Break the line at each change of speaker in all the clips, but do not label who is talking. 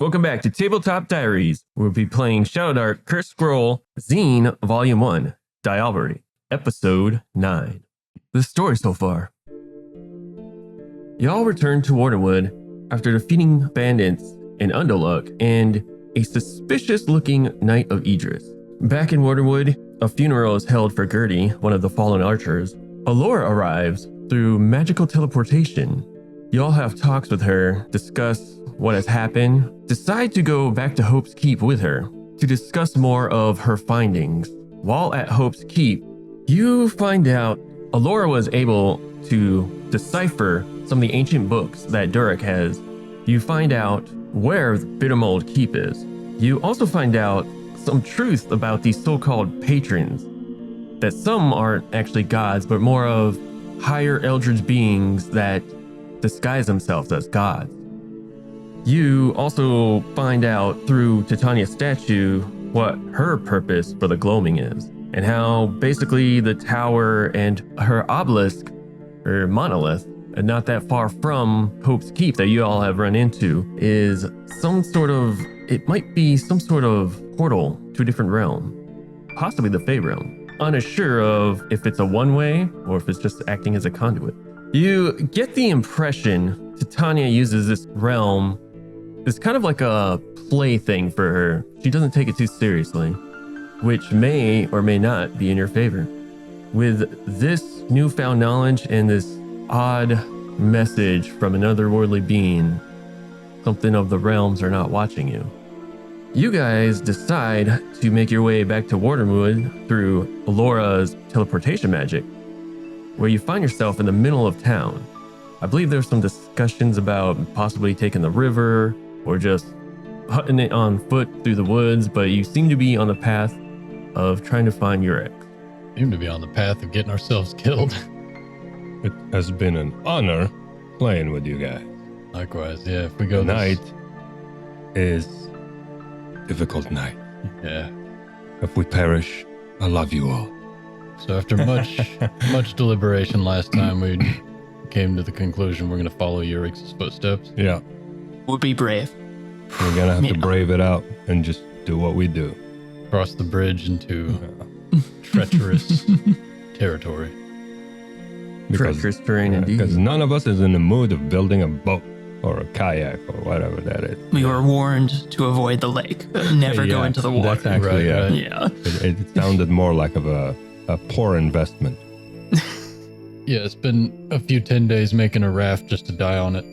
Welcome back to Tabletop Diaries. We'll be playing ShadowDark Cursed Scroll Zine Volume 1, Diablerie, Episode 9. The story so far. Y'all returned to Wardenwood after defeating bandits in Unduluk and a suspicious-looking Knight of Idris. Back in Wardenwood, a funeral is held for Gertie, one of the fallen archers. Allura arrives through magical teleportation. Y'all have talks with her, discuss what has happened, decide to go back to Hope's Keep with her to discuss more of her findings. While at Hope's Keep, you find out Allura was able to decipher some of the ancient books that Durek has. You find out where Bittermold Keep is. You also find out some truth about these so-called patrons, that some aren't actually gods, but more of higher eldritch beings that disguise themselves as gods. You also find out through Titania's statue what her purpose for the gloaming is, and how basically the tower and her obelisk, or monolith, and not that far from Hope's Keep that you all have run into, is some sort of, it might be some sort of portal to a different realm, possibly the Fey realm. Unsure of if it's a one-way or if it's just acting as a conduit. You get the impression Titania uses this realm as kind of like a plaything for her. She doesn't take it too seriously, which may or may not be in your favor. With this newfound knowledge and this odd message from an otherworldly being, something of the realms are not watching you. You guys decide to make your way back to Wardenwood through Allura's teleportation magic, where you find yourself in the middle of town. I believe there's some discussions about possibly taking the river or just putting it on foot through the woods, but you seem to be on the path of trying to find Uorex.
Seem to be on the path of getting ourselves killed.
It has been an honor playing with you guys.
Likewise, yeah. If we go
Night is difficult night.
Yeah.
If we perish, I love you all.
So after much deliberation last time, we came to the conclusion we're going to follow Urix's footsteps.
Yeah.
Would be brave.
We're going to have to brave it out and just do what we do.
Cross the bridge into treacherous territory.
Treacherous terrain indeed.
Because none of us is in the mood of building a boat or a kayak or whatever that is.
We were warned to avoid the lake, never go into the water.
That's actually,
Right.
Yeah.
It sounded more like of a poor investment.
Yeah, it's been a few 10 days making a raft just to die on it.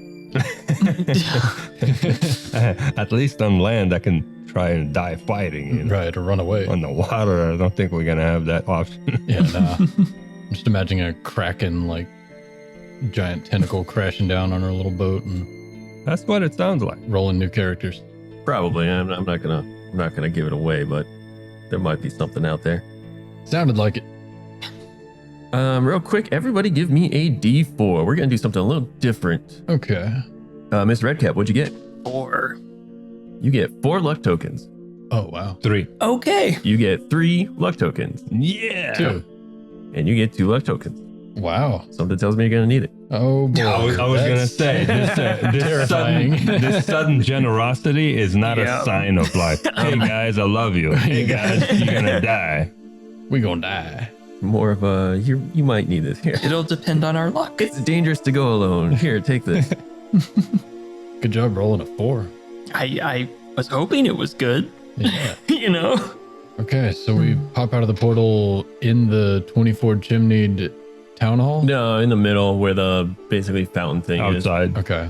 At least on land, I can try and die fighting. You know?
Right, or run away.
On the water, I don't think we're going to have that option.
Yeah, nah. I'm just imagining a kraken, like, giant tentacle crashing down on our little boat and
That's what it sounds like.
rolling new characters.
Probably. I'm not gonna give it away, but there might be something out there.
Sounded like it.
Real quick, everybody give me a D4. We're gonna do something a little different.
Okay.
Miss Redcap, what'd you get?
4.
You get 4 luck tokens.
Oh, wow.
3.
Okay.
You get 3 luck tokens.
Yeah.
2.
And you get 2 luck tokens.
Wow.
Something tells me you're gonna need it.
Oh, boy.
I was going to say,
terrifying.
this sudden generosity is not
Yeah.
a sign of like, hey guys, I love you. Hey guys, you're going to die.
We gonna die.
More of a, you might need this. Here.
It'll depend on our luck.
It's dangerous to go alone. Here, take this.
Good job rolling a 4.
I was hoping it was good.
Yeah.
You know?
Okay, so we pop out of the portal in the 24-chimneyed town hall?
No, in the middle where the basically fountain thing is.
Outside.
Okay.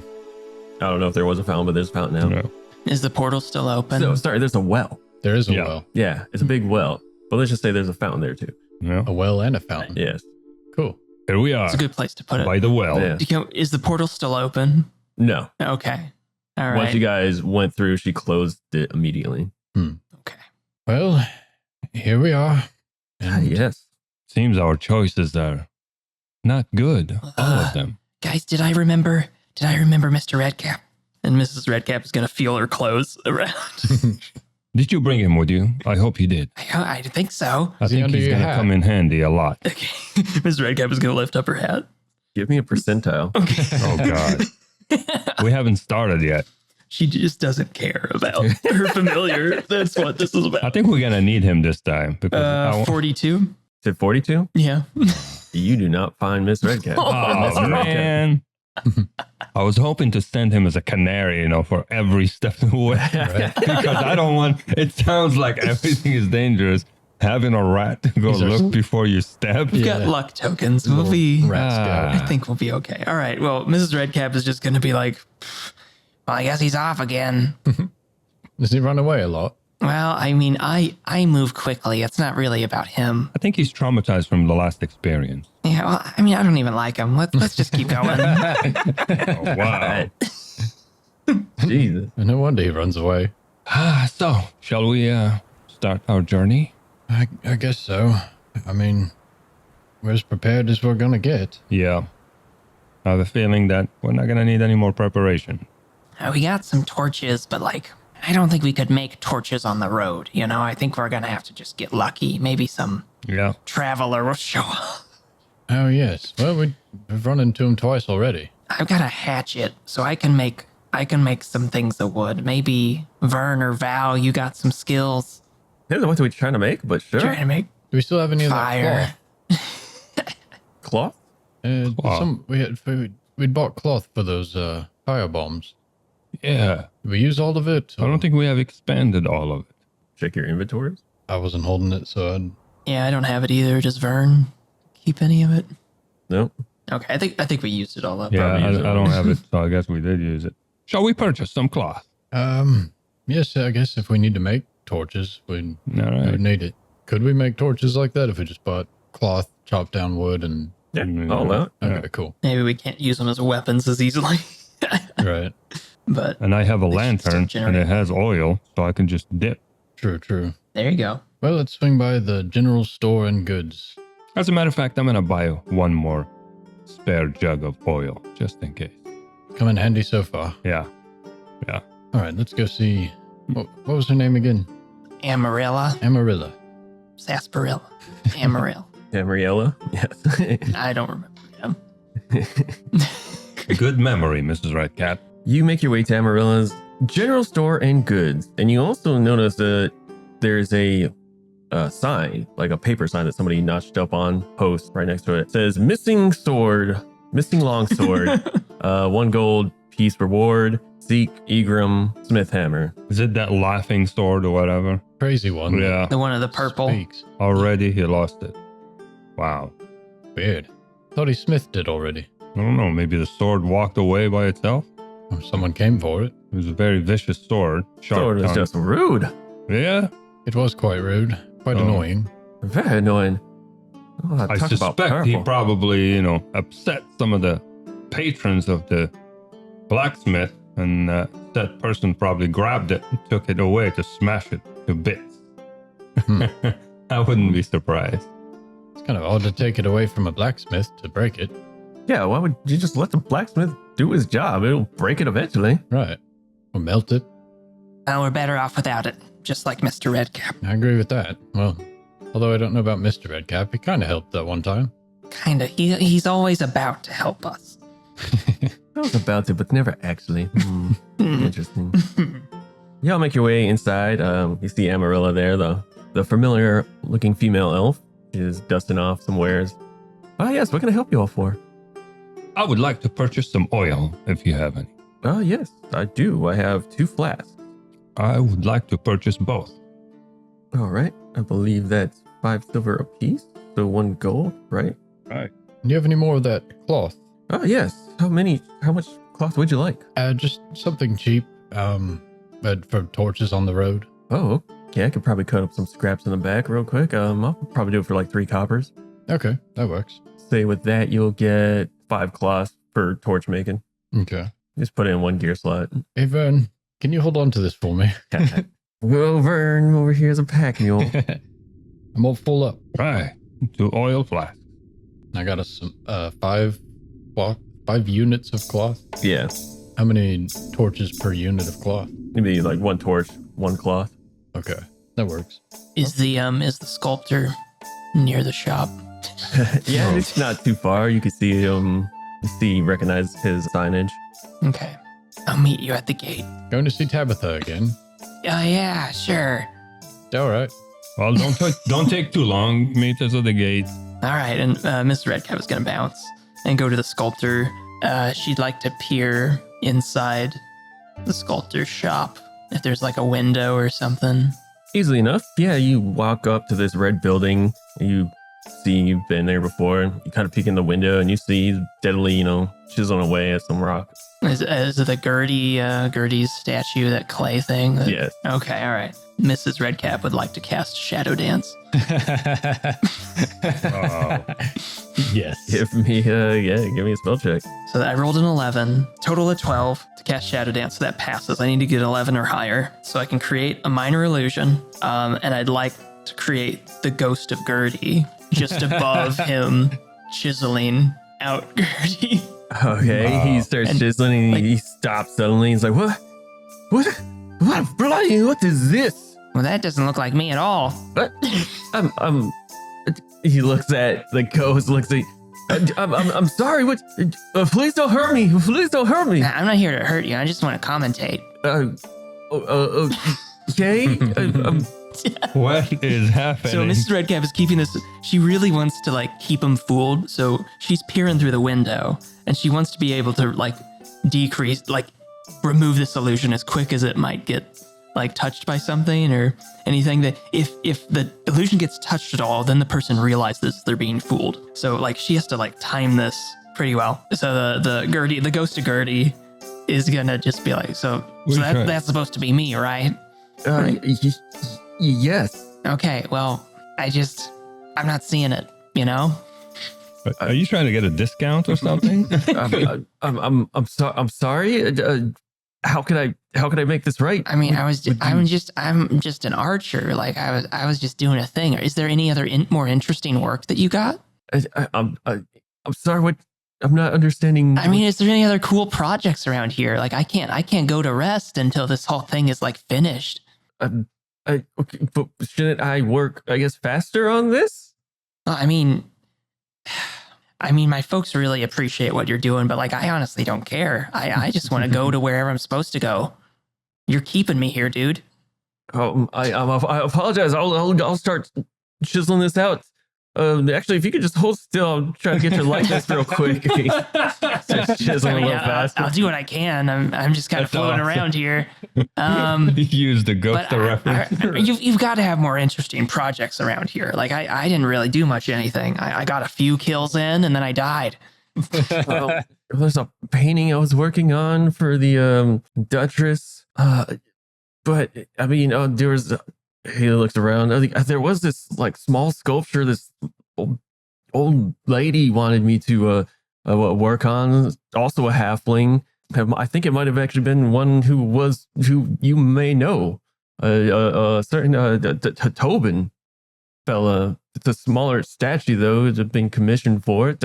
I don't know if there was a fountain, but there's a fountain now.
No.
Is the portal still open?
So, sorry, there's a well.
There is a
Yeah.
well.
Yeah, it's a big well. But let's just say there's a fountain there too.
No.
A well and a fountain.
Yes.
Cool.
Here we are
It's a good place to put it.
by the well.
Yeah.
Is the portal still open?
No.
Okay. All right.
Once you guys went through, she closed it immediately.
Okay.
Well, here we are. And
Yes.
Seems our choices are not good. All of them.
Guys, did I remember Mr. Redcap? And Mrs. Redcap is going to feel her clothes around.
Did you bring him with you? I hope you did.
I think so.
I
Is he
think
under
he's
your
going to
hat?
come in handy a lot.
Okay. Mrs. Redcap is going to lift up her hat.
Give me a percentile.
Okay.
Oh, God. We haven't started yet.
She just doesn't care about her familiar. That's what this is
I
about.
think we're gonna need him this time because
42.
Is it 42?
Yeah.
You do not find Miss Redcap.
oh
Mr. Redcap.
man, I was hoping to send him as a canary, for every step of the way,
Right.
because I don't want. It sounds like everything is dangerous. Having a rat to go
These are
look before you step.
We've
Yeah.
got luck tokens. We'll
Little
be.
rat scout.
I think we'll be okay. All right. Well, Mrs. Redcap is just going to be like, well, I guess he's off again.
Does he run away a lot?
Well, I mean, I move quickly. It's not really about him.
I think he's traumatized from the last experience.
Yeah. Well, I mean, I don't even like him. Let's just keep going.
Oh, wow.
Jesus.
No wonder he runs away.
So, shall we start our journey?
I guess so. I mean, we're as prepared as we're gonna get.
Yeah. I have a feeling that we're not gonna need any more preparation.
We got some torches, but like, I don't think we could make torches on the road. I think we're going to have to just get lucky. Maybe some
Yeah.
traveler will show up.
Oh yes. Well, we've run into him twice already.
I've got a hatchet, so I can make some things of wood. Maybe Vern or Val, you got some skills.
I don't know what we're trying to make, but sure.
Trying to make
Do we still have any of
fire.
that
Cloth?
cloth?
Cloth.
We'd bought cloth for those fire bombs.
Yeah.
Did we use all of it?
I don't think we have expanded all of it.
Check your inventories.
I wasn't holding it, so I'd...
Yeah, I don't have it either. Does Vern keep any of it?
No.
Okay, I think we used it all up.
Yeah,
Probably
I
use it
don't
all.
have it, so I guess we did use it. Shall we purchase some cloth?
Yes, I guess if we need to make torches, we
All right.
would need it. Could we make torches like that if we just bought cloth, chopped down wood, and...
Yeah,
Mm,
all out.
Okay, cool.
Maybe we can't use them as weapons as easily.
Right.
But
And I have a
They should still
lantern, and
generate-
it has oil, so I can just dip.
True.
there you go.
Well, let's swing by the general store and goods.
As a matter of fact, I'm going to buy one more spare jug of oil, just in case.
Come in handy so far.
Yeah.
All right, let's go see... What was her name again?
Amarilla,
Amarilla.
sarsaparilla, Amarillo.
Tamariella? Yes.
I don't remember. Yeah.
Good memory, Mrs. Redcap.
You make your way to Amarilla's general store and goods, and you also notice that there's a sign, like a paper sign that somebody notched up on post right next to it. It says missing sword, missing longsword, 1 gold piece reward, seek Egram Smith hammer.
Is it that laughing sword or whatever?
Crazy one.
Yeah.
The one of the purple.
Speaks.
Already he lost it. Wow.
Weird. Thought he smithed it already.
I don't know. Maybe the sword walked away by itself?
Or someone came for it.
It was a very vicious sword. Sharp
Sword was
tongue.
just rude.
Yeah.
It was quite rude. Quite
Oh.
annoying.
Very annoying. Oh,
I
talk about
suspect he
powerful.
probably, upset some of the patrons of the blacksmith, and that person probably grabbed it and took it away to smash it to bits.
Hmm.
I wouldn't be surprised.
It's kind of odd to take it away from a blacksmith to break it.
Yeah, why would you just let the blacksmith do his job? It'll break it eventually.
Right. Or melt it.
Well, we're better off without it, just like Mr. Redcap.
I agree with that. Well, although I don't know about Mr. Redcap, he kind of helped that one time.
Kinda. He's always about to help us.
I was about to, but never actually. Interesting. Y'all make your way inside. You see Amarilla there, the familiar looking female elf. She is dusting off some wares. Oh, yes, what can I help you all for?
I would like to purchase some oil, if you have any.
Oh, yes, I do. I have 2 flasks.
I would like to purchase both.
All right. I believe that's 5 silver apiece. So 1 gold, right?
Right.
Do you have any more of that cloth?
Oh, yes. How much cloth would you like?
Just something cheap. For torches on the road.
Oh, okay. I could probably cut up some scraps in the back real quick. I'll probably do it for like 3 coppers.
Okay, that works.
Say with that, you'll get 5 cloths for torch making.
Okay.
Just put it in 1 gear slot.
Hey, Vern, can you hold on to this for me?
Well, Vern over here is a pack mule.
I'm all full up.
Right. 2 oil flasks.
I got some 5 units of cloth.
Yeah.
How many torches per unit of cloth?
Maybe like 1 torch, 1 cloth.
Okay, that works.
Is the sculptor near the shop?
Yeah, it's not too far. You can see recognize his signage.
Okay. I'll meet you at the gate.
Going to see Tabitha again.
Oh, yeah, sure.
All right.
Well, don't take too long. Meet us at the gate.
All right, and Mrs. Redcap is going to bounce and go to the sculptor. She'd like to peer inside the sculptor's shop, if there's like a window or something.
Easily enough. Yeah, you walk up to this red building. You see you've been there before. You kind of peek in the window and you see he's steadily, chiseling away at some rock.
Is it the Gertie's statue, that clay thing?
Yes.
Okay, all right. Mrs. Redcap would like to cast Shadow Dance.
Oh.
Yes.
Give me a spell check.
So I rolled an 11, total of 12 to cast Shadow Dance. So that passes. I need to get 11 or higher so I can create a minor illusion. And I'd like to create the ghost of Gertie just above him, chiseling out Gertie.
Okay,
Wow.
he starts
And,
chiseling and he stops suddenly. He's like, what bloody, what is this?
Well, that doesn't look like me at all.
But he looks at the ghost, I'm sorry, what, please don't hurt me. Please don't hurt me.
I'm not here to hurt you. I just want to commentate.
Okay.
What is happening?
So Mrs. Redcap is keeping this. She really wants to keep him fooled. So she's peering through the window, and she wants to be able to remove this illusion as quick as it might get touched by something or anything. That if the illusion gets touched at all, then the person realizes they're being fooled. So she has to time this pretty well. So the ghost of Gertie is gonna just be like, so that's supposed to be me, right?
Yes.
Okay, well, I'm not seeing it,
Are you trying to get a discount or something?
I'm sorry. How can I make this right?
I mean, I'm just an archer. I was just doing a thing. Is there any other more interesting work that you got?
I'm sorry. What? I'm not understanding.
I mean, is there any other cool projects around here? I can't go to rest until this whole thing is finished.
Okay, but shouldn't I work, I guess, faster on this?
I mean, my folks really appreciate what you're doing, but I honestly don't care. I just want to go to wherever I'm supposed to go. You're keeping me here, dude.
I apologize. I'll start chiseling this out. Actually, if you could just hold still, I'll try to get your likeness real quick. Just chiseling a little faster.
I'll do what I can. I'm just kind of floating around here.
Use the ghost reference.
You've got to have more interesting projects around here. I didn't really do much anything. I got a few kills in and then I died.
There's a painting I was working on for the Duchess. But I mean, there was. He looks around. There was this small sculpture this old lady wanted me to work on. Also a halfling. I think it might have actually been one who you may know. A certain Tobin fella. It's a smaller statue though. It's been commissioned for it.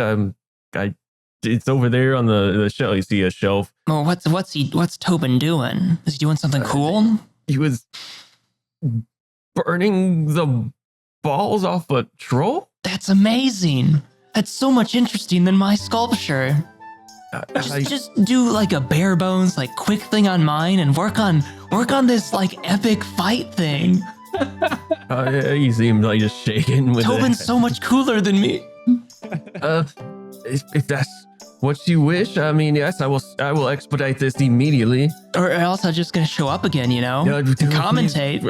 It's over there on the shelf. You see a shelf.
Well, what's Tobin doing? Is he doing something cool?
He was burning the balls off a troll?
That's amazing. That's so much interesting than my sculpture. Just do a bare bones, quick thing on mine and work on this epic fight thing.
You see him just shaking with
Tobin's so much cooler than me.
If that's what you wish, I mean, yes, I will expedite this immediately.
Or else I'm just gonna show up again, to commentate.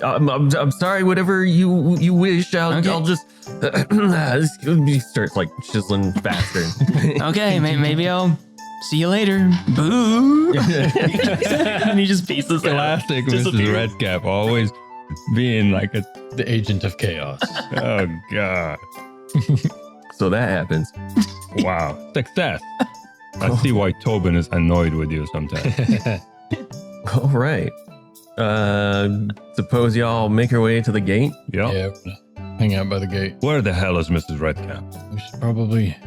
I'm sorry, whatever you wish. I'll just he starts chiseling faster.
Okay, maybe I'll see you later. Boo. And he just pieces out.
Classic Mrs. Redcap, always being
The agent of chaos.
oh god.
So that happens.
Wow. Success. I see why Tobin is annoyed with you sometimes.
All right. Suppose y'all make your way to the gate.
Yep.
Yeah, we're gonna hang out by the gate.
Where the hell is Mrs. Redcap?
We should probably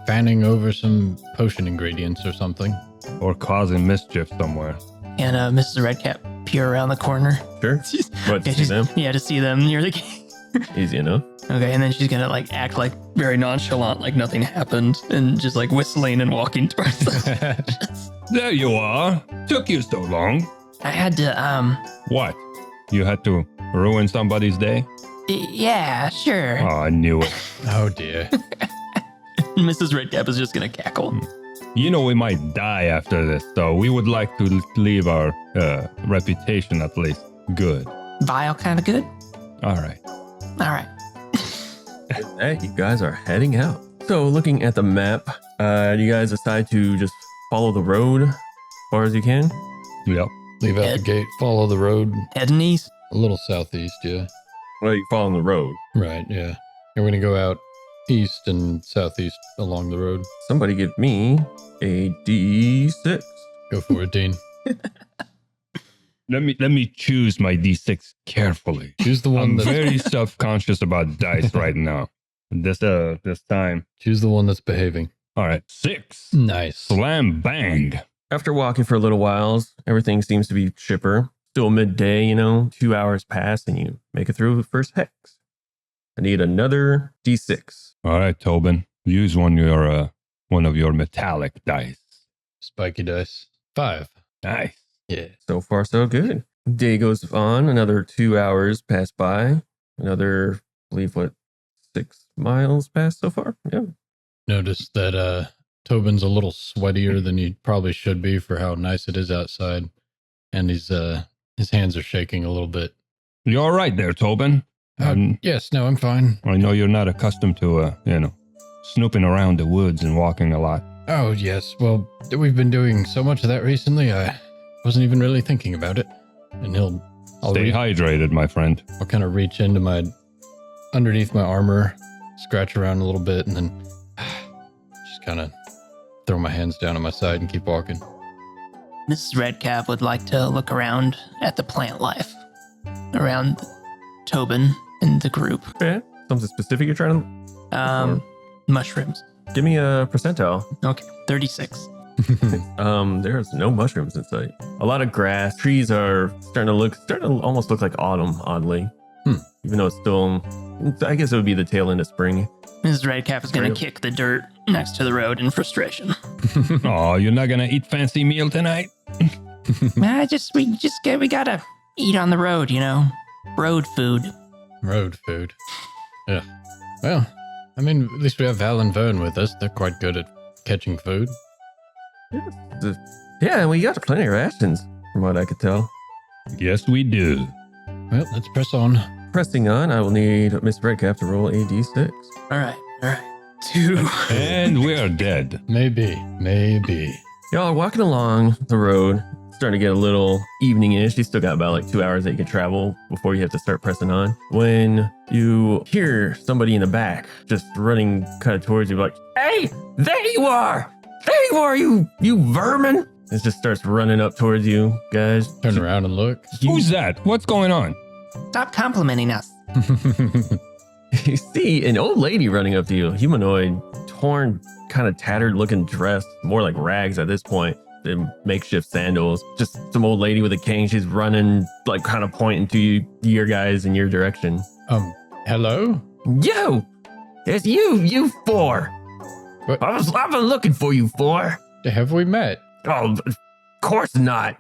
fanning over some potion ingredients or something.
Or causing mischief somewhere.
And Mrs. Redcap peer around the corner.
Sure. What, to see them?
Yeah, to see them near the gate.
Easy enough.
Okay, and then she's gonna like act like very nonchalant, like nothing happened, and just like whistling and walking towards them.
There you are. Took you so long.
I had to,
What? You had to ruin somebody's day?
yeah, sure.
Oh, I knew it.
Oh dear.
Mrs. Redcap is just gonna cackle.
You know we might die after this, so we would like to leave our reputation at least good.
Vile kind of good?
All right.
All right.
With that, you guys are heading out. So looking at the map, you guys decide to just follow the road as far as you can.
Yep.
Leave out the gate, follow the road
Heading east?
a little southeast, yeah.
Well, you're following the road.
Right, yeah. We're going to go out east and southeast along the road.
Somebody give me a D6.
Go for it, Dean.
Let me choose my D6 carefully.
Choose the one
I'm
that
very self-conscious about dice right now. This time.
choose the one that's behaving.
All right. 6.
Nice.
Slam bang.
After walking for a little while, everything seems to be chipper. Still midday, 2 hours pass and you make it through the first hex. I need another D6.
All right, Tobin. Use one of your metallic dice.
Spiky dice. 5.
Nice.
Yeah.
So far, so good. Day goes on. Another 2 hours pass by. Another, I believe, 6 miles passed so far? Yeah.
Notice that Tobin's a little sweatier than he probably should be for how nice it is outside. And his hands are shaking a little bit.
You all right there, Tobin?
Yes, no, I'm fine.
I know you're not accustomed to, snooping around the woods and walking a lot.
Oh, yes. Well, we've been doing so much of that recently, I wasn't even really thinking about it. And I'll
Stay hydrated, my friend.
I'll kind of reach into underneath my armor, scratch around a little bit, and then just kind of throw my hands down on my side and keep walking.
Mrs. Redcap would like to look around at the plant life around Tobin and the group.
Okay. Something specific you're trying to...
Mushrooms.
Give me a percentile.
Okay, 36.
There's no mushrooms in sight. A lot of grass. Trees are starting to almost look like autumn, oddly. Even though it's still, I guess it would be the tail end of spring.
Mrs. Redcap is going to kick the dirt next to the road in frustration.
Oh, you're not gonna eat fancy meal tonight?
We gotta eat on the road, road food.
Road food. Yeah. Well, I mean, at least we have Val and Vern with us. They're quite good at catching food.
Yeah, we got plenty of rations, from what I could tell.
Yes, we do.
Well, let's press on.
Pressing on, I will need Miss Redcap to roll a D6.
All right. 2.
And we're dead.
Maybe.
Y'all are walking along the road, starting to get a little evening-ish. You still got about 2 hours that you can travel before you have to start pressing on. When you hear somebody in the back just running kind of towards you, like, "Hey, there you are! There you are, you vermin!" It just starts running up towards you, guys.
Turn around and look.
Who's that? What's going on?
Stop complimenting us.
You see an old lady running up to you, humanoid, torn, kind of tattered looking dress, more like rags at this point, and makeshift sandals. Just some old lady with a cane. She's running, kind of pointing to your guys in your direction.
Hello?
Yo! It's you 4!
What?
I've been looking for you 4.
Have we met?
Oh, of course not.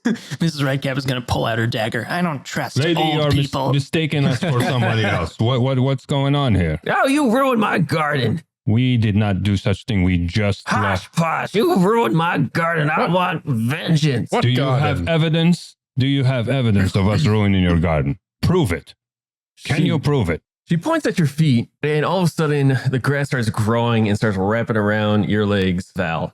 Mrs. Redcap is going to pull out her dagger. I don't trust
Lady,
old
you're
people.
mistaking us for somebody else. What's going on here?
Oh, you ruined my garden.
We did not do such thing. We just
Posh,
left.
posh, you ruined my garden. I want vengeance.
What
Do you
garden?
have evidence? Do you have evidence of us ruining your garden? Prove it. Can you prove it?
She points at your feet, and all of a sudden, the grass starts growing and starts wrapping around your legs, Val.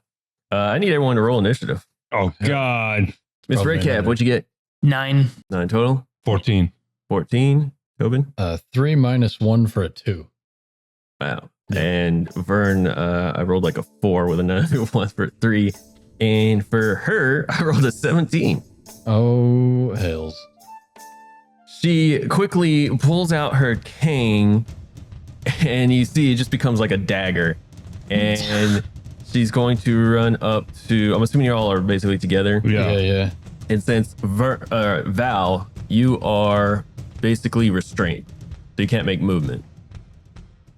I need everyone to roll initiative.
Oh, God.
Miss
Probably
Redcap,
another.
what'd you get?
9.
9 total?
14.
14. Tobin?
3 minus 1 for a 2.
Wow. And Vern, I rolled a 4 with another 1 for 3. And for her, I rolled a 17.
Oh, hells.
She quickly pulls out her cane, and you see it just becomes like a dagger. And she's going to run up to, I'm assuming you all are basically together.
Yeah.
And since Val, you are basically restrained. So you can't make movement.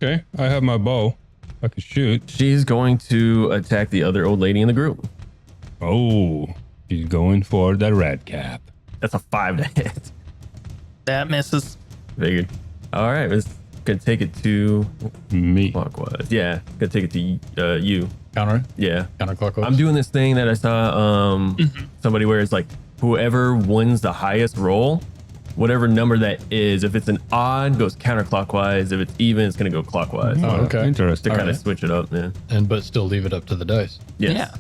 Okay, I have my bow. I can shoot.
She's going to attack the other old lady in the group.
Oh, she's going for the red cap.
That's a 5 to hit.
That misses.
Figured. All right, it's gonna take it to
Me.
clockwise. Yeah, gonna take it to you.
Counter?
Yeah,
Counterclockwise?
I'm doing this thing that I saw somebody where it's like whoever wins the highest roll, whatever number that is, if it's an odd, goes counterclockwise. If it's even, it's gonna go clockwise.
Oh, okay.
Interesting.
To kind of
right.
switch it up, yeah.
But still leave it up to the dice.
Yes.
Yeah.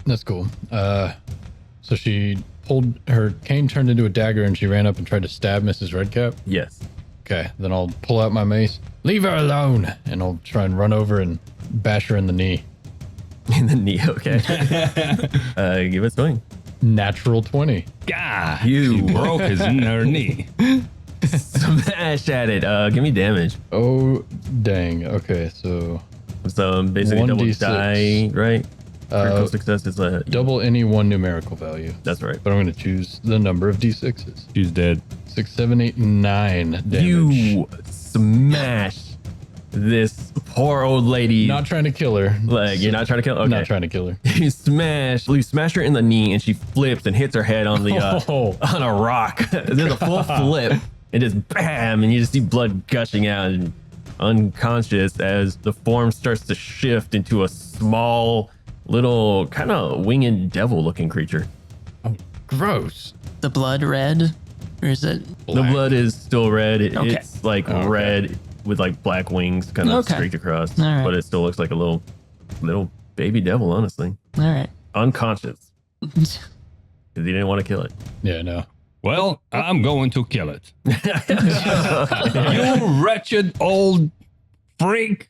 That's cool. So she pulled her cane, turned into a dagger, and she ran up and tried to stab Mrs. Redcap.
Yes.
Okay, then I'll pull out my mace. Leave her alone, and I'll try and run over and bash her in the knee.
In the knee, okay. Give it a swing.
Natural 20.
God,
You.
she broke her knee.
Smash at it. Give me damage.
Oh, dang. Okay, so
So basically double
1d6.
die, right? Critical success is a
double any one numerical value.
That's right.
But I'm going to choose the number of d6s.
She's dead.
6, 7, 8, 9 damage.
You smash this poor old lady.
Not trying to kill her.
Like you're not trying to kill. Okay.
Not trying to kill her.
You smash her in the knee, and she flips and hits her head on the
Oh.
on a rock. There's a full flip, and just bam, and you just see blood gushing out, and unconscious as the form starts to shift into a small, little, kind of winged devil-looking creature.
Oh, gross.
The blood red? Or is it?
The blood is still red.
Okay.
It's like
Okay.
red with like black wings, kind of
Okay.
streaked across.
All right.
But it still looks like a little baby devil, honestly.
All right.
Unconscious because he didn't want to kill it.
Yeah, no.
Well, I'm going to kill it. You wretched old freak.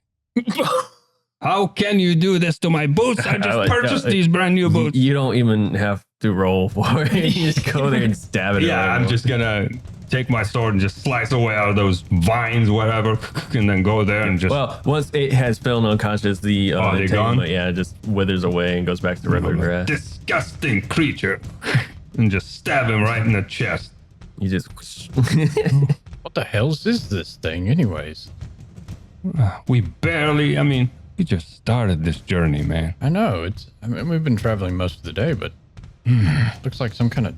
How can you do this to my boots? I just purchased these brand new boots.
You don't even have to roll for it. You just go there and stab it.
Yeah, I'm just gonna take my sword and just slice away all those vines, whatever, and then go there and just.
Well, once it has fallen unconscious, the
Oh, they're gone?
entanglement, yeah, just withers away and goes back to regular grass.
Disgusting creature. And just stab him right in the chest.
You just.
What the hell is this thing, anyways?
We we just started this journey, man.
I know. We've been traveling most of the day, but looks like some kind of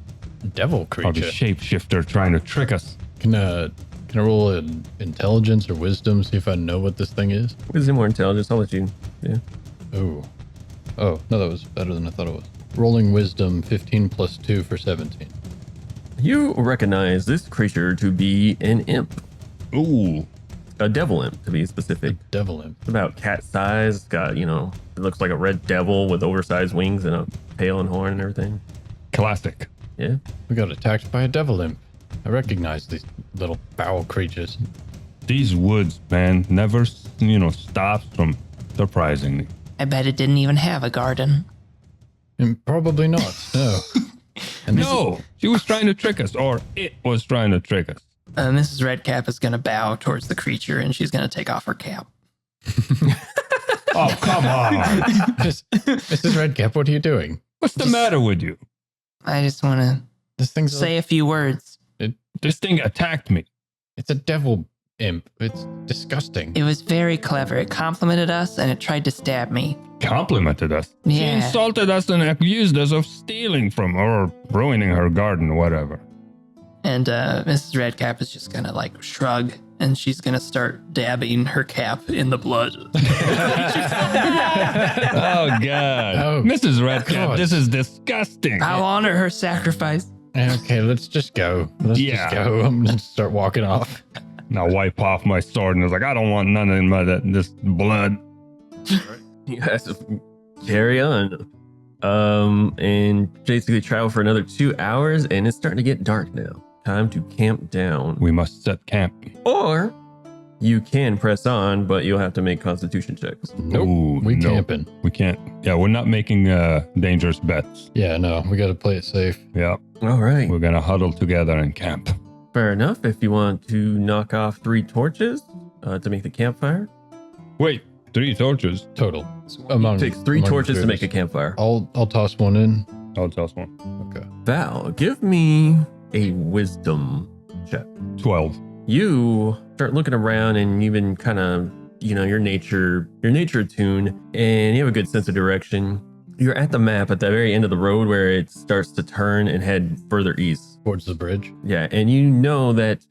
devil
Probably
creature.
shapeshifter trying to trick us.
Can I roll an intelligence or wisdom, see if I know what this thing is?
Wisdom or intelligence? I'll let you. Yeah.
Oh, no, that was better than I thought it was. Rolling wisdom, 15 plus 2 for 17.
You recognize this creature to be an imp,
Ooh.
a devil imp to be specific.
Devil imp.
It's about cat size. It's got, it looks like a red devil with oversized wings and a tail and horn and everything.
Classic.
Yeah.
We got attacked by a devil imp. I recognize these little foul creatures.
These woods, man, never, stops from surprising me.
I bet it didn't even have a garden.
And probably not, no. And this
No, she was trying to trick us, or it was trying to trick us.
Mrs. Redcap is going to bow towards the creature and she's going to take off her cap.
Oh, come on.
Mrs. Redcap, what are you doing?
What's the matter with you?
I just want to
This thing's
say a few words.
This thing attacked me.
it's a devil imp. It's disgusting.
It was very clever. It complimented us and it tried to stab me.
Complimented us. She
Yeah.
insulted us and accused us of stealing from her or ruining her garden or whatever.
And Mrs. Redcap is just going to shrug and she's going to start dabbing her cap in the blood.
Oh, God.
Oh,
Mrs. Redcap,
God.
this is disgusting.
I'll honor her sacrifice.
Okay, let's just go. Let's
Yeah.
just go. I'm going to start walking off.
Now wipe off my sword and I was like, I don't want none of this blood.
You guys carry on. And basically travel for another 2 hours, and it's starting to get dark now. Time to camp down.
We must set camp.
Or you can press on, but you'll have to make constitution checks.
Nope.
Ooh,
we
no.
camping.
We can't. Yeah, we're not making dangerous bets.
Yeah, no, we got to play it safe.
Yeah,
All right.
we're going to huddle together and camp.
Fair enough. If you want to knock off 3 torches to make the campfire,
Wait, 3 torches?
Total.
it takes 3
among
torches to
the
make a
two.
campfire.
I'll toss one in.
I'll toss one.
Okay.
Val, give me a wisdom check.
12.
you start looking around and you've been kind of, your nature attuned, and you have a good sense of direction. You're at the map at the very end of the road where it starts to turn and head further east.
Towards the bridge.
Yeah, and you know that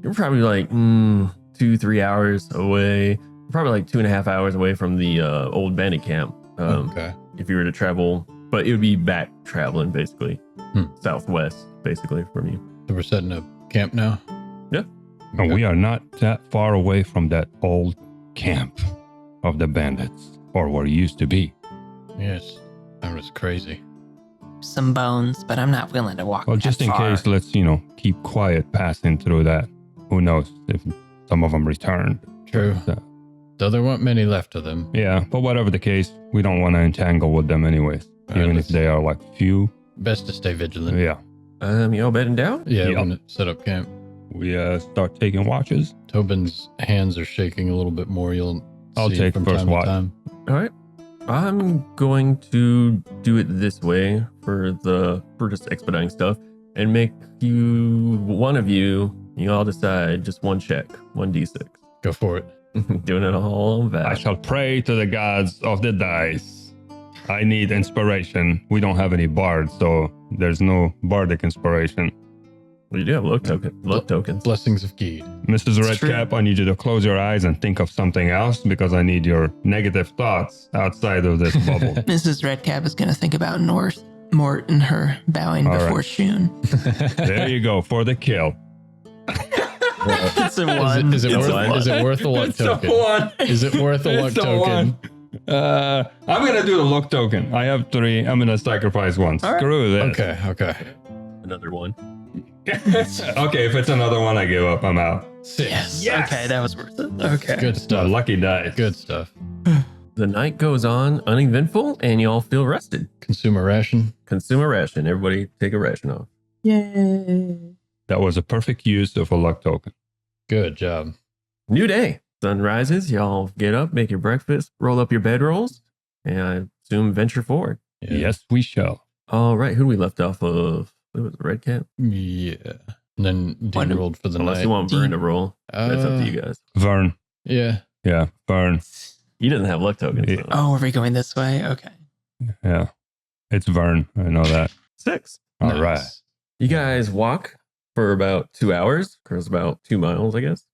you're probably like 2-3 hours away, probably like 2.5 hours away from the old bandit camp.
Okay.
If you were to travel, but it would be back traveling basically, southwest basically from you.
So we're setting up camp now?
Yeah.
And we are not that far away from that old camp of the bandits, or where it used to be.
Yes. That was crazy.
Some bones, but I'm not willing to walk
Well,
that
just in
far.
case, let's, keep quiet passing through that. Who knows if some of them returned.
True.
So,
Though there weren't many left of them.
yeah, but whatever the case, we don't want to entangle with them anyways,
All right,
even if
let's-
they are like few.
Best to stay vigilant.
Yeah.
You all bedding down?
Yeah,
Yep.
we're gonna set up camp.
We start taking watches.
Tobin's hands are shaking a little bit more.
I'll
see
take
from
first
time
watch.
to time.
All right. I'm going to do it this way for just expediting stuff and make one of you all decide just one check, 1d6.
Go for it.
Doing it all on
I
that.
shall pray to the gods of the dice. I need inspiration. We don't have any bards, so there's no bardic inspiration.
Well, you do have luck tokens.
Blessings of Geed.
Mrs.
It's true.
Redcap, I need you to close your eyes and think of something else because I need your negative thoughts outside of this bubble.
Mrs. Redcap is going to think about Mort and her bowing
All
before
right.
Shun.
There you go for the kill.
It's a one.
Is it
It's
worth?
one.
Is it worth a luck token?
one.
Is it worth a luck
It's a
token?
I'm gonna do the luck token. I have 3. I'm gonna sacrifice one.
All right.
Screw this.
Okay.
Another one.
Okay, if it's another one, I give up. I'm out.
6.
Yes.
Yes.
Okay, that was worth it. Okay.
Good
The
stuff.
lucky dice.
Good stuff.
The night goes on uneventful and you all feel rested.
Consume a ration.
Consume a ration. Everybody take a ration off.
Yay.
That was a perfect use of a luck token.
Good job.
New day. Sun rises. Y'all get up, make your breakfast, roll up your bedrolls, and I assume venture forward.
Yeah.
Yes, we shall.
All right. Who we left off of? It was Red Cap.
Yeah. And then Dean
Wonder-
rolled for the
Unless
night.
you want Vern to roll. That's up to you guys.
Vern.
Yeah.
Yeah, Vern.
He doesn't have luck tokens.
Yeah.
though.
Oh, are we going this way? Okay.
Yeah. It's Vern. I know that.
6.
All
Nice.
right.
You guys walk for about 2 hours, across about 2 miles, I guess.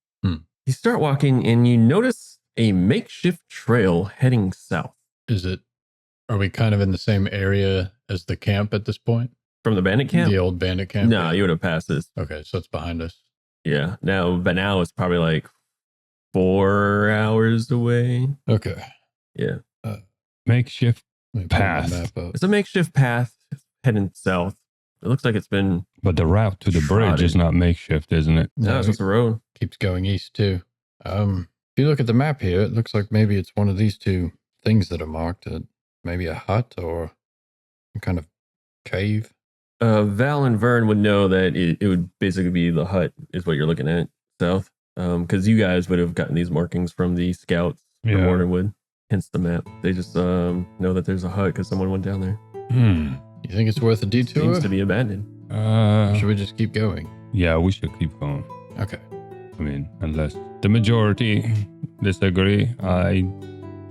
You start walking and you notice a makeshift trail heading south
Are we kind of in the same area as the camp at this point?
from the bandit camp.
The old bandit camp?
No,
Yeah.
you would have passed this.
Okay, so it's behind us.
Yeah. But now it's probably like 4 hours away.
Okay.
Yeah.
Makeshift.
Let me pull my
Path.
map up.
It's a makeshift path heading south. It looks like it's been.
But the route to the bridge is
Trotted.
not makeshift, isn't it?
No, it's just a road.
Keeps going east too. If you look at the map here, it looks like maybe it's one of these two things that are marked. Maybe a hut or some kind of cave.
Val and Vern would know that it would basically be the hut, is what you're looking at south. Because you guys would have gotten these markings from the scouts from
Yeah.
Mordenwood, hence the map. They just know that there's a hut because someone went down there.
You think it's worth a detour?
Seems to be abandoned.
Or should we just keep going?
Yeah, we should keep going.
Okay.
I mean, unless the majority disagree, I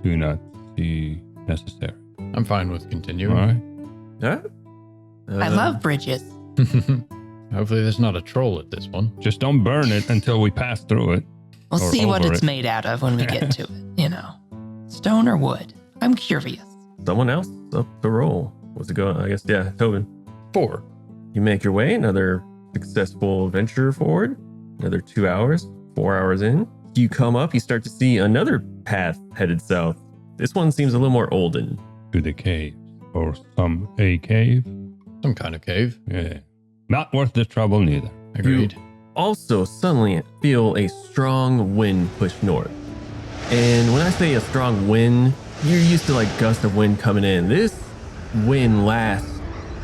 do not see necessary.
I'm fine with
All
continuing.
right.
Huh?
I love bridges.
Hopefully there's not a troll at this one.
Just don't burn it until we pass through it.
We'll
Or
see what
over
it's
it.
made out of when we get to it, Stone or wood? I'm curious.
Someone else up the roll. What's it going? I guess, yeah, Tobin.
4.
You make your way, another successful venture forward, another 2 hours, 4 hours in. You come up, you start to see another path headed south. This one seems a little more olden.
To the caves. Or a cave.
Some kind of cave.
Yeah. Not worth the trouble neither.
Agreed.
Also, suddenly feel a strong wind push north. And when I say a strong wind, you're used to like gust of wind coming in. This wind lasts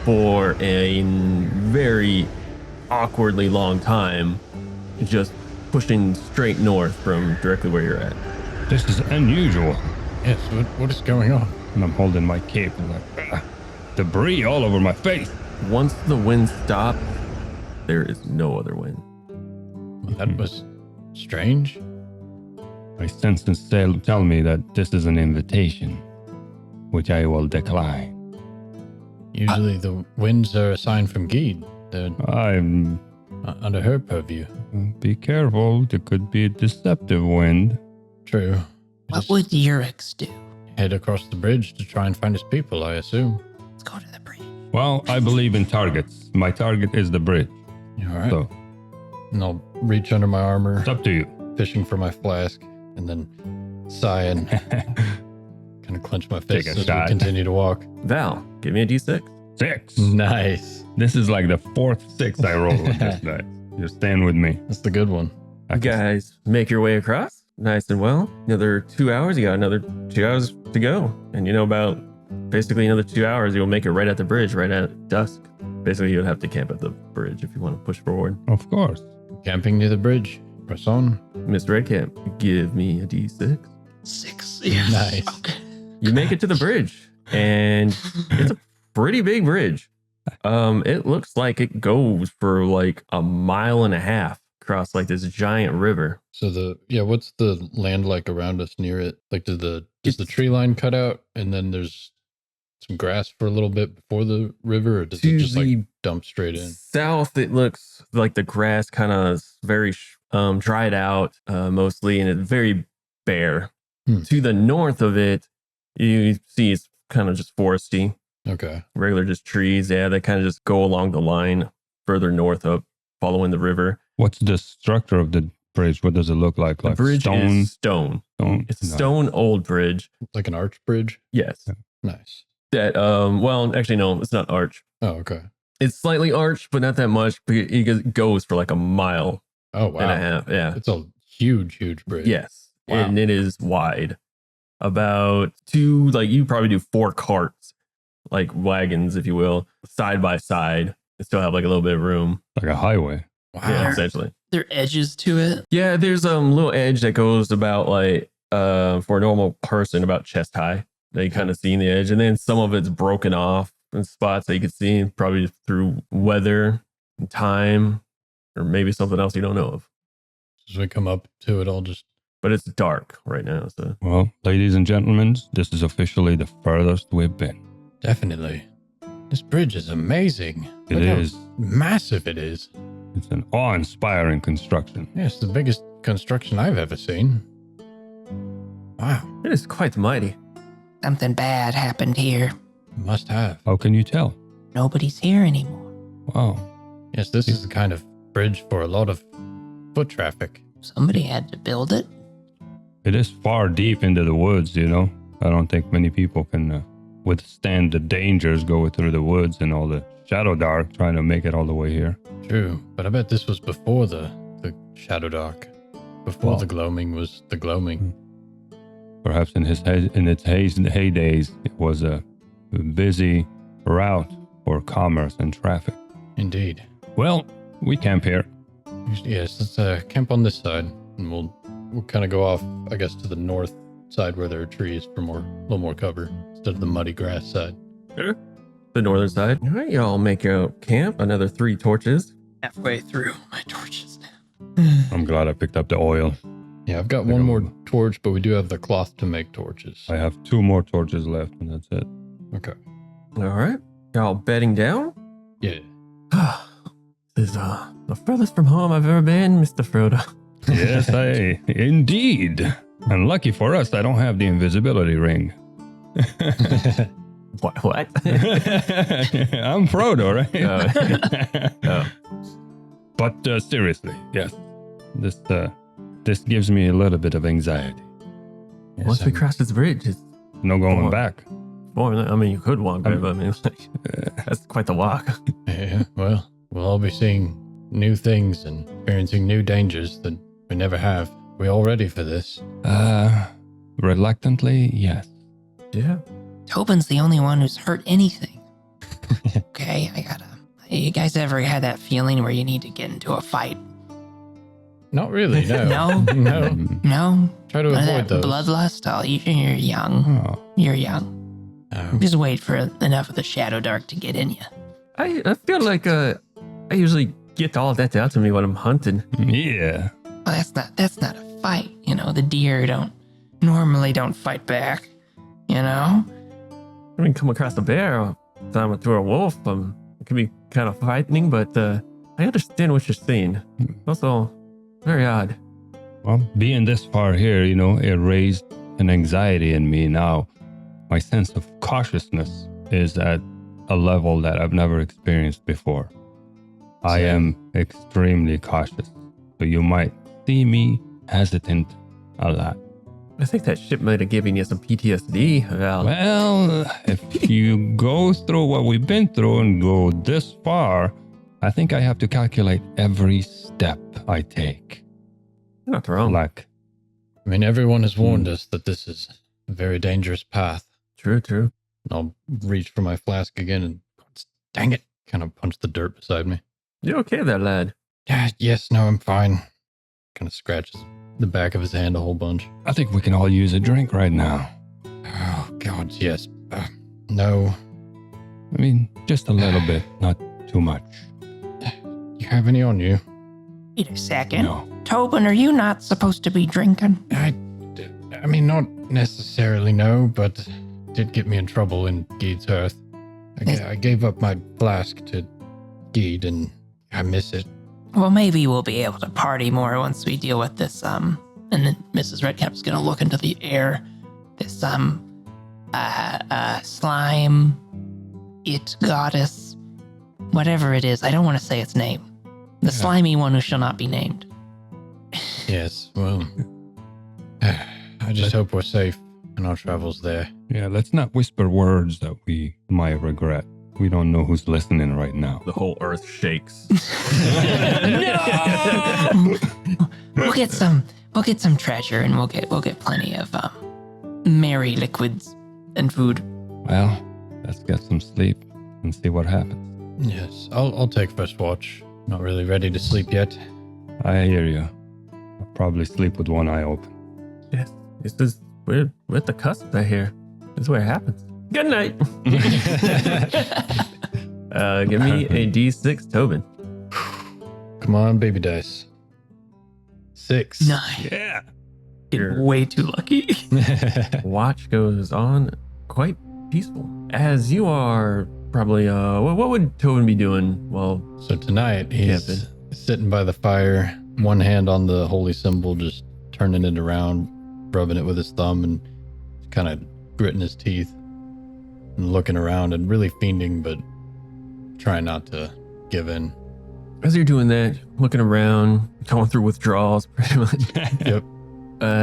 for a very awkwardly long time, just pushing straight north from directly where you're at.
This is unusual.
Yes, what is going on?
And I'm holding my cape and debris all over my face.
Once the wind stops, there is no other wind.
Well, that was strange.
My senses tell me that this is an invitation, which I will decline.
Usually the winds are a sign from Geed. They're
I'm.
under her purview.
Be careful. There could be a deceptive wind.
True.
What
Just
would Uorex do?
head across the bridge to try and find his people, I assume.
Let's go to the bridge.
Well, I believe in targets. My target is the bridge.
All right.
So
And I'll reach under my armor,
it's up to you.
fishing for my flask, and then sigh and kind of clench my
Take
fists
a
as
shot.
we continue to walk.
Val, give me a d6.
6.
Nice.
This is like the 4th 6 I rolled with this dice. You're staying with me.
That's the good one.
You guys make your way across nice and well. Another 2 hours. You got another 2 hours to go. And about basically another 2 hours, you'll make it right at the bridge, right at dusk. Basically, you'd have to camp at the bridge if you want to push forward.
Of course.
Camping near the bridge. Press on.
Miss Redcamp, give me a d6.
6. Yes.
Nice.
Okay.
You make it to the bridge, and it's a pretty big bridge. It looks like it goes for like a mile and a half across like this giant river.
So what's the land like around us near it? Like does the tree line cut out and then there's some grass for a little bit before the river, or does it
To
just like
the
dump straight in?
south, it looks like the grass kind of very dried out mostly, and it's very bare. To the north of it, you see it's kind of just foresty,
Okay.
regular just trees. Yeah, they kind of just go along the line further north up, following the river.
What's the structure of the bridge? What does it look like?
The
Like
bridge
stone?
is stone.
Stone?
It's a
No.
stone old bridge.
Like an arch bridge?
Yes.
Nice.
That well, actually no, it's not arch.
Oh, okay.
It's slightly arched, but not that much. But it goes for like a mile
Oh, wow.
and a half. Yeah.
It's a huge bridge.
Yes.
Wow.
And it is wide. About two, like you probably do 4 carts, like wagons, if you will, side by side. They still have like a little bit of room.
Like a highway.
Wow.
Yeah, essentially.
There are edges to it.
Yeah, there's a little edge that goes about like for a normal person about chest high. That you kind of see in the edge, and then some of it's broken off in spots that you can see probably through weather and time, or maybe something else you don't know of.
As we come up to it, I'll just
But it's dark right now, so
Well, ladies and gentlemen, this is officially the furthest we've been.
definitely. This bridge is amazing.
It
Look how
is.
massive it is.
It's an awe-inspiring construction.
Yeah, it's the biggest construction I've ever seen. Wow.
it is quite mighty.
Something bad happened here.
Must have.
How can you tell?
Nobody's here anymore.
Wow.
Yes, this is the kind of bridge for a lot of foot traffic.
Somebody had to build it.
It is far deep into the woods, I don't think many people can withstand the dangers going through the woods and all the ShadowDark trying to make it all the way here.
True, but I bet this was before the ShadowDark. Before
Well-
the gloaming was the gloaming.
Perhaps in its heydays, it was a busy route for commerce and traffic.
Indeed.
Well, we camp here.
Yes, let's camp on this side, and we'll kind of go off, I guess, to the north side where there are trees for a little more cover instead of the muddy grass side.
The northern side. All right, y'all make your camp. Another 3 torches.
Halfway through my torches.
I'm glad I picked up the oil.
Yeah, I've got one more torch, but we do have the cloth to make torches.
I have 2 more torches left, and that's it.
Okay.
All right, y'all bedding down.
Yeah.
This is the furthest from home I've ever been, Mr. Frodo.
Yes, indeed. And lucky for us, I don't have the invisibility ring.
What?
I'm Frodo, right?
Oh.
But seriously, yes, this gives me a little bit of anxiety.
Yes,
Once we cross this bridge, it's
No going
Oh.
back.
more. I mean, you could walk there, but I mean, it's like, that's quite the walk.
Yeah, well, we'll all be seeing new things and experiencing new dangers that we never have. We all ready for this?
Reluctantly, yes.
Yeah.
Tobin's the only one who's hurt anything. Okay, you guys ever had that feeling where you need to get into a fight?
Not really, no.
No?
No.
No?
Try to
None of
avoid
that
those.
bloodlust? Oh, you're young.
Oh,
You're young.
Oh.
Just wait for enough of the ShadowDark to get in you.
I feel like I usually get all that out to me when I'm hunting.
Yeah.
Well, that's not a fight. The deer don't fight back.
I mean, come across a bear, time through a wolf. It can be kind of frightening, but I understand what you're saying. Also, very odd.
Well, being this far here, it raised an anxiety in me now. My sense of cautiousness is at a level that I've never experienced before. I am extremely cautious. So you might see me hesitant a lot.
I think that ship might have given you some PTSD, Val.
Well, if you go through what we've been through and go this far, I think I have to calculate every step I take.
You're not wrong.
Like,
I mean, everyone has warned us that this is a very dangerous path.
True.
I'll reach for my flask again and, dang it, kind of punch the dirt beside me.
You okay there, lad?
Yes, no, I'm fine. Kind of scratches the back of his hand a whole bunch.
I think we can all use a drink right now.
Oh, God, yes. No.
I mean, just a little bit, not too much.
You have any on you?
Wait a second.
No.
Tobin, are you not supposed to be drinking?
I mean, not necessarily, no, but did get me in trouble in Geed's hearth. I gave up my flask to Geed, and I miss it.
Well, maybe we'll be able to party more once we deal with this, and then Mrs. Redcap's gonna look into the air. This, slime, goddess, whatever it is. I don't want to say its name. The slimy one who shall not be named.
Yes, well, I just hope we're safe in our travels there.
Yeah, let's not whisper words that we might regret. We don't know who's listening right now.
The whole earth shakes.
We'll get some treasure, and we'll get plenty of merry liquids and food.
Well, let's get some sleep and see what happens.
Yes, I'll take first watch. Not really ready to sleep yet.
I hear you. I'll probably sleep with one eye open.
Yes, we're at the cusp right here. This is where it happens. Good night. Give me a D6, Tobin.
Come on, baby dice. 6.
Nice.
Yeah.
Getting way too lucky.
Watch goes on quite peaceful. As you are probably, what would Tobin be doing? Well,
So tonight, he's sitting by the fire, one hand on the holy symbol, just turning it around, rubbing it with his thumb, and kind of gritting his teeth and looking around and really fiending, but trying not to give in.
as you're doing that, looking around, going through withdrawals, pretty much.
Yep.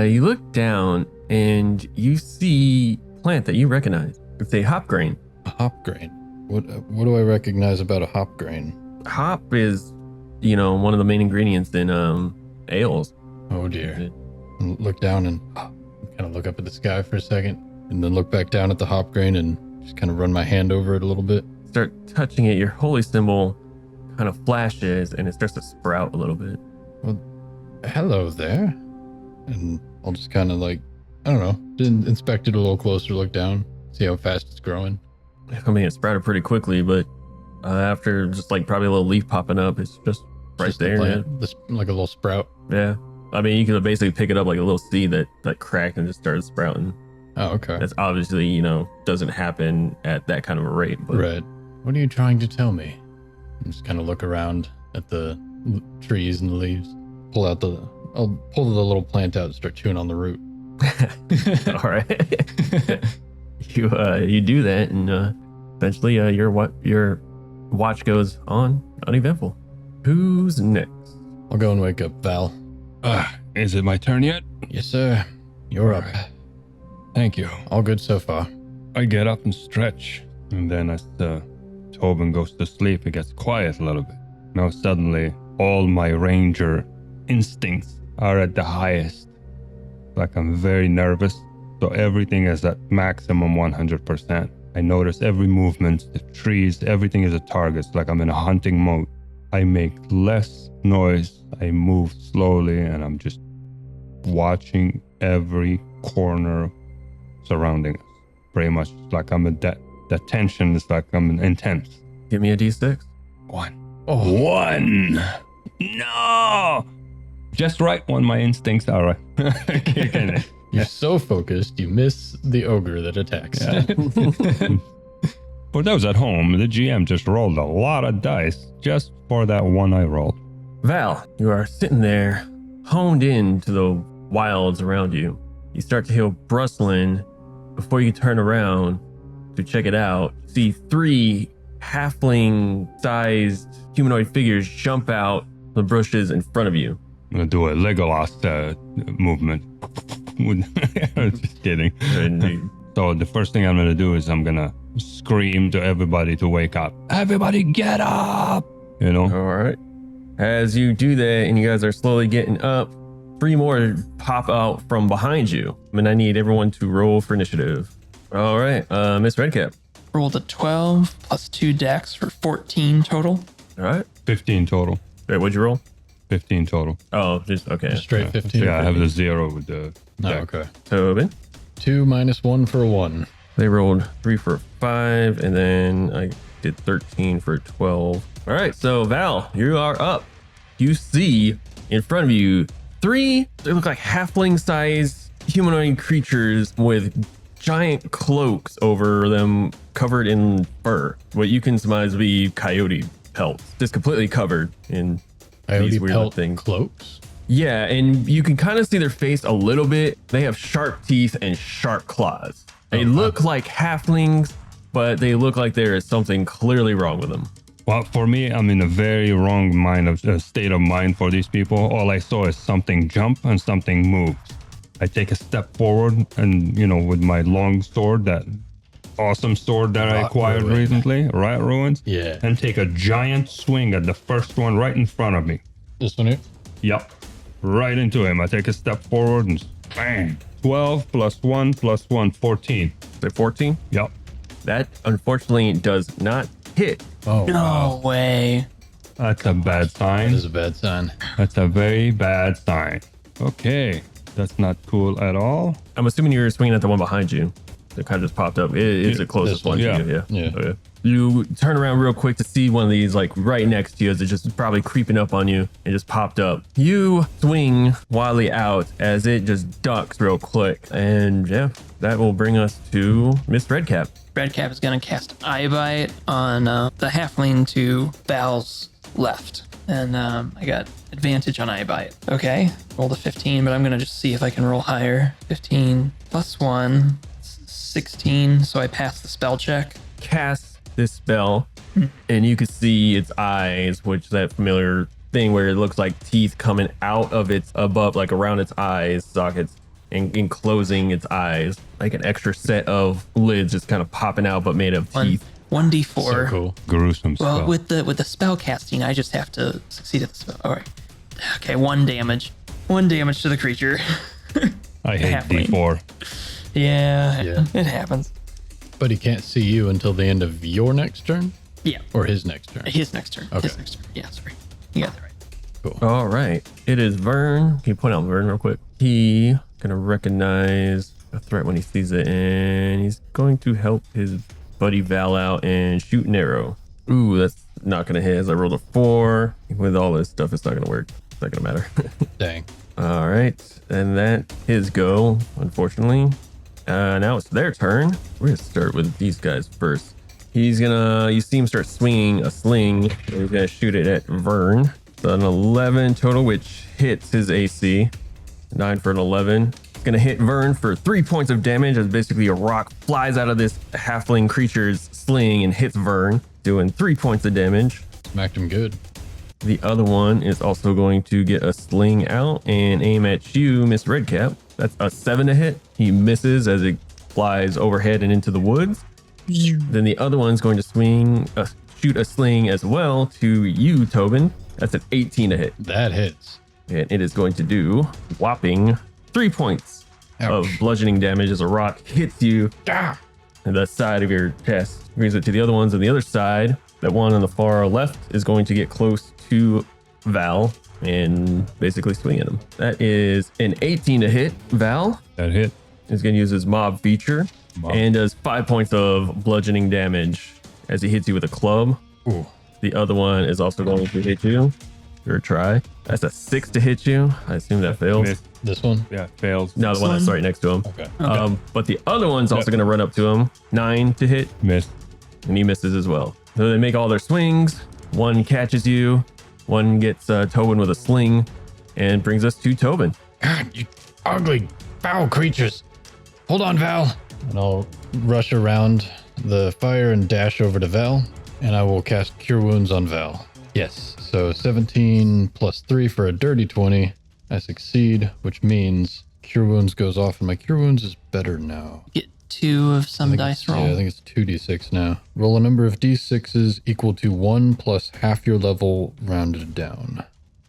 You look down and you see a plant that you recognize. It's a hop grain.
A hop grain. What do I recognize about a hop grain?
Hop is, one of the main ingredients in ales.
Oh dear. And look down and kind of look up at the sky for a second, and then look back down at the hop grain and just kind of run my hand over it a little bit.
Start touching it, your holy symbol kind of flashes and it starts to sprout a little bit.
Well, hello there. And I'll just kind of inspect it a little closer, look down, see how fast it's growing.
I mean, it sprouted pretty quickly, but after just probably a little leaf popping up, it's just right
Just the
there.
plant, like a little sprout.
Yeah. I mean, you could basically pick it up like a little seed that cracked and just started sprouting.
Oh, okay.
That's obviously, doesn't happen at that kind of a rate. But
Right. What are you trying to tell me? And just kind of look around at the trees and the leaves. I'll pull the little plant out and start chewing on the root.
All right. You do that, and eventually your watch goes on uneventful. Who's next?
I'll go and wake up Val.
Is it my turn yet?
Yes, sir. You're up.
Thank you.
All good so far.
I get up and stretch, and then as Tobin goes to sleep, it gets quiet a little bit. Now suddenly, all my ranger instincts are at the highest. Like I'm very nervous, so everything is at maximum 100%. I notice every movement, the trees, everything is a target. It's like I'm in a hunting mode. I make less noise, I move slowly, and I'm just watching every corner surrounding us. Pretty much like I'm that tension is like I'm intense.
Give me a D6.
1.
Oh,
1. No! Just right when my instincts are kicking it.
you're so focused, you miss the ogre that attacks.
For those at home, the GM just rolled a lot of dice just for that one I rolled.
Val, you are sitting there, honed in to the wilds around you. You start to hear rustling. Before you turn around to check it out, you see 3 halfling-sized humanoid figures jump out the bushes in front of you.
I'm gonna do a Legolas movement. Just kidding.
And
So the first thing I'm gonna do is I'm gonna scream to everybody to wake up. Everybody get up! You know?
all right. As you do that and you guys are slowly getting up, 3 more pop out from behind you. And I need everyone to roll for initiative. All right, Miss Redcap.
Rolled a 12 plus 2 dex for 14 total.
All right.
15 total.
Wait, what'd you roll?
15 total.
Oh, just okay.
Straight 15.
Yeah, I have the 0 with the
Oh,
deck.
okay.
Tobin.
2 minus 1 for 1.
They rolled 3 for 5, and then I did 13 for 12. All right, so Val, you are up. You see in front of you 3, they look like halfling-sized humanoid creatures with giant cloaks over them covered in fur. What you can surmise to be coyote pelts, just completely covered in
Coyote
these weird
pelt
things.
cloaks.
Yeah, and you can kind of see their face a little bit. They have sharp teeth and sharp claws. They look like halflings, but they look like there is something clearly wrong with them.
Well, for me, I'm in a very wrong state of mind for these people. All I saw is something jump and something moved. I take a step forward and, with my long sword, that awesome sword that I
Rot
acquired
Ruin.
recently, Riot Ruins,
Yeah.
and take a giant swing at the first one right in front of me.
This one here?
Yup. Right into him. I take a step forward and bang. 12 plus 1 plus 1, 14.
They're 14.
Yup.
That unfortunately does not hit.
Oh,
No
wow.
way.
That's a bad
That
sign.
is a bad sign.
That's a very bad sign. Okay. That's not cool at all.
I'm assuming you're swinging at the one behind you. That kind of just popped up. It's the closest
This one,
one
yeah.
to you. Yeah.
Yeah.
Okay. You turn around real quick to see one of these like right next to you as it's just probably creeping up on you and just popped up. You swing wildly out as it just ducks real quick. And yeah, that will bring us to Miss Redcap.
Redcap is going to cast Eye Bite on the halfling to Val's left. And I got advantage on Eye Bite. Okay, rolled a 15, but I'm going to just see if I can roll higher. 15 plus 1, 16. So I pass the spell check.
Cast this spell and you can see its eyes, which that familiar thing where it looks like teeth coming out of its above, like around its eyes sockets and enclosing its eyes, like an extra set of lids just kind of popping out but made of teeth.
1d4.
So cool.
Gruesome
Well,
spell.
with the spell casting, I just have to succeed at the spell. All right. Okay, 1 damage. 1 damage to the creature.
I hate
halfling.
D4.
Yeah,
Yeah.
it happens.
But he can't see you until the end of your next turn?
Yeah,
Or his next turn?
his next turn.
Okay.
His next turn. Yeah, sorry. You got that right.
All right, it is Vern. Can you point out Vern real quick? He gonna recognize a threat when he sees it, and he's going to help his buddy Val out and shoot an arrow. Ooh, that's not gonna hit. As I rolled a 4 with all this stuff, it's not gonna work. It's not gonna matter.
Dang.
All right, and that his go, unfortunately. Now it's their turn. We're gonna start with these guys first. He's gonna, you see him start swinging a sling. And he's gonna shoot it at Vern. So an 11 total, which hits his AC. 9 for an 11. It's gonna hit Vern for 3 points of damage as basically a rock flies out of this halfling creature's sling and hits Vern, doing 3 points of damage.
Smacked him good.
The other one is also going to get a sling out and aim at you, Miss Redcap. That's a 7 to hit. He misses as it flies overhead and into the woods. Then the other one's going to shoot a sling as well to you, Tobin. That's an 18 to hit.
That hits.
And it is going to do whopping 3 points of bludgeoning damage as a rock hits you in the side of your chest. Brings it to the other ones on the other side. That one on the far left is going to get close to Val and basically swing at him. That is an 18 to hit. Val
That hit.
is going to use his mob feature and does 5 points of bludgeoning damage as he hits you with a club.
Ooh.
The other one is also going to hit you. Your try. That's a 6 to hit you. I assume that fails.
Miss.
This one?
Yeah, fails.
No, the one that's right next to him.
Okay.
But the other one's also going to run up to him. 9 to hit,
Miss.
and he misses as well. So they make all their swings. One catches you. One gets Tobin with a sling, and brings us to Tobin.
God, you ugly, foul creatures. Hold on, Val. And I'll rush around the fire and dash over to Val, and I will cast Cure Wounds on Val. Yes, so 17 plus 3 for a dirty 20. I succeed, which means Cure Wounds goes off, and my Cure Wounds is better now.
Get 2 of some dice roll.
Yeah, I think it's 2d6 now. Roll a number of d6s equal to 1 plus half your level rounded down.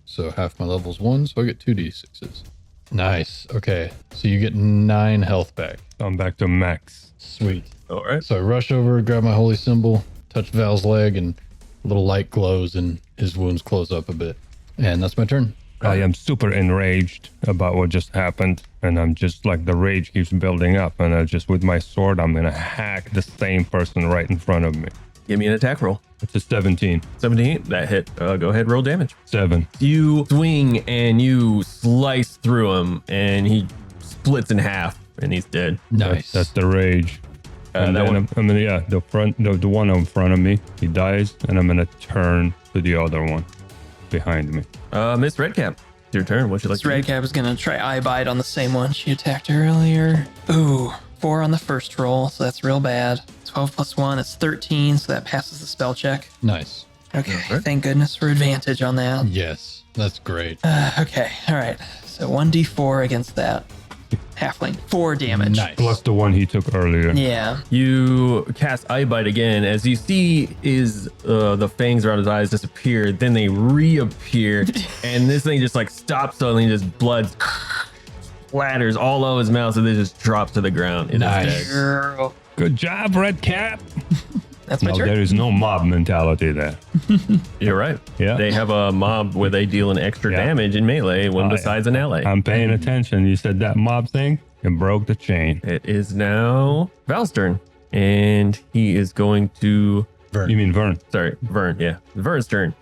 So half my level's 1, so I get 2d6s. Nice. Okay, so you get 9 health back.
I'm back to max.
Sweet.
All right.
So I rush over, grab my holy symbol, touch Val's leg, and a little light glows, and his wounds close up a bit. And that's my turn.
I am super enraged about what just happened, and I'm just like the rage keeps building up, and I just with my sword I'm gonna hack the same person right in front of me.
Give me an attack roll.
It's a 17.
17. That hit. Go ahead, roll damage.
7.
You swing and you slice through him, and he splits in half, and he's dead.
Nice.
That's the rage. And
that
then
one.
I'm gonna, the one in front of me, he dies, and I'm gonna turn to the other one behind me.
Miss Redcap, your turn. What you like
This
to do?
Redcap is gonna try eye bite on the same one she attacked earlier. Ooh, 4 on the first roll, so that's real bad. 12 plus 1 is 13, so that passes the spell check.
Nice.
Okay, thank goodness for advantage on that.
Yes, that's great.
Okay, all right. So 1d4 against that halfling. 4 damage.
Nice.
Plus the one he took earlier.
Yeah.
You cast Eye Bite again. As you see, the fangs around his eyes disappear. Then they reappear, and this thing just like stops suddenly. Just blood splatters all over his mouth, and then just drops to the ground. It is
Nice.
dead.
Girl.
Good job, Red Cap.
That's my
No,
turn.
there is no mob mentality there.
You're right.
Yeah.
They have a mob where they deal an extra
Yeah.
damage in melee when
Oh, yeah.
besides an ally.
I'm paying attention. You said that mob thing? It broke the chain.
It is now Val's turn, and he is going to.
You mean Vern?
Sorry, Vern. Yeah, Vern's turn.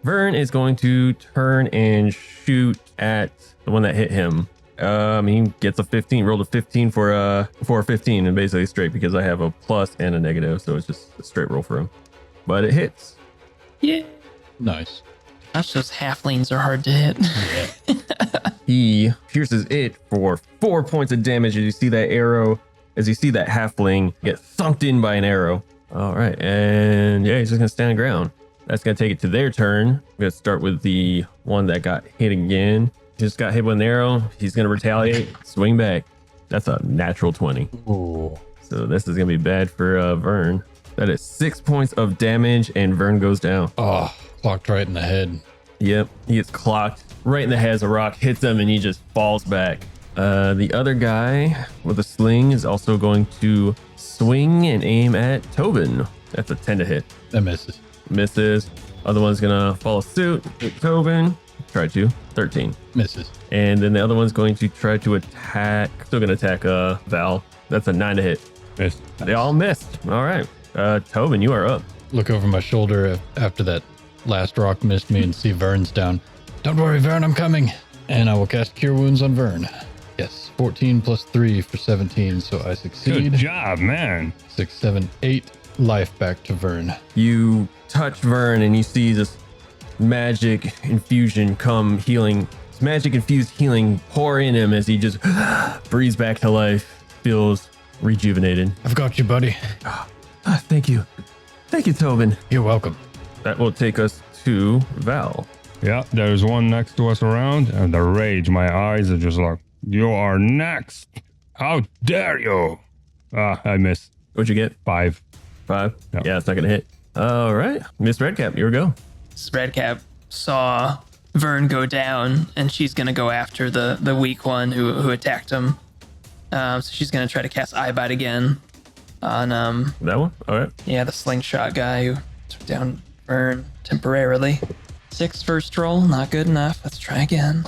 Vern is going to turn and shoot at the one that hit him. He gets a 15. Rolled a 15 for a 15, and basically straight because I have a plus and a negative, so it's just a straight roll for him. But it hits.
Yeah.
Nice.
Gosh, those halflings are hard to hit.
He pierces it for 4 points of damage as you see that arrow, as you see that halfling get thunked in by an arrow. All right, and yeah, he's just gonna stand ground. That's gonna take it to their turn. I'm gonna start with the one that got hit again. Just got hit with an arrow. He's gonna retaliate, swing back. That's a natural 20.
Ooh.
So this is gonna be bad for Vern. That is 6 points of damage, and Vern goes down.
Oh, clocked right in the head.
Yep, he gets clocked right in the head as a rock hits him, and he just falls back. The other guy with a sling is also going to swing and aim at Tobin. That's a 10 to hit.
That misses.
Misses. Other one's gonna follow suit. Hit Tobin. Try to. 13.
Misses.
And then the other one's going to try to attack. Still gonna attack Val. That's a 9 to hit.
Miss.
They all missed. All right. Tobin, you are up.
Look over my shoulder after that last rock missed me and see Vern's down. Don't worry, Vern, I'm coming. And I will cast Cure Wounds on Vern. Yes, 14 plus 3 for 17, so I succeed.
Good job, man.
6, 7, 8 life back to Vern.
You touch Vern and you see this magic infusion come healing. This magic infused healing pour in him as he just breathes back to life. Feels rejuvenated.
I've got you, buddy.
Thank you. Thank you, Tobin.
You're welcome.
That will take us to Val.
Yeah, there's one next to us around, and the rage, my eyes are just like, you are next. How dare you? I missed.
What'd you get?
5.
5?
Yeah.
Yeah, it's not gonna hit. All right. Miss Redcap, here we go.
This Redcap saw Vern go down, and she's gonna go after the weak one who attacked him. So she's gonna try to cast Eye Bite again on
That one? All right.
the slingshot guy who took down Vern temporarily. 6 first roll, not good enough. Let's try again.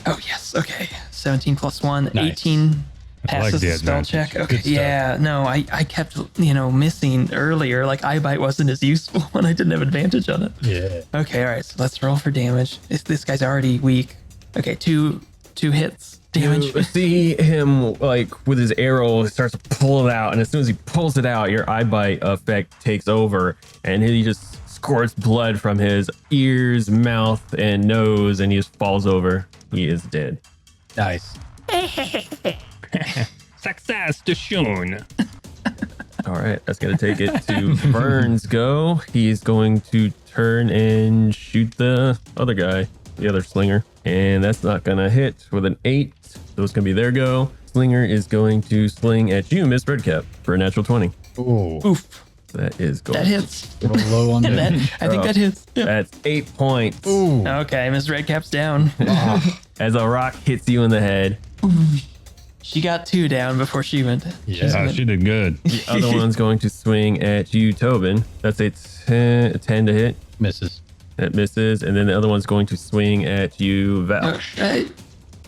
Oh yes, okay. 17 plus 1,
Nice.
18 Passes
the
the spell
advantage.
check. Okay,
Good stuff.
yeah, no, I kept, missing earlier. Like, eye bite wasn't as useful when I didn't have advantage on it.
Yeah.
Okay, all right, so let's roll for damage. This guy's already weak. Okay, two hits. Damage.
You see him like with his arrow starts to pull it out, and as soon as he pulls it out, your eye bite effect takes over, and he just squirts blood from his ears, mouth, and nose, and he just falls over. He is dead.
Nice.
Success to Shun.
All right, that's gonna take it to Vern's go. He's going to turn and shoot the other guy, the other slinger, and that's not gonna hit with an 8. So it's gonna be their go. Slinger is going to sling at you, Miss Redcap, for a natural 20.
Ooh.
Oof.
That is going.
That hits.
Roll low on
And that,
damage.
I think that hits. Yeah.
That's 8 points.
Ooh.
Okay, Miss Redcap's down.
As a rock hits you in the head.
She got 2 down before she went.
Yeah.
She did good.
The other one's going to swing at you, Tobin. That's a 10 to hit.
Misses.
That misses. And then the other one's going to swing at you, Val,
Okay.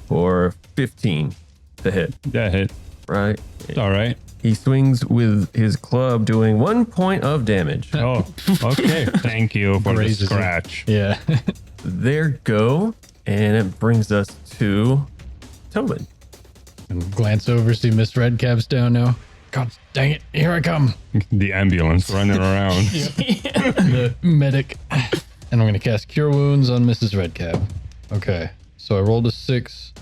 for 15 to hit.
That hit.
Right?
It's all right.
He swings with his club, doing 1 point of damage.
Oh, okay. Thank you for the
Raises it.
scratch.
Yeah.
There go. And it brings us to Tobin.
And glance over, see Miss Redcap's down now. God dang it. Here I come.
The ambulance running around.
The medic. And I'm going to cast Cure Wounds on Mrs. Redcap. Okay. So I rolled a 6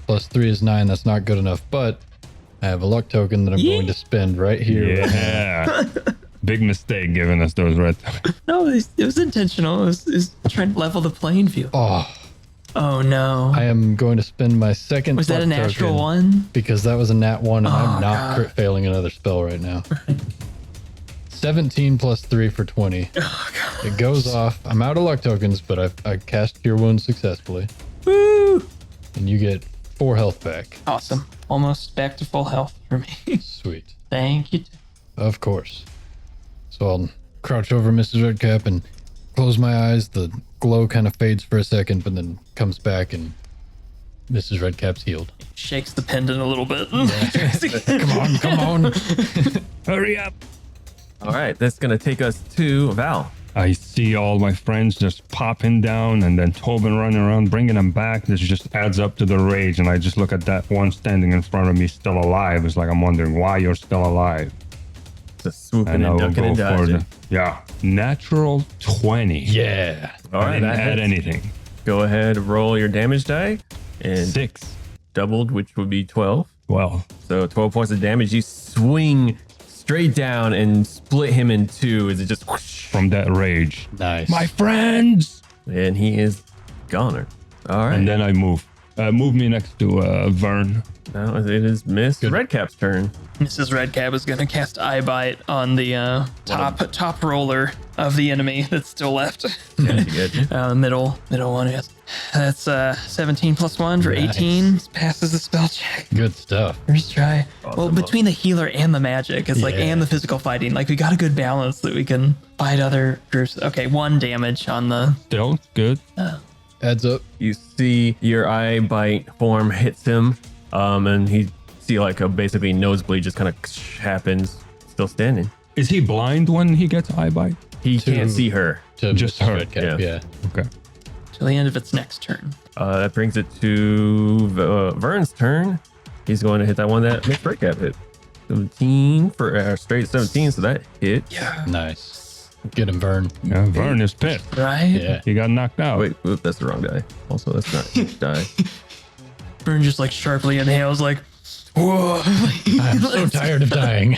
plus 3 is 9. That's not good enough, but I have a luck token that I'm going to spend right here.
Yeah. Big mistake giving us those red.
No, it was intentional. It was trying to level the playing field.
Oh,
Oh no.
I am going to spend my second
Was that a
luck
natural
token
one?
because that was a nat 1 and I'm not
God.
crit failing another spell right now. 17 plus 3 for 20. It goes off. I'm out of luck tokens, but I cast Cure Wounds successfully.
Woo!
And you get 4 health back.
Awesome. Almost back to full health for me.
Sweet.
Thank you.
Of course. So I'll crouch over Mrs. Redcap and close my eyes. The glow kind of fades for a second, but then comes back and Mrs. Redcap's healed.
Shakes the pendant a little bit.
Come on.
Hurry up.
All right, that's going to take us to Val.
I see all my friends just popping down and then Tobin running around, bringing them back. This just adds up to the rage. And I just look at that one standing in front of me still alive. It's like I'm wondering why you're still alive.
Just swooping
And I
and
will
ducking
go
and
for
dodging.
the, yeah, natural 20.
Yeah.
All
I
right,
didn't
that
add
hits.
anything.
Go ahead, roll your damage die. And
6.
doubled, which would be 12.
Well,
So 12 points of damage. You swing straight down and split him in two as it just whoosh,
from that rage.
Nice.
My friends!
and he is goner. All right.
And then I move. Move me next to Vern.
Now it is Miss
Good.
Redcap's turn.
Mrs. Redcap is going to cast Eye Bite on the top roller of the enemy that's still left. Middle one. Yes. That's 17 plus 1 for
Nice.
18. Passes the spell check.
Good stuff.
First try.
Awesome.
Well, between the healer and the magic, it's like,
Yeah.
and the physical fighting, like we got a good balance that we can fight other groups. Okay, 1 damage on the.
Still good.
Adds up.
You see your eye bite form hits him, and he see like a basically nosebleed just kind of happens. Still standing.
Is he blind when he gets eye bite?
He
To-
can't see her.
To
Just
Mrs.
her.
Redcap,
Yeah.
yeah.
Okay.
Till the end of its next turn.
That brings it to Vern's turn. He's going to hit that one that Miss Redcap hit. 17 for straight 17, so that hit.
Yeah.
Nice. Get him, Vern.
Yeah, Vern is pissed.
Right?
Yeah.
He got knocked out.
Wait, oop, that's the wrong die. Also, that's not each die.
Burn just like sharply inhales, like, whoa.
I'm so tired of dying.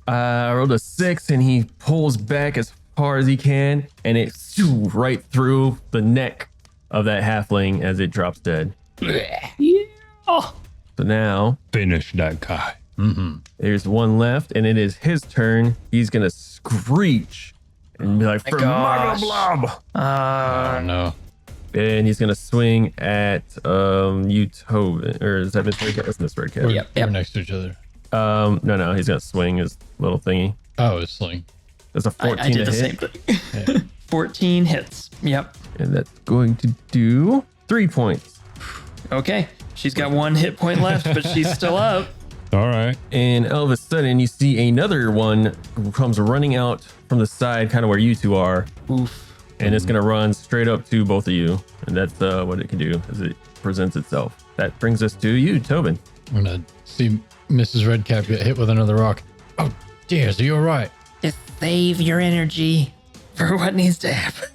I rolled a 6 and he pulls back as far as he can and it right through the neck of that halfling as it drops dead.
Oh,
So now
Finish that guy.
there's one left and it is his turn. He's going to screech and be like, for
gosh.
Mugdulblub!
Oh, no.
And he's going to swing at you, Tobin. Or is that Miss Redcap? That's Miss Redcap.
We're,
Yep,
we're
yep.
next to each other.
No, he's going to swing his little thingy.
Oh, it's sling.
That's a 14
I did
to
the
hit.
same thing. 14 hits. Yep.
And that's going to do 3 points.
Okay. She's got 1 hit point left, but she's still up.
All right.
And all of a sudden, you see another one comes running out from the side, kind of where you two are.
Oof.
And it's going to run straight up to both of you. And that's what it can do as it presents itself. That brings us to you, Tobin.
I'm going to see Mrs. Redcap get hit with another rock. Oh, dears, are you all right?
Just save your energy for what needs to happen.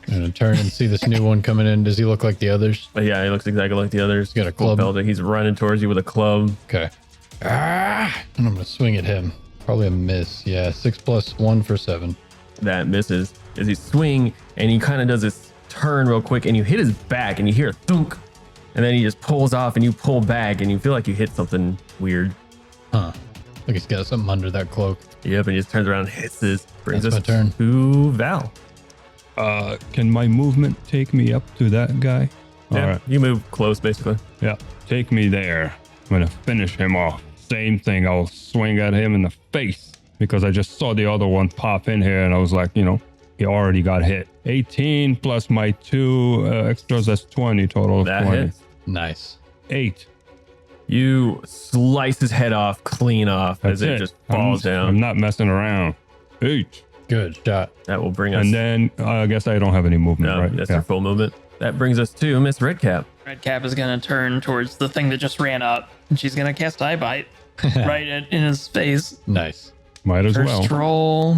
I'm going to turn and see this new one coming in. Does he look like the others?
But yeah, he looks exactly like the others.
He's got a club.
Pelted. He's running towards you with a club.
Okay. Ah! And I'm going to swing at him. Probably a miss. Yeah, 6 + 1 for 7.
That misses as he swing, and he kind of does this turn real quick, and you hit his back, and you hear a thunk, and then he just pulls off, and you pull back, and you feel like you hit something weird.
Huh. Like he's got something under that cloak.
Yep, and he just turns around and hisses. Brings
That's
us
my turn.
to Val.
Can my movement take me up to that guy?
Yeah,
All right.
you move close, basically.
Yeah. Take me there. I'm going to finish him off. Same thing. I'll swing at him in the face because I just saw the other one pop in here and I was like, you know, he already got hit. 18 plus my 2 extras, that's 20 total of
That
20.
hits.
Nice.
8.
You slice his head off, clean off,
That's
as it just
I'm
falls down.
not messing around. 8.
Good shot.
That will bring us.
And then I guess I don't have any movement,
no,
right?
that's your full movement. That brings us to Miss Redcap.
Redcap is going to turn towards the thing that just ran up, and she's going to cast Eye Bite right in his face.
Nice.
Might as well.
First roll,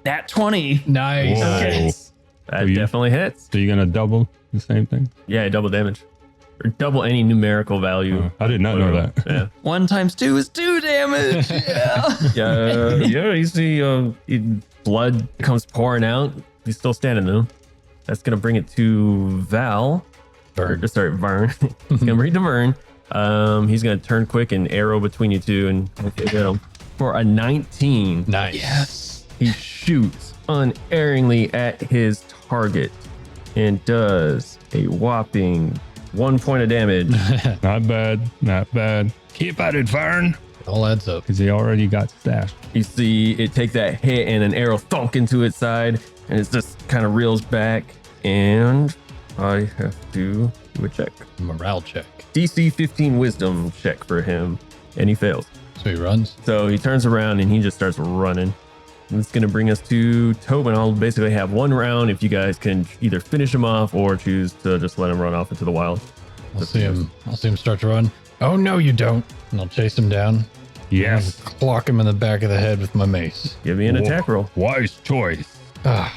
nat 20.
Nice.
Whoa.
Okay.
That
you-
definitely hits.
So you're going to double the same thing?
Yeah, double damage. Or double any numerical value.
I did not know that.
Yeah.
1 × 2 is 2 damage. Yeah.
Yeah, you see blood comes pouring out. He's still standing though. That's gonna bring it to Val.
Burn.
Or, sorry, Vern. It's gonna bring it to Vern. He's gonna turn quick and arrow between you two and hit him for a 19.
Nice.
Yes.
He shoots unerringly at his target and does a whopping 1 point of damage.
Not bad. Not bad. Keep at it, Vern.
It all adds up.
Because he already got stashed.
You see it take that hit and an arrow thunk into its side, and it just kind of reels back. And I have to do a check.
Morale check.
DC 15 wisdom check for him, and he fails.
So he runs.
So he turns around and he just starts running. And it's going to bring us to Tobin. I'll basically have 1 round if you guys can either finish him off or choose to just let him run off into the wild.
I'll see him start to run. Oh, no, you don't. And I'll chase him down.
Yes.
I'll clock him in the back of the head with my mace.
Give me an
Whoa.
attack roll.
Wise choice.
Ah,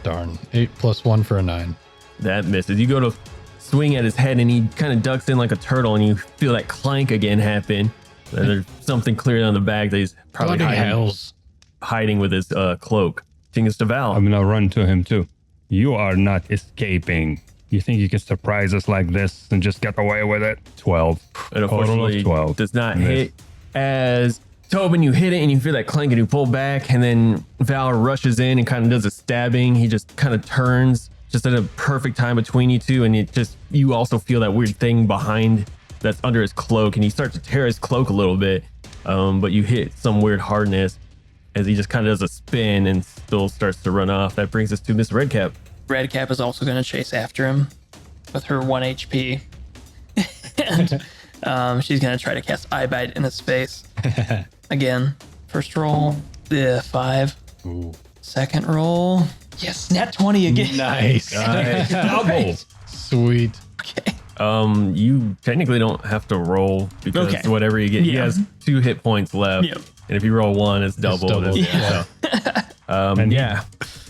darn. 8 + 1 for a 9.
That misses. You go to swing at his head and he kind of ducks in like a turtle, and you feel that clank again happen. And there's something clear on the back that he's probably
Bloody
hiding,
hells.
hiding with his cloak. Thing is to Val.
I'm gonna run to him too. You are not escaping. You think you can surprise us like this and just get away with it? 12.
And
Total
unfortunately,
of 12.
does not
Miss.
hit. As Tobin, you hit it and you feel that clank and you pull back, and then Val rushes in and kind of does a stabbing. He just kind of turns just at a perfect time between you two, and it just, you also feel that weird thing behind that's under his cloak, and you start to tear his cloak a little bit, but you hit some weird hardness as he just kind of does a spin and still starts to run off. That brings us to Miss Redcap.
Redcap is also going to chase after him with her 1 HP. And she's going to try to cast Eye Bite in his face. Again, first roll, 5.
Ooh.
Second roll, yes, nat 20 again.
Nice.
Double.
Sweet.
Okay.
You technically don't have to roll because
Okay.
whatever you get, he
Yeah.
has 2 hit points left.
Yep.
And if you roll 1, it's double.
double.
Yeah.
And
Yeah.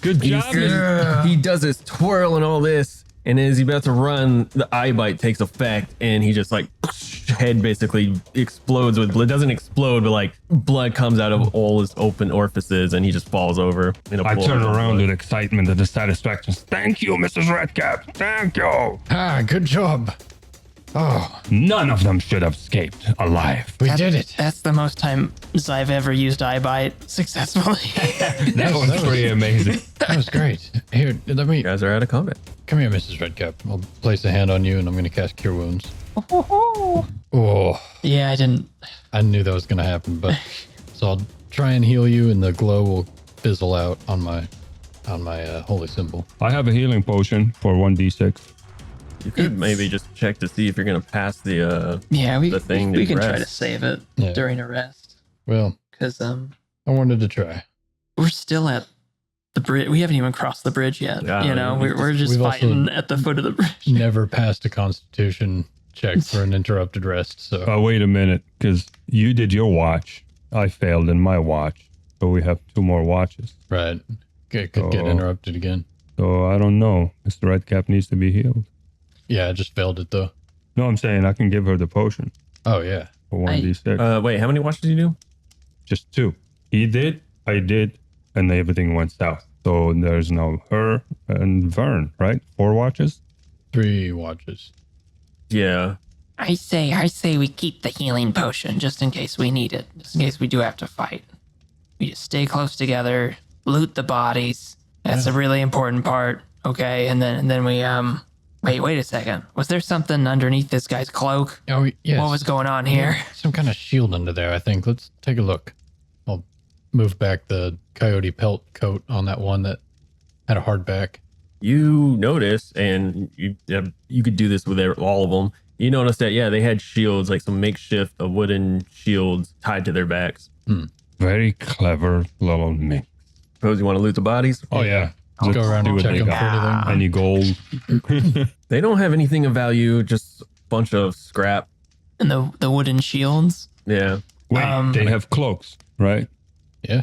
Good
He,
job.
he does this twirl and all this, and as he's about to run, the eye bite takes effect, and he just like head basically explodes with blood. Doesn't explode, but like blood comes out of all his open orifices, and he just falls over. In a
I
pool
turn
of
around
blood.
with excitement and dissatisfaction. Thank you, Mrs. Redcap. Thank you.
Ah, good job. Oh,
None of them should have escaped alive.
we did it.
That's the most times I've ever used Eye Bite successfully.
That was pretty amazing.
That was great. Here, let me
You guys are out of combat.
come here, Mrs. Redcap. I'll place a hand on you, and I'm going to cast Cure Wounds. Oh,
Yeah, I didn't.
I knew that was going to happen, but so I'll try and heal you, and the glow will fizzle out on my holy symbol.
I have a healing potion for 1d6.
You could maybe just check to see if you're gonna pass the
we
thing
we
to
can try to
rest.
save it
Yeah.
during a rest
Well,
because
I wanted to try.
we're still at the bridge. We haven't even crossed the bridge yet.
Yeah,
you know, we're just
we've also-
fighting at the foot of the bridge.
Never passed a constitution check for an interrupted rest, so
Wait a minute, because you did your watch. I failed in my watch. So we have 2 more watches.
right. Could get
Oh.
interrupted again.
So I don't know. Mr. Redcap needs to be healed.
Yeah, I just failed it though.
No, I'm saying I can give her the potion
Oh yeah.
for 1d6.
Wait, how many watches did you do?
Just 2. He did, I did, and everything went south. So there's now her and Vern, right? 4 watches?
3 watches.
Yeah.
I say we keep the healing potion just in case we need it, just in case we do have to fight. We just stay close together, loot the bodies. That's a really important part. Okay, and then we wait a second. Was there something underneath this guy's cloak?
Oh yes.
What was going on here?
Some kind of shield under there, I think. Let's take a look. I'll move back the coyote pelt coat on that one that had a hard back.
You notice, and you could do this with all of them. You notice that, yeah, they had shields, like some makeshift wooden shields tied to their backs.
Very clever little mix.
Suppose you want to loot the bodies?
Oh, yeah.
Let's go around
do
and
what
check
they
them for
got.
anything.
Any gold?
They don't have anything of value, just a bunch of scrap.
And the wooden shields.
Yeah.
Wait, they have cloaks, right?
Yeah.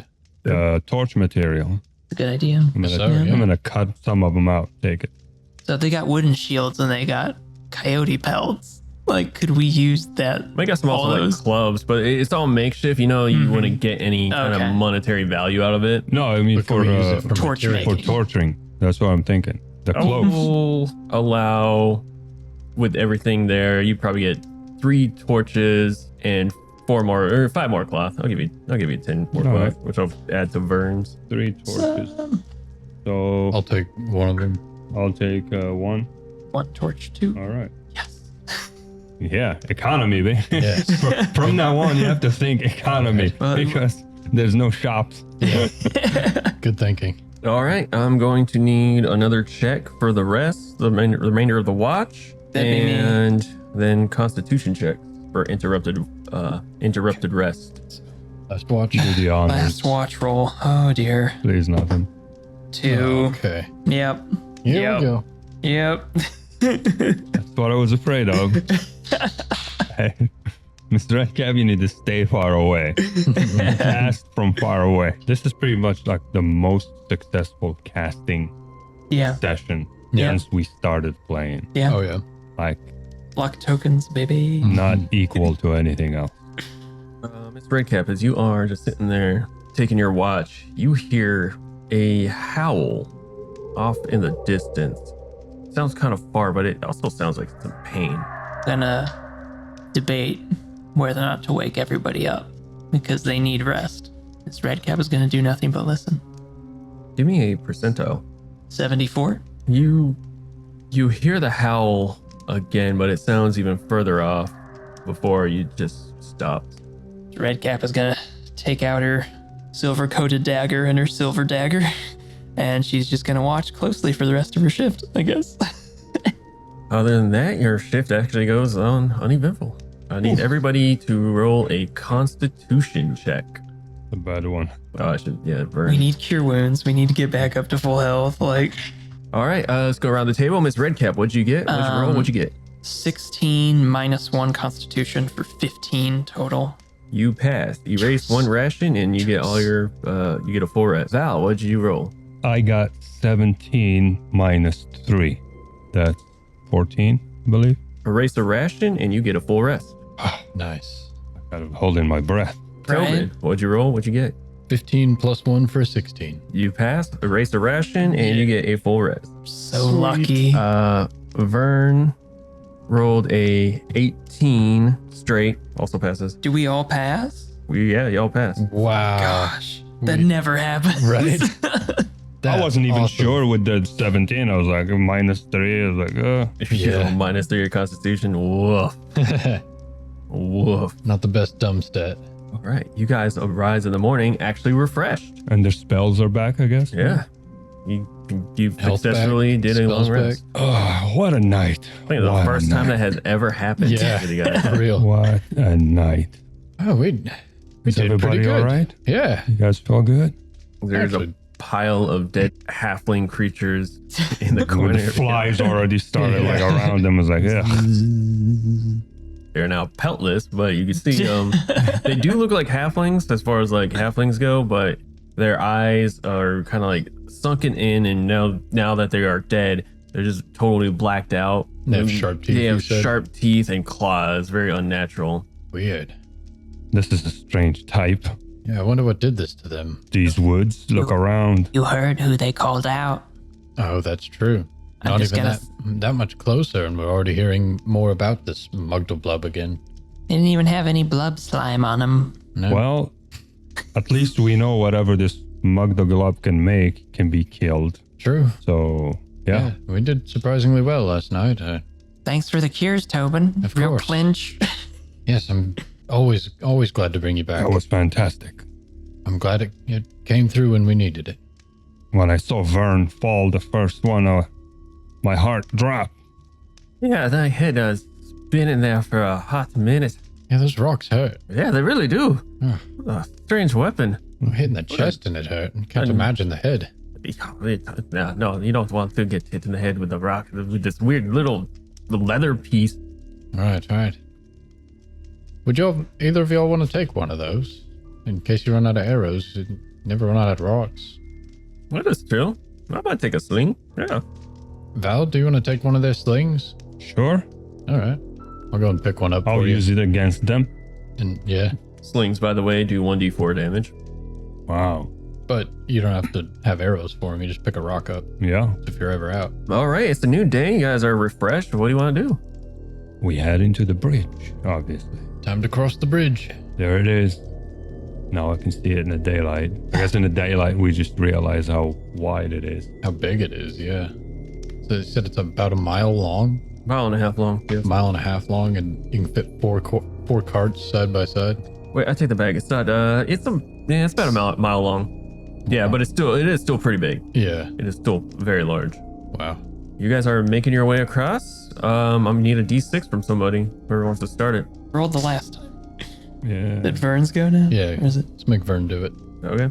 Torch material.
It's a good idea.
I'm gonna,
Sorry, yeah.
I'm gonna cut some of them out. Take it.
So they got wooden shields and they got coyote pelts. Like, could we use that?
I got some
All
also like
those?
clubs, but it's all makeshift. You know, you wouldn't get any kind
Okay.
of monetary value out of it.
No, I mean
But can
for
we use it for
torch
material?
for
making.
torturing. That's what I'm thinking. The
I
cloaks.
will allow, with everything there, you probably get 3 torches and 5 more cloth. I'll give you 10 more
All
cloth,
right.
which I'll add to Vern's.
3 torches. So
I'll take one of them.
I'll take 1.
One torch too.
All right.
Yes.
Yeah, economy, baby.
Yes.
From now on, you have to think economy
Well,
because there's no shops.
Good thinking.
All right, I'm going to need another check for the rest, the remainder of the watch,
That'd be me.
and then Constitution check for interrupted rest.
Last watch.
Do the honors.
Last watch roll. Oh dear.
Please, nothing.
2.
Okay.
Yep.
Here
Yep.
we go.
Yep.
That's what I was afraid of. Hey, Mr. Redcap, you need to stay far away. Cast from far away. This is pretty much like the most successful casting
Yeah.
session
Yeah.
since we started playing.
Yeah.
Oh yeah.
Like,
Luck tokens, baby.
not equal to anything else.
Miss Redcap, as you are just sitting there taking your watch, you hear a howl off in the distance. Sounds kind of far, but it also sounds like some pain.
Gonna debate whether or not to wake everybody up because they need rest. This Redcap is gonna do nothing but listen.
Give me a percentile.
74.
You hear the howl again, but it sounds even further off before you just stopped.
Redcap is gonna take out her silver coated dagger and her silver dagger, and she's just gonna watch closely for the rest of her shift, I guess.
Other than that, your shift actually goes on uneventful. I need everybody to roll a Constitution check.
The bad one.
Oh, I should, yeah,
We
burn.
need cure wounds. We need to get back up to full health. Like
All right, let's go around the table. Miss Redcap, what'd you get? What'd you roll? What'd you get?
16 minus 1 Constitution for 15 total.
You passed. Erase 1 ration, and you get all your. You get a full rest. Val, what'd you roll?
I got 17 minus 3. That's 14, I believe.
Erase a ration, and you get a full rest.
Nice.
I'm holding my breath.
Tobin, what'd you roll? What'd you get?
15 plus 1 for 16.
You passed. Erase a ration, and you get a full rest.
So lucky.
Vern rolled a 18 straight. Also passes.
Do we all pass?
Yeah, y'all passed.
Wow.
Gosh, that
we-
never happens.
Right?
I wasn't even
Awesome.
sure with the 17. I was like, minus 3. I was like,
If you
Yeah.
go minus 3 your Constitution, woof, woof.
Not the best dumb stat.
All right, you guys arise in the morning, actually refreshed.
and their spells are back, I guess.
Yeah, you
Health
successfully
back,
did a long
spells
rest.
Oh, what a night.
I think the first time that has ever happened
Yeah.
to you guys.
For real.
What a night.
Oh, we
Is
did pretty
everybody
good.
all right?
Yeah.
You guys feel good?
There's
Actually-
a pile of dead halfling creatures in the
When
corner.
the flies already started like around them, it was like, yeah.
They're now peltless, but you can see they do look like halflings as far as like halflings go, but their eyes are kind of like sunken in, and now that they are dead, they're just totally blacked out.
They have sharp teeth,
They
you
have
said?
sharp teeth and claws. Very unnatural.
Weird.
This is a strange type.
Yeah, I wonder what did this to them.
These woods, look around.
You heard who they called out.
Oh, that's true.
I'm
Not
just
even
gonna-
that much closer, and we're already hearing more about this Mugdulblub again.
They didn't even have any blub slime on them.
No?
Well, at least we know whatever this Mugdulblub can make can be killed.
True.
So, yeah.
We did surprisingly well last night.
Thanks for the cures, Tobin.
Of
Real
course.
clinch.
Yes, I'm always glad to bring you back.
That was fantastic.
I'm glad it came through when we needed it.
When I saw Vern fall, the first one, my heart dropped.
Yeah, that head has been in there for a hot minute.
Yeah, those rocks hurt.
Yeah, they really do.
Huh.
A strange weapon.
I'm hitting the chest and it hurt. I can't imagine the head.
No, you don't want to get hit in the head with a rock with this weird little leather piece.
Right. Would either of y'all want to take one of those? In case you run out of arrows, you never run out of rocks.
That is true. I might take a sling. Yeah.
Val, do you want to take one of their slings?
Sure.
All right. I'll go and pick one up
I'll
for
use
you.
it against them.
And yeah,
Slings, by the way, do 1d4 damage.
Wow.
but you don't have to have arrows for them. You just pick a rock up
Yeah.
if you're ever out.
All right, it's a new day. You guys are refreshed. What do you want to do?
We head into the bridge, obviously.
Time to cross the bridge.
There it is. Now I can see it in the daylight. I guess in the daylight we just realize how wide it is.
How big it is, yeah. So they said it's about a mile long,
Mile and a half long. Yes.
mile and a half long, and you can fit four carts side by side.
Wait, I take the bag. It's not. It's about a mile long. Yeah, but it is still pretty big.
Yeah.
It is still very large.
Wow.
You guys are making your way across. I'm gonna need a D6 from somebody. Whoever wants to start it.
Rolled the last time.
Yeah.
Did Vern's go now?
Yeah.
Or is it?
Let's make Vern do it.
Okay.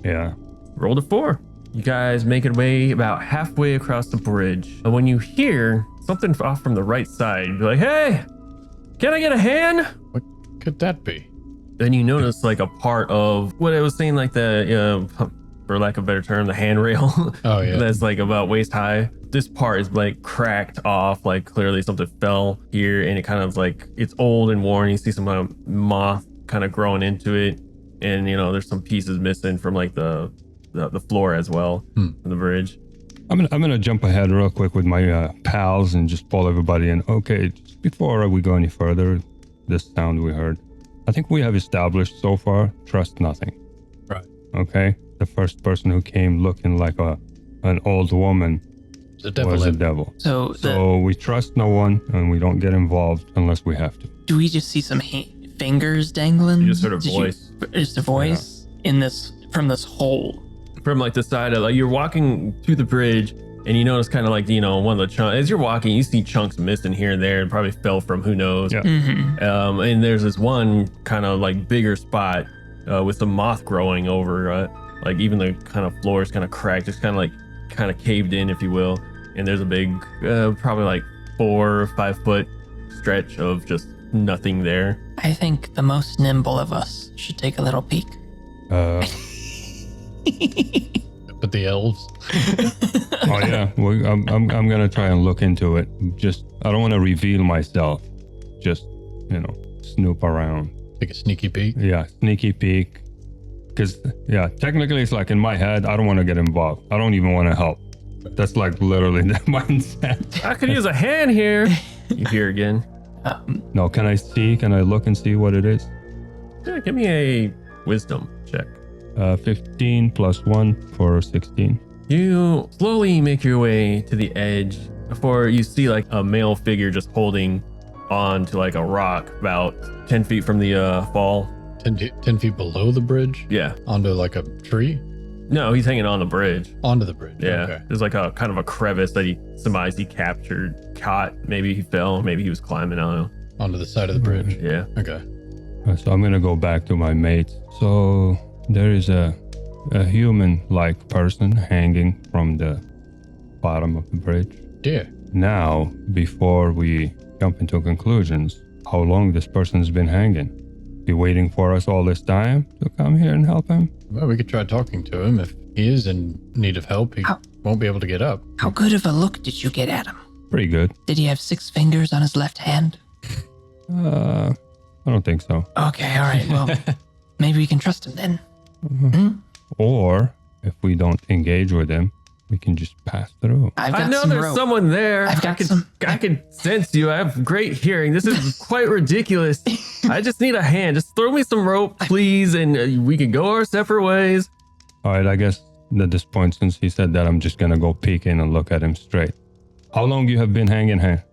Yeah.
Rolled a 4. You guys make your way about halfway across the bridge. And when you hear something off from the right side, you're like, "Hey, can I get a hand?"
What could that be?
Then you notice like a part of what I was saying, like the, for lack of a better term, the handrail.
Oh, yeah.
That's like about waist high. This part is like cracked off, like clearly something fell here, and it kind of like it's old and worn. You see some moth kind of growing into it, and there's some pieces missing from like the floor as well from the bridge.
I'm gonna jump ahead real quick with my pals and just pull everybody in. Okay, just before we go any further, this sound we heard. I think we have established so far, trust nothing.
Right.
Okay? The first person who came looking like an old woman
It's a devil.
was a
imp.
devil.
So,
So we trust no one and we don't get involved unless we have to.
do we just see some fingers dangling?
You just heard a
Did
voice.
Just a voice in this from this hole.
From like the side of like you're walking to the bridge, and you notice kind of like one of the chunks as you're walking, you see chunks missing here and there, and probably fell from who knows.
Yeah.
Mm-hmm.
And there's this one kind of like bigger spot with some moth growing over, like even the kind of floor is kind of cracked, just kind of caved in, if you will. And there's a big, probably like 4 or 5 foot stretch of just nothing there.
I think the most nimble of us should take a little peek.
But the elves.
Oh yeah, I'm gonna try and look into it. Just I don't want to reveal myself. Just snoop around.
Take a sneaky peek.
Yeah, sneaky peek. Because technically it's like in my head I don't want to get involved. I don't even want to help. That's like literally the mindset.
I could use a hand here. You hear again.
No, can I see? Can I look and see what it is?
Yeah, give me a wisdom check.
15 plus 1 for 16.
You slowly make your way to the edge before you see like a male figure just holding on to like a rock about 10 feet from the fall.
10 feet below the bridge
Yeah.
onto like a tree.
No, he's hanging on the bridge.
Onto the bridge.
Yeah.
Okay.
There's like a kind of a crevice that he surmised he captured, caught. Maybe he fell. Maybe he was climbing. I don't know.
Onto the side of the bridge.
Yeah.
Okay.
So I'm gonna go back to my mates. So there is a human-like person hanging from the bottom of the bridge.
Dear.
Now, before we jump into conclusions, how long this person's been hanging? Be waiting for us all this time to come here and help him?
Well, we could try talking to him. If he is in need of help, he won't be able to get up.
How good of a look did you get at him?
Pretty good.
Did he have 6 fingers on his left hand?
I don't think so.
Okay, all right. Well, maybe we can trust him then.
Or if we don't engage with him, we can just pass through.
I've got
I know
some
there's
rope.
someone there.
I've got some.
I can sense you. I have great hearing. This is quite ridiculous. I just need a hand. Just throw me some rope, please, and we can go our separate ways.
All right, I guess at this point, since he said that, I'm just gonna go peek in and look at him straight. How long you have been hanging here?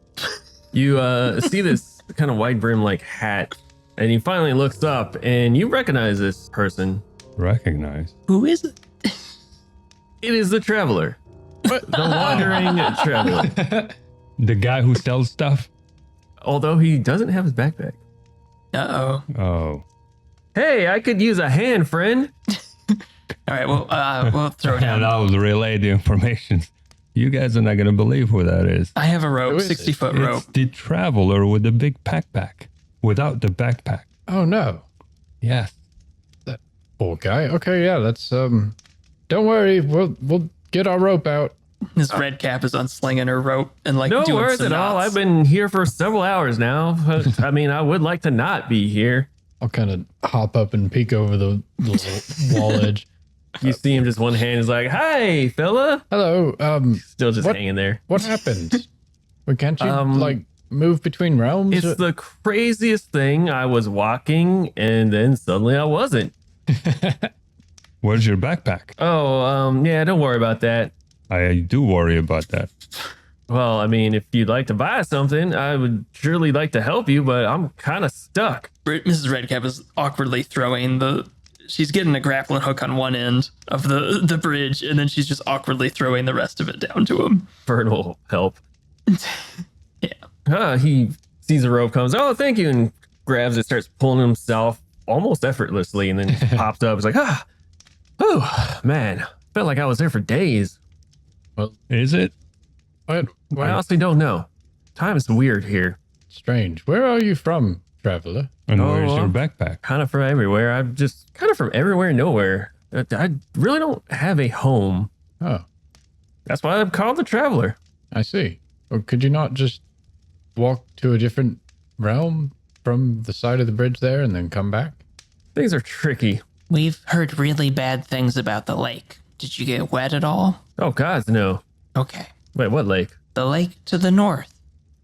You see this kind of wide brim like hat, and he finally looks up, and you recognize this person.
Recognize?
Who is it?
It is the traveler. The wandering traveler.
The guy who sells stuff?
Although he doesn't have his backpack.
Uh-oh.
Oh.
Hey, I could use a hand, friend.
All right, well, we'll throw
And
down.
I'll relay the information. You guys are not gonna believe who that is.
I have a rope,
Who is it?
60-foot rope.
It's the traveler with the big backpack. Without the backpack.
Oh, no.
Yes.
That poor guy. Okay, yeah, that's, don't worry. We'll get our rope out.
His red cap is unslinging her rope and like
No
doing
worries
some
at all.
knots.
I've been here for several hours now. I mean, I would like to not be here.
I'll kind of hop up and peek over the little wall edge.
You see him just one hand is like, "Hi, fella."
Hello,
Still just
What?
hanging there.
what happened? Well, can't you, move between realms?
It's the craziest thing. I was walking and then suddenly I wasn't.
Where's your backpack?
Oh, yeah, don't worry about that.
I do worry about that.
Well, I mean, if you'd like to buy something, I would surely like to help you, but I'm kind of stuck.
Mrs. Redcap is awkwardly throwing she's getting a grappling hook on one end of the bridge, and then she's just awkwardly throwing the rest of it down to him.
Fern will help.
Yeah.
He sees the rope comes. Oh, thank you, and grabs it, starts pulling himself almost effortlessly, and then pops up. It's like, oh, man, felt like I was there for days.
Is it?
What?
I honestly don't know. Time is weird here.
Strange. Where are you from, traveler?
And
Oh,
where's your
well.
backpack?
Kind of from everywhere. I'm just kind of from everywhere, nowhere. I really don't have a home.
Oh,
That's why I'm called the Traveler.
I see. Well, could you not just walk to a different realm from the side of the bridge there and then come back?
Things are tricky.
We've heard really bad things about the lake. Did you get wet at all?
Oh, gods, no.
Okay.
Wait, what lake?
The lake to the north.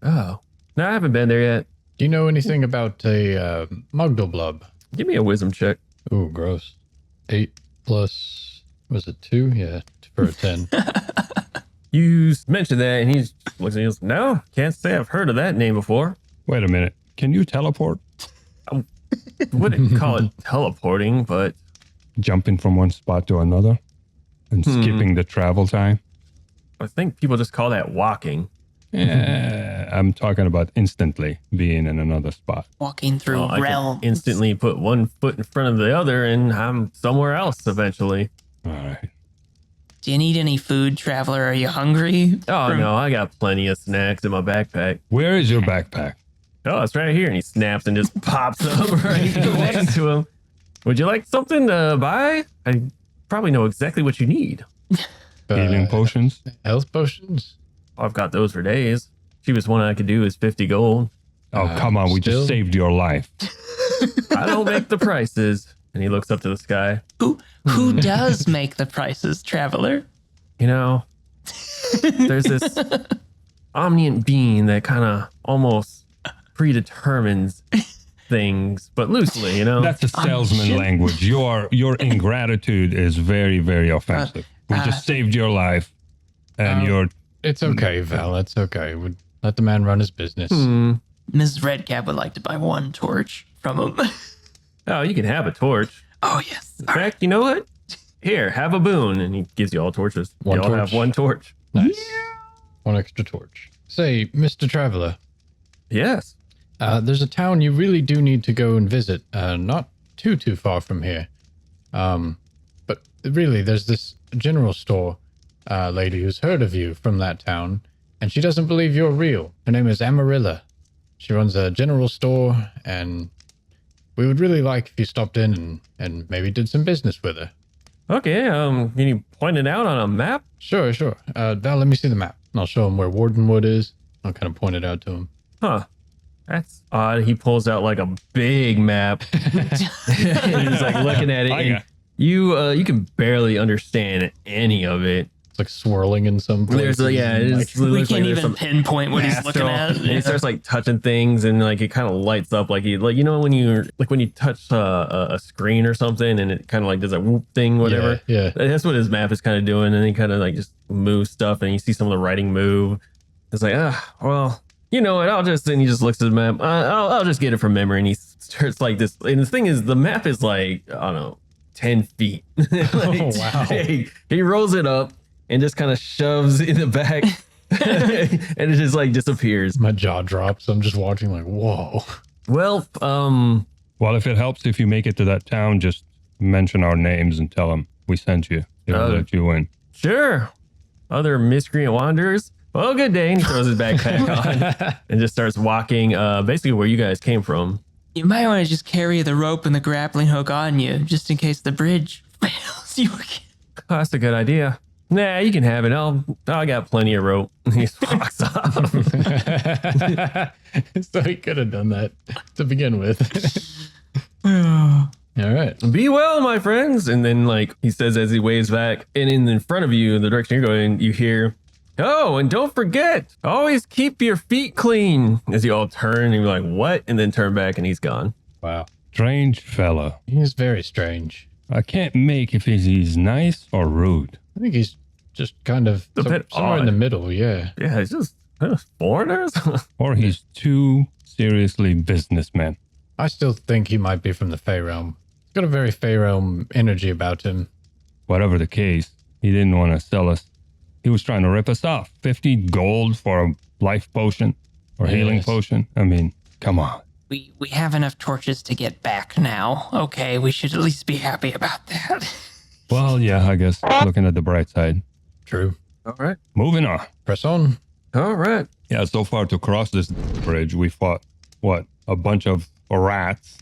Oh, no, I haven't been there yet.
Do you know anything about a Mugdulblub?
Give me a wisdom check.
Ooh, gross. 8 plus, was it 2? Yeah, for a 10.
You mentioned that, and he looks at you. No, can't say I've heard of that name before.
Wait a minute. Can you teleport?
Wouldn't call it teleporting, but
Jumping from one spot to another? And skipping the travel time?
I think people just call that walking.
Yeah, I'm talking about instantly being in another spot.
Walking through
I can
realms.
instantly put one foot in front of the other, and I'm somewhere else eventually.
All right.
Do you need any food, traveler? Are you hungry?
Oh, no, I got plenty of snacks in my backpack.
Where is your backpack?
Oh, it's right here. And he snaps and just pops up right next to him. Would you like something to buy? I probably know exactly what you need.
Healing potions?
Health potions?
I've got those for days. Cheapest one I could do is 50 gold.
Oh, come on. We
still-
just saved your life.
I don't make the prices. And he looks up to the sky.
Who does make the prices, traveler?
You know, there's this omniscient being that kind of almost predetermines things, but loosely, you know?
That's a salesman language. Your ingratitude is very, very offensive. We just saved your life. And you're...
It's okay, Val. It's okay. We'd let the man run his business.
Mrs. Redcap would like to buy one torch from him.
Oh, you can have a torch.
Oh, yes.
In fact, you know what? Here, have a boon. And he gives you all torches.
One
you all
torch?
have one torch.
Nice. One extra torch. Say, Mr. Traveler,
Yes.
there's a town you really do need to go and visit. Not too far from here. But really, there's this general store lady who's heard of you from that town, and she doesn't believe you're real. Her name is Amarilla. She runs a general store, and we would really like if you stopped in and maybe did some business with her.
Okay, can you point it out on a map?
Sure. Val, let me see the map. And I'll show him where Wardenwood is. I'll kind of point it out to him.
Huh. That's odd. He pulls out like a big map. He's like looking at it, and you can barely understand any of it.
It's like swirling in some places.
There's it
We
looks
can't
like there's
even
some
pinpoint what he's looking at.
and he starts like touching things, and like it kind of lights up, like you know when you touch a screen or something, and it kind of like does a whoop thing, whatever.
Yeah.
That's what his map is kind of doing, and he kind of like just moves stuff, and you see some of the writing move. It's like, well, you know what? And he just looks at the map. I'll just get it from memory, and he starts like this. And the thing is, the map is like, I don't know, 10 feet. Like,
Oh, wow.
He rolls it up and just kind of shoves in the back, and it just like disappears.
My jaw drops. I'm just watching like, whoa.
Well,
Well, if it helps, if you make it to that town, just mention our names and tell them we sent you. It'll let you in.
sure. Other miscreant wanderers. Well, good day. And he throws his backpack on and just starts walking basically where you guys came from.
You might want to just carry the rope and the grappling hook on you, just in case the bridge fails you again.
Oh, that's a good idea. Nah, you can have it. I got plenty of rope. He just walks off.
So he could have done that to begin with. All right.
Be well, my friends. And then, like, he says as he waves back, and in front of you, in the direction you're going, you hear, oh, and don't forget, always keep your feet clean. As you all turn, and you're like, what? And then turn back, and he's gone.
Wow.
Strange fella.
He's very strange.
I can't make if he's nice or rude.
I think he's just kind of
A bit
somewhere in
odd.
the middle. Yeah.
Yeah, it's just foreigners.
Or he's too seriously businessman.
I still think he might be from the Fey Realm. He's got a very Fey Realm energy about him.
Whatever the case, he didn't want to sell us. He was trying to rip us off. 50 gold for a life potion or healing
Yes.
potion. I mean, come on.
We have enough torches to get back now. Okay, we should at least be happy about that.
Well, yeah, I guess looking at the bright side.
True.
All right.
Moving on.
Press on.
All right.
Yeah, so far to cross this bridge, we fought, a bunch of rats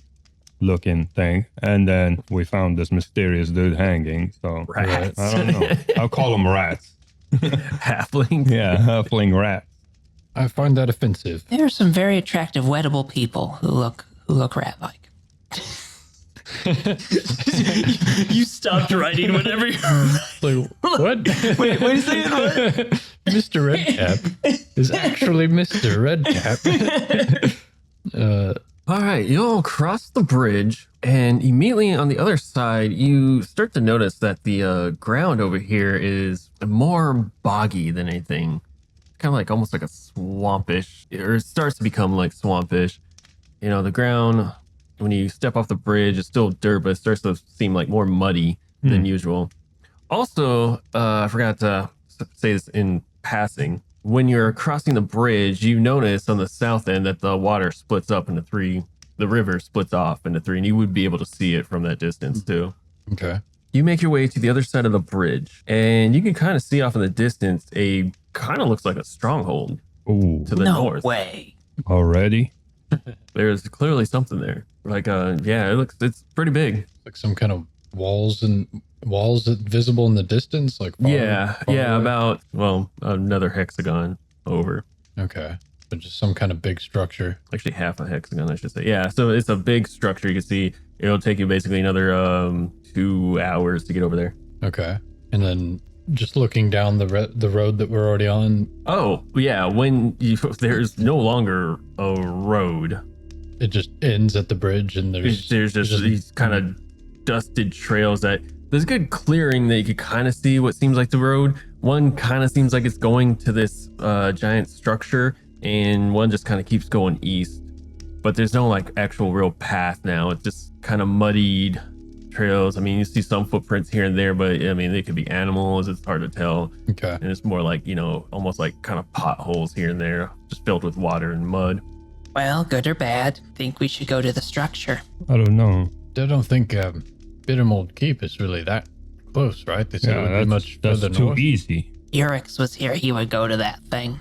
looking thing. And then we found this mysterious dude hanging. So
Rats.
I don't know. I'll call them rats.
Halfling.
Yeah, halfling rat.
I find that offensive.
There are some very attractive wettable people who look rat-like.
You stopped writing whenever you
Like, what?
Wait a second. What?
Mr. Redcap is actually Mr. Redcap.
All right, you all cross the bridge, and immediately on the other side, you start to notice that the ground over here is more boggy than anything. Kind of like almost like a swampish, or it starts to become like swampish. You know, the ground, when you step off the bridge, it's still dirt, but it starts to seem like more muddy than usual. Also, I forgot to say this in passing. When you're crossing the bridge, you notice on the south end that the water splits up into three. The river splits off into three, and you would be able to see it from that distance too.
Okay.
You make your way to the other side of the bridge, and you can kind of see off in the distance a kind of looks like a stronghold
Ooh,
to the
No
north.
way.
already?
There's clearly something there. Like, it's pretty big.
Like some kind of walls that visible in the distance. Like far away?
About another hexagon over.
Okay. But just some kind of big structure.
Actually, half a hexagon, I should say. Yeah, so it's a big structure. You can see it'll take you basically another 2 hours to get over there.
Okay. And then just looking down the road that we're already on,
Oh, yeah. There's no longer a road.
it just ends at the bridge, and
There's just these kind of dusted trails that there's a good clearing that you could kind of see what seems like the road. One kind of seems like it's going to this giant structure, and one just kind of keeps going east. But there's no like actual real path now. It's just kind of muddied trails. I mean, you see some footprints here and there, but I mean, they could be animals. It's hard to tell.
Okay.
And it's more like, almost like kind of potholes here and there, just filled with water and mud.
Well, good or bad, think we should go to the structure.
I don't know.
I don't think Bittermold Keep is really that close, right? They said it would be much
that's
further
too
north.
easy.
Uorex was here, he would go to that thing.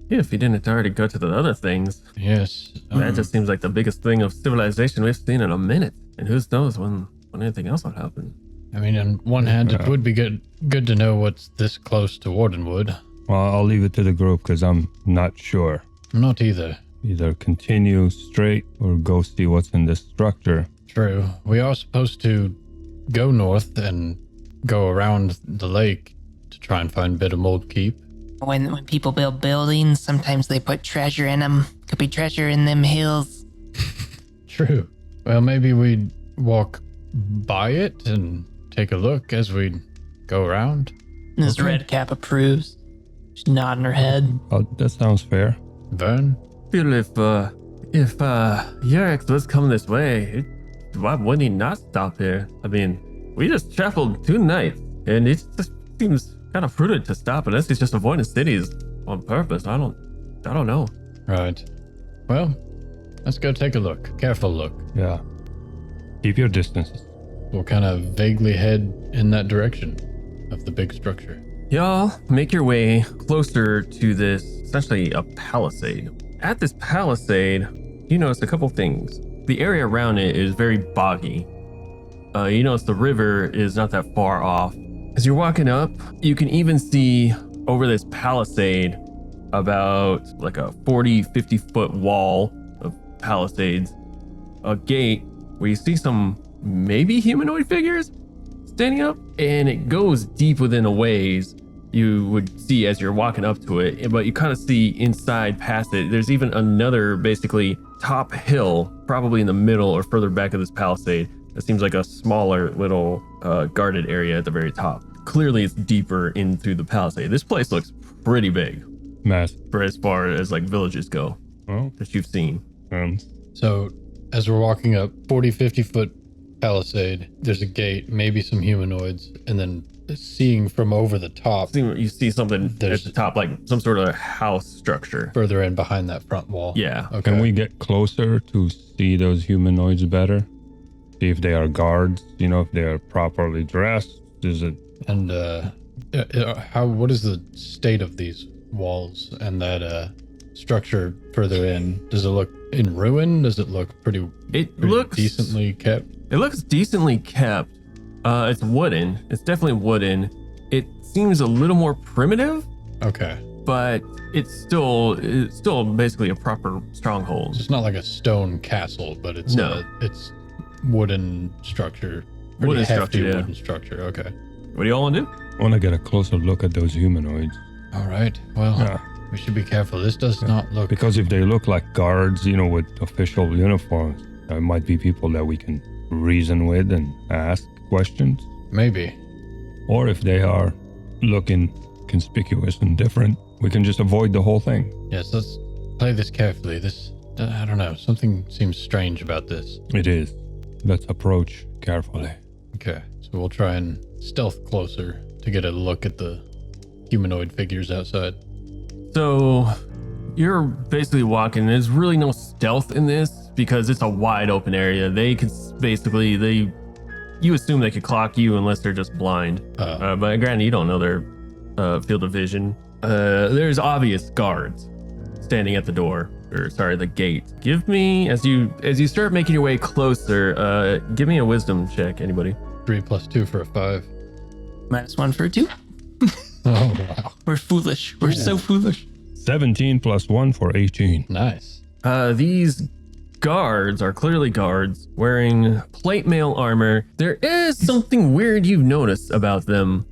Yeah, if he didn't already go to the other things.
Yes.
That just seems like the biggest thing of civilization we've seen in a minute. And who knows when anything else will happen.
I mean, on one hand, it would be good to know what's this close to Wardenwood.
Well, I'll leave it to the group because I'm not sure.
Not either.
Either continue straight or go see what's in this structure.
True. We are supposed to go north and go around the lake to try and find Bittermold Keep.
When people build buildings, sometimes they put treasure in them. Could be treasure in them hills.
True. Well, maybe we'd walk by it and take a look as we go around.
This Redcap approves. She's nodding her head.
Oh, that sounds fair.
Vern?
Feel if Uorex was coming this way, why wouldn't he not stop here? I mean, we just traveled 2 nights, and it just seems kind of prudent to stop unless he's just avoiding cities on purpose. I don't know.
Right. Well, let's go take a look. Careful look.
Yeah. Keep your distances.
We'll kind of vaguely head in that direction of the big structure.
Y'all make your way closer to this, essentially a palisade. At this palisade, you notice a couple things. The area around it is very boggy. You notice the river is not that far off. As you're walking up, you can even see over this palisade about like a 50 foot wall of palisades, a gate where you see some maybe humanoid figures standing up, and it goes deep within a ways you would see as you're walking up to it, but you kind of see inside past it. There's even another basically top hill, probably in the middle or further back of this palisade. It seems like a smaller little guarded area at the very top. Clearly it's deeper into the palisade. This place looks pretty big
Math.
for as far as like villages go
Well,
that you've seen.
So, as we're walking up 50 foot palisade, there's a gate, maybe some humanoids, and then seeing from over the top,
You see something at
There's-
the top, like some sort of house structure.
further in behind that front wall.
Yeah.
Okay.
Can we get closer to see those humanoids better? See if they are guards, if they are properly dressed. Is it
And what is the state of these walls and that structure further in? Does it look in ruin? Does it look pretty
It looks
decently kept?
It looks decently kept. It's wooden. It's definitely wooden. It seems a little more primitive,
Okay.
but it's still basically a proper stronghold.
It's not like a stone castle, but it's
No.
it's wooden structure. Pretty
Wooden
hefty
structure, yeah.
wooden structure. Okay.
What do y'all want to do?
I want to get a closer look at those humanoids.
All right. Well,
Yeah.
we should be careful. This does not look.
Because if they look like guards, with official uniforms, there might be people that we can reason with and ask questions.
Maybe.
Or if they are looking conspicuous and different, we can just avoid the whole thing.
Yes. Let's play this carefully. I don't know. Something seems strange about this.
It is. Let's approach carefully.
Okay. So we'll try and stealth closer to get a look at the humanoid figures outside.
So you're basically walking. There's really no stealth in this because it's a wide open area. They could you assume they could clock you unless they're just blind. But granted, you don't know their field of vision. There's obvious guards standing at the door, the gate. Give me, as you start making your way closer, give me a wisdom check, anybody.
3 + 2 for a 5.
-1 for 2.
Oh wow.
We're foolish. We're so foolish.
17 + 1 for 18.
Nice.
These guards are clearly guards wearing plate mail armor. There is something weird you've noticed about them.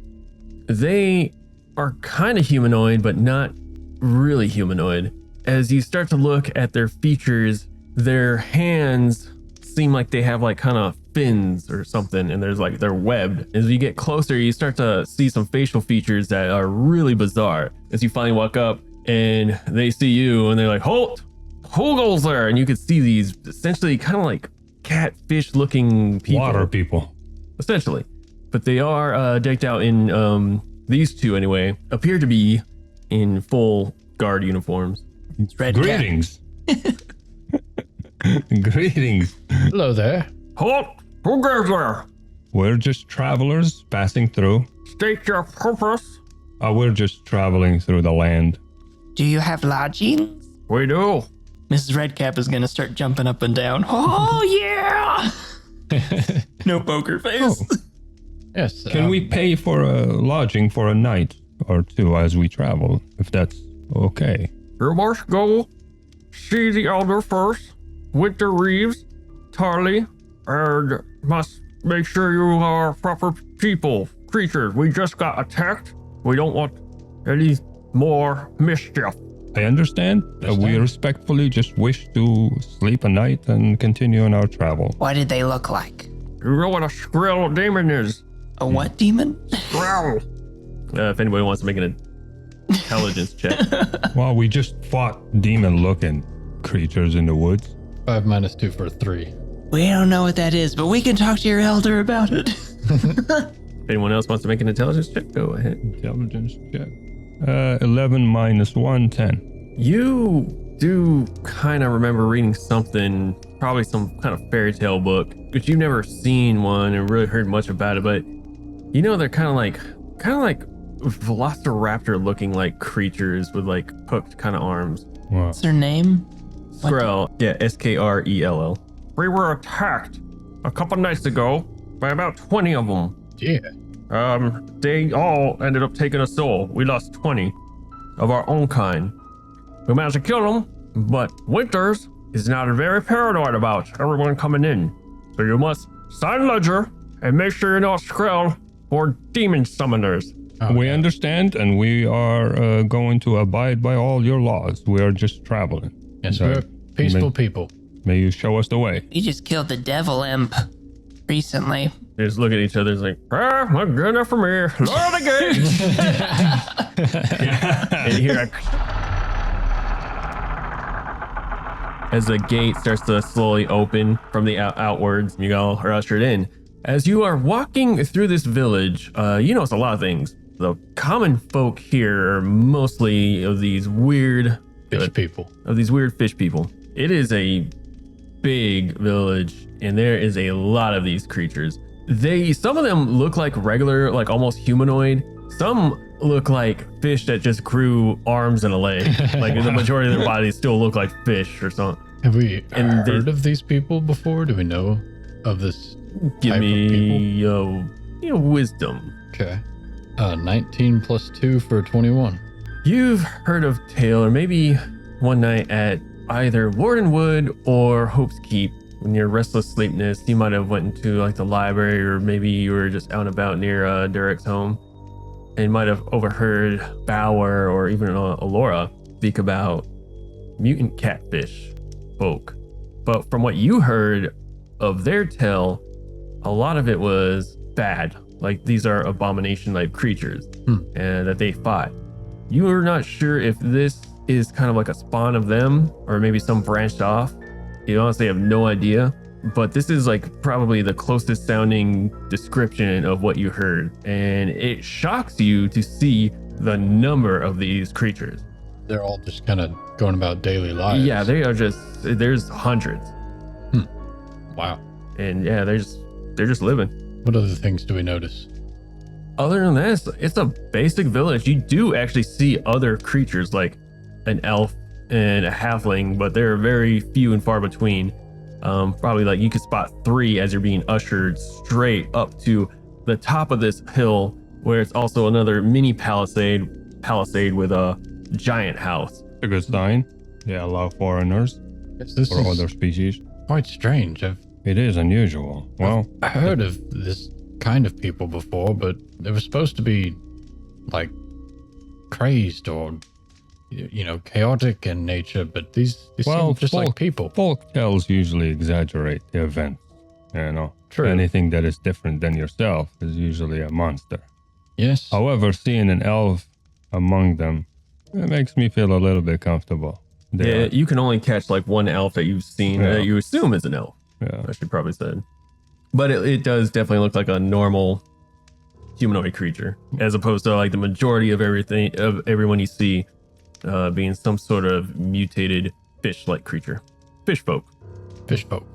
They are kind of humanoid, but not really humanoid. As you start to look at their features, their hands seem like they have like kind of fins or something, and they're webbed. As you get closer, you start to see some facial features that are really bizarre. As you finally walk up and they see you and they're like, Halt! Who goes there? And you can see these essentially kind of like catfish-looking people.
Water people.
Essentially. But they are decked out in, these two anyway, appear to be in full guard uniforms.
Red
Greetings. Greetings.
Hello there.
Halt! Who goes there?
We're just travelers passing through.
State your purpose.
We're just traveling through the land.
Do you have lodgings?
We do.
Mrs. Redcap is gonna start jumping up and down. Oh yeah! No poker face.
Oh.
Yes.
Can we pay for a lodging for a night or two as we travel, if that's okay?
You must go see the elder first, Winter Reeves, Tarley, and must make sure you are proper people, creatures. We just got attacked. We don't want any more mischief.
I understand. We respectfully just wish to sleep a night and continue on our travel.
What did they look like?
You know what a Skrill demon is?
A what demon?
Skrill. If anybody wants to make an intelligence check.
Well, we just fought demon-looking creatures in the woods.
5 minus 2 for 3.
We don't know what that is, but we can talk to your elder about it.
If anyone else wants to make an intelligence check, go ahead.
Intelligence check. 11 minus 1, 10.
You do kind of remember reading something, probably some kind of fairy tale book, but you've never seen one and really heard much about it. But you know, they're kind of like velociraptor looking like creatures with like hooked kind of arms.
Wow.
What's her name?
Skrell, yeah, Skrell. We were attacked a couple nights ago by about 20 of them.
Yeah.
They all ended up taking a soul. We lost 20 of our own kind. We managed to kill them, but Winters is now very paranoid about everyone coming in. So you must sign ledger and make sure you're not Skrell or demon summoners.
We understand, and we are going to abide by all your laws. We are just traveling.
Yes,
So,
we're peaceful people.
May you show us the way.
We just killed the devil imp recently.
They just look at each other. It's like, not good enough for me. Lower the gate. And you hear as the gate starts to slowly open from the outwards, you all are ushered in. As you are walking through this village, you notice a lot of things. The common folk here are mostly of these weird
Fish people.
fish people. It is a big village, and there is a lot of these creatures. Some of them look like regular, like almost humanoid. Some look like fish that just grew arms and a leg. Like the majority of their bodies still look like fish or something.
Have we
And
heard of these people before? Do we know of this
Give
type of
me wisdom.
Okay. 19 plus 2 for 21.
You've heard of Tail, or maybe one night at either Wardenwood or Hope's Keep. When you're restless sleepness, you might have went into like the library, or maybe you were just out and about near Derek's home, and might have overheard Bauer or even Alora speak about mutant catfish folk. But from what you heard of their tale, a lot of it was bad. Like these are abomination like creatures and that they fought. You are not sure if this is kind of like a spawn of them or maybe some branched off. You honestly have no idea, but this is like probably the closest sounding description of what you heard. And it shocks you to see the number of these creatures.
They're all just kind of going about daily lives.
Yeah, there's hundreds.
Wow.
And yeah, they're just living.
What other things do we notice?
Other than this, it's a basic village. You do actually see other creatures like an elf and a halfling, but they're very few and far between. Probably like you could spot 3 as you're being ushered straight up to the top of this hill, where it's also another mini palisade with a giant house.
A good sign. They allow foreigners
Yes, this
or
is
other species.
quite strange.
It is unusual. Well,
I've heard of this kind of people before, but they were supposed to be like crazed or chaotic in nature, but these seem just like people.
Folk tales usually exaggerate the events.
True.
Anything that is different than yourself is usually a monster.
Yes.
However, seeing an elf among them, it makes me feel a little bit comfortable.
Yeah, you can only catch like one elf that you've seen that you assume is an elf.
Yeah.
I should probably said. But it does definitely look like a normal humanoid creature, as opposed to like the majority of everyone you see being some sort of mutated fish-like creature. Fish folk.
Fish folk.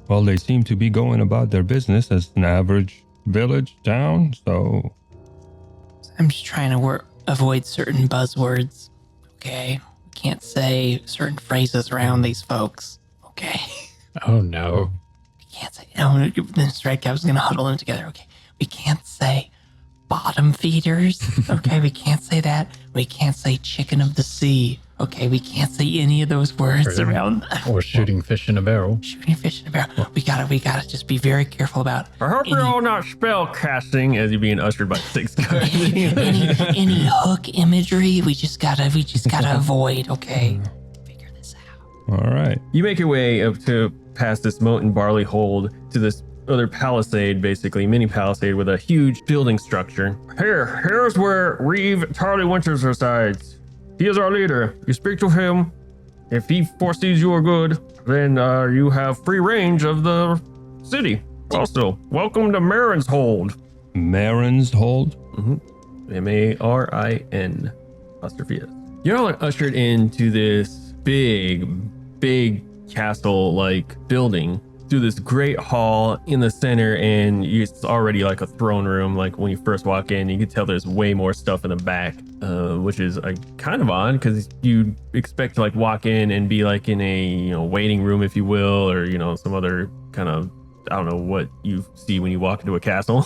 Well, they seem to be going about their business as an average village town, so
I'm just trying to avoid certain buzzwords. Okay, can't say certain phrases around these folks. Okay,
Oh no.
we can't say. No, the Strike Cap's gonna huddle them together. Okay, we can't say bottom feeders. Okay, we can't say that. We can't say chicken of the sea. Okay, we can't say any of those words around.
Or shooting fish in a barrel.
Shooting fish in a barrel. We gotta just be very careful about.
I hope you're all not spell casting as you're being ushered by 6 guys.
any hook imagery. We just gotta avoid. Okay, figure this out.
all right.
You make your way up to past this moat and barley hold to this other palisade, basically mini palisade with a huge building structure. Here's where Reeve Charlie Winters resides. He is our leader. You speak to him. If he foresees you are good, then you have free range of the city. Also, welcome to Marin's Hold.
Marin's Hold?
Marin apostrophe S. You're all ushered into this big castle-like building through this great hall in the center, and it's already like a throne room. Like when you first walk in, you can tell there's way more stuff in the back, which is kind of odd because you expect to like walk in and be like in a waiting room, if you will, or some other kind of, I don't know what you see when you walk into a castle.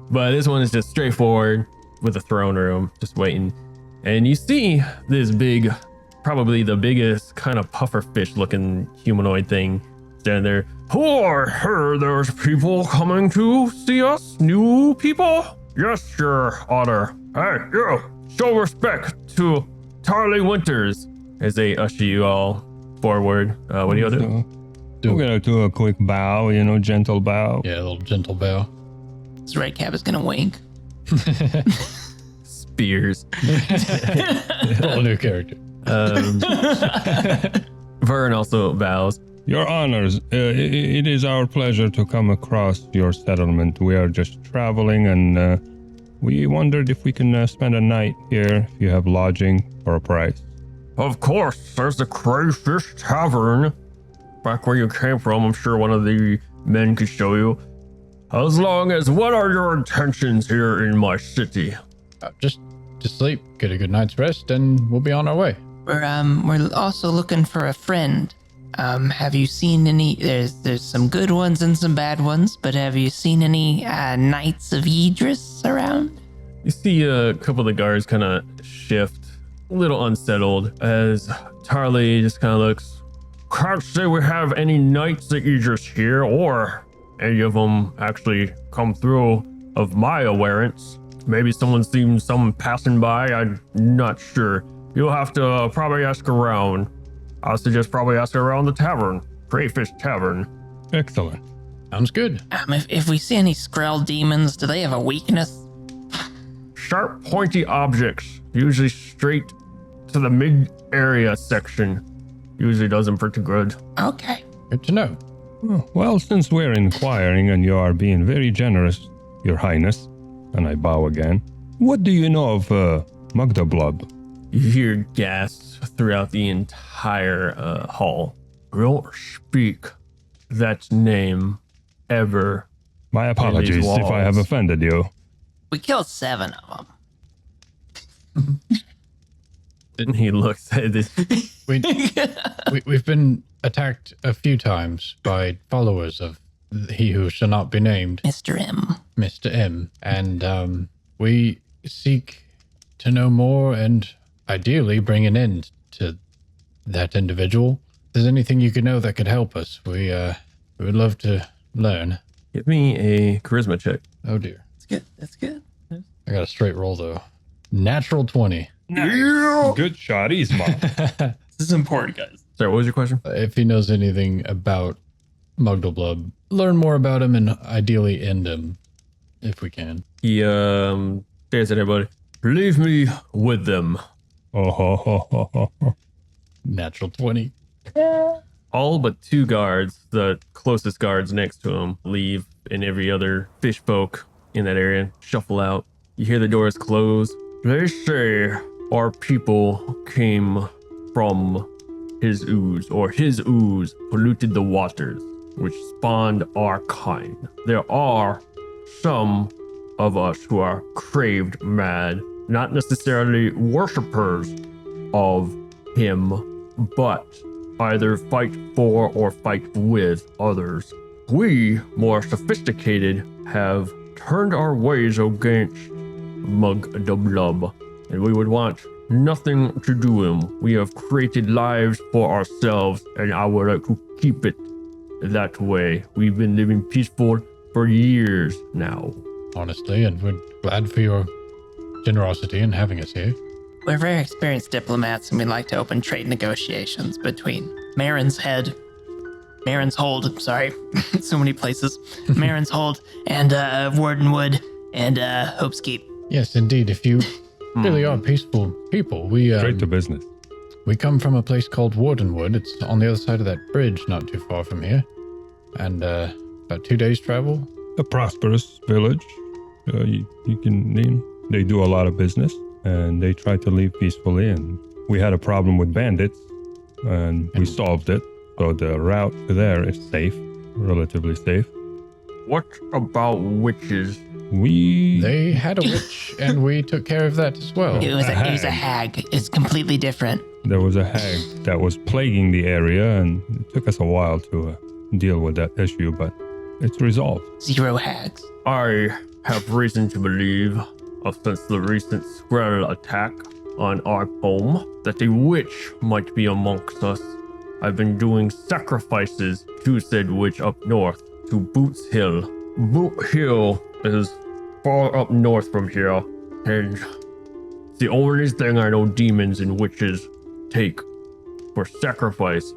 But this one is just straightforward with a throne room, just waiting. And you see this big, probably the biggest kind of pufferfish looking humanoid thing standing there. Oh, I heard there's people coming to see us. New people? Yes, Your Honor. Hey, you, show respect to Charlie Winters as they usher you all forward. What do you do?
We're gonna do a quick bow, gentle bow.
Yeah, a little gentle bow.
Strike Cap is gonna wink.
Spears.
Whole new character.
Vern also bows.
Your honors, it is our pleasure to come across your settlement. We are just traveling, and we wondered if we can spend a night here, if you have lodging for a price.
Of course, there's the Crayfish Tavern. Back where you came from, I'm sure one of the men could show you. As long as, what are your intentions here in my city?
Just sleep, get a good night's rest, and we'll be on our way.
We're also looking for a friend. Have you seen any? There's some good ones and some bad ones, but have you seen any Knights of Idris around?
You see a couple of the guards kind of shift, a little unsettled, as Tarley just kind of looks. Can't say we have any Knights of Idris here, or any of them actually come through of my awareness. Maybe someone's seen someone passing by, I'm not sure. You'll have to probably ask around. I suggest probably ask around the tavern, Crayfish Tavern.
Excellent.
Sounds good.
If we see any Skrell demons, do they have a weakness?
Sharp, pointy objects, usually straight to the mid-area section. Usually does them pretty good.
Okay.
Good to know.
Well, since we're inquiring and you are being very generous, Your Highness, and I bow again, what do you know of Mugdulblub?
You hear gasps throughout the entire hall. Don't speak that name ever.
My apologies if I have offended you.
We killed 7 of them.
And he looks at this.
We've been attacked a few times by followers of he who shall not be named,
Mr. M.
Mr. M. And we seek to know more and ideally bring an end to that individual. If there's anything you could know that could help us, we would love to learn.
Give me a charisma check.
Oh dear.
That's good.
I got a straight roll though. Natural 20.
Nice. Good shot, Isma.
This is important, guys.
Sorry, what was your question?
If he knows anything about Mugdulblub, learn more about him and ideally end him if we can.
He stares at everybody. Leave me with them.
Oh, ho, ho, ho, ho, ho.
Natural 20.
All but 2 guards, the closest guards next to him, leave, and every other fish folk in that area shuffle out. You hear the doors close. They say our people came from his ooze, or his ooze polluted the waters, which spawned our kind. There are some of us who are craved mad, not necessarily worshippers of him, but either fight for or fight with others. We, more sophisticated, have turned our ways against Mugdulblub, and we would want nothing to do with him. We have created lives for ourselves, and I would like to keep it that way. We've been living peaceful for years now.
Honestly, and we're glad for your generosity in having us here.
We're very experienced diplomats, and we like to open trade negotiations between
Marin's Hold, sorry, so many places. Marin's Hold and Wardenwood and Hope's Keep.
Yes, indeed. If you really are peaceful people, we
Straight to business.
we come from a place called Wardenwood. It's on the other side of that bridge, not too far from here, and about 2 days' travel.
A prosperous village. They do a lot of business, and they try to live peacefully. And we had a problem with bandits, and we solved it. So the route there is safe, relatively safe.
What about witches?
They had a witch, and we took care of that as well.
It was a hag. It's completely different.
There was a hag that was plaguing the area, and it took us a while to deal with that issue, but it's resolved.
0 hags.
I have reason to believe, since the recent Skrell attack on our home, that a witch might be amongst us. I've been doing sacrifices to said witch up north, to Boots Hill. Boot Hill is far up north from here, and it's the only thing I know demons and witches take for sacrifice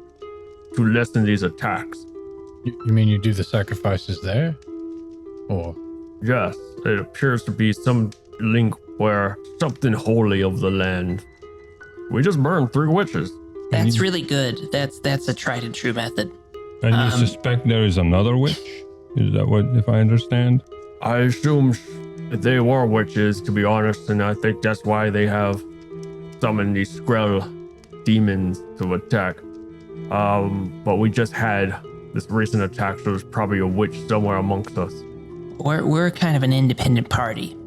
to lessen these attacks.
You mean you do the sacrifices there? Or
Yes, it appears to be some link where something holy of the land. We just burned 3 witches.
That's really good. That's a tried and true method.
And you suspect there is another witch? Is that what, if I understand?
I assume they were witches, to be honest, and I think that's why they have summoned these Skrell demons to attack. But we just had this recent attack, so there's probably a witch somewhere amongst us.
We're kind of an independent party.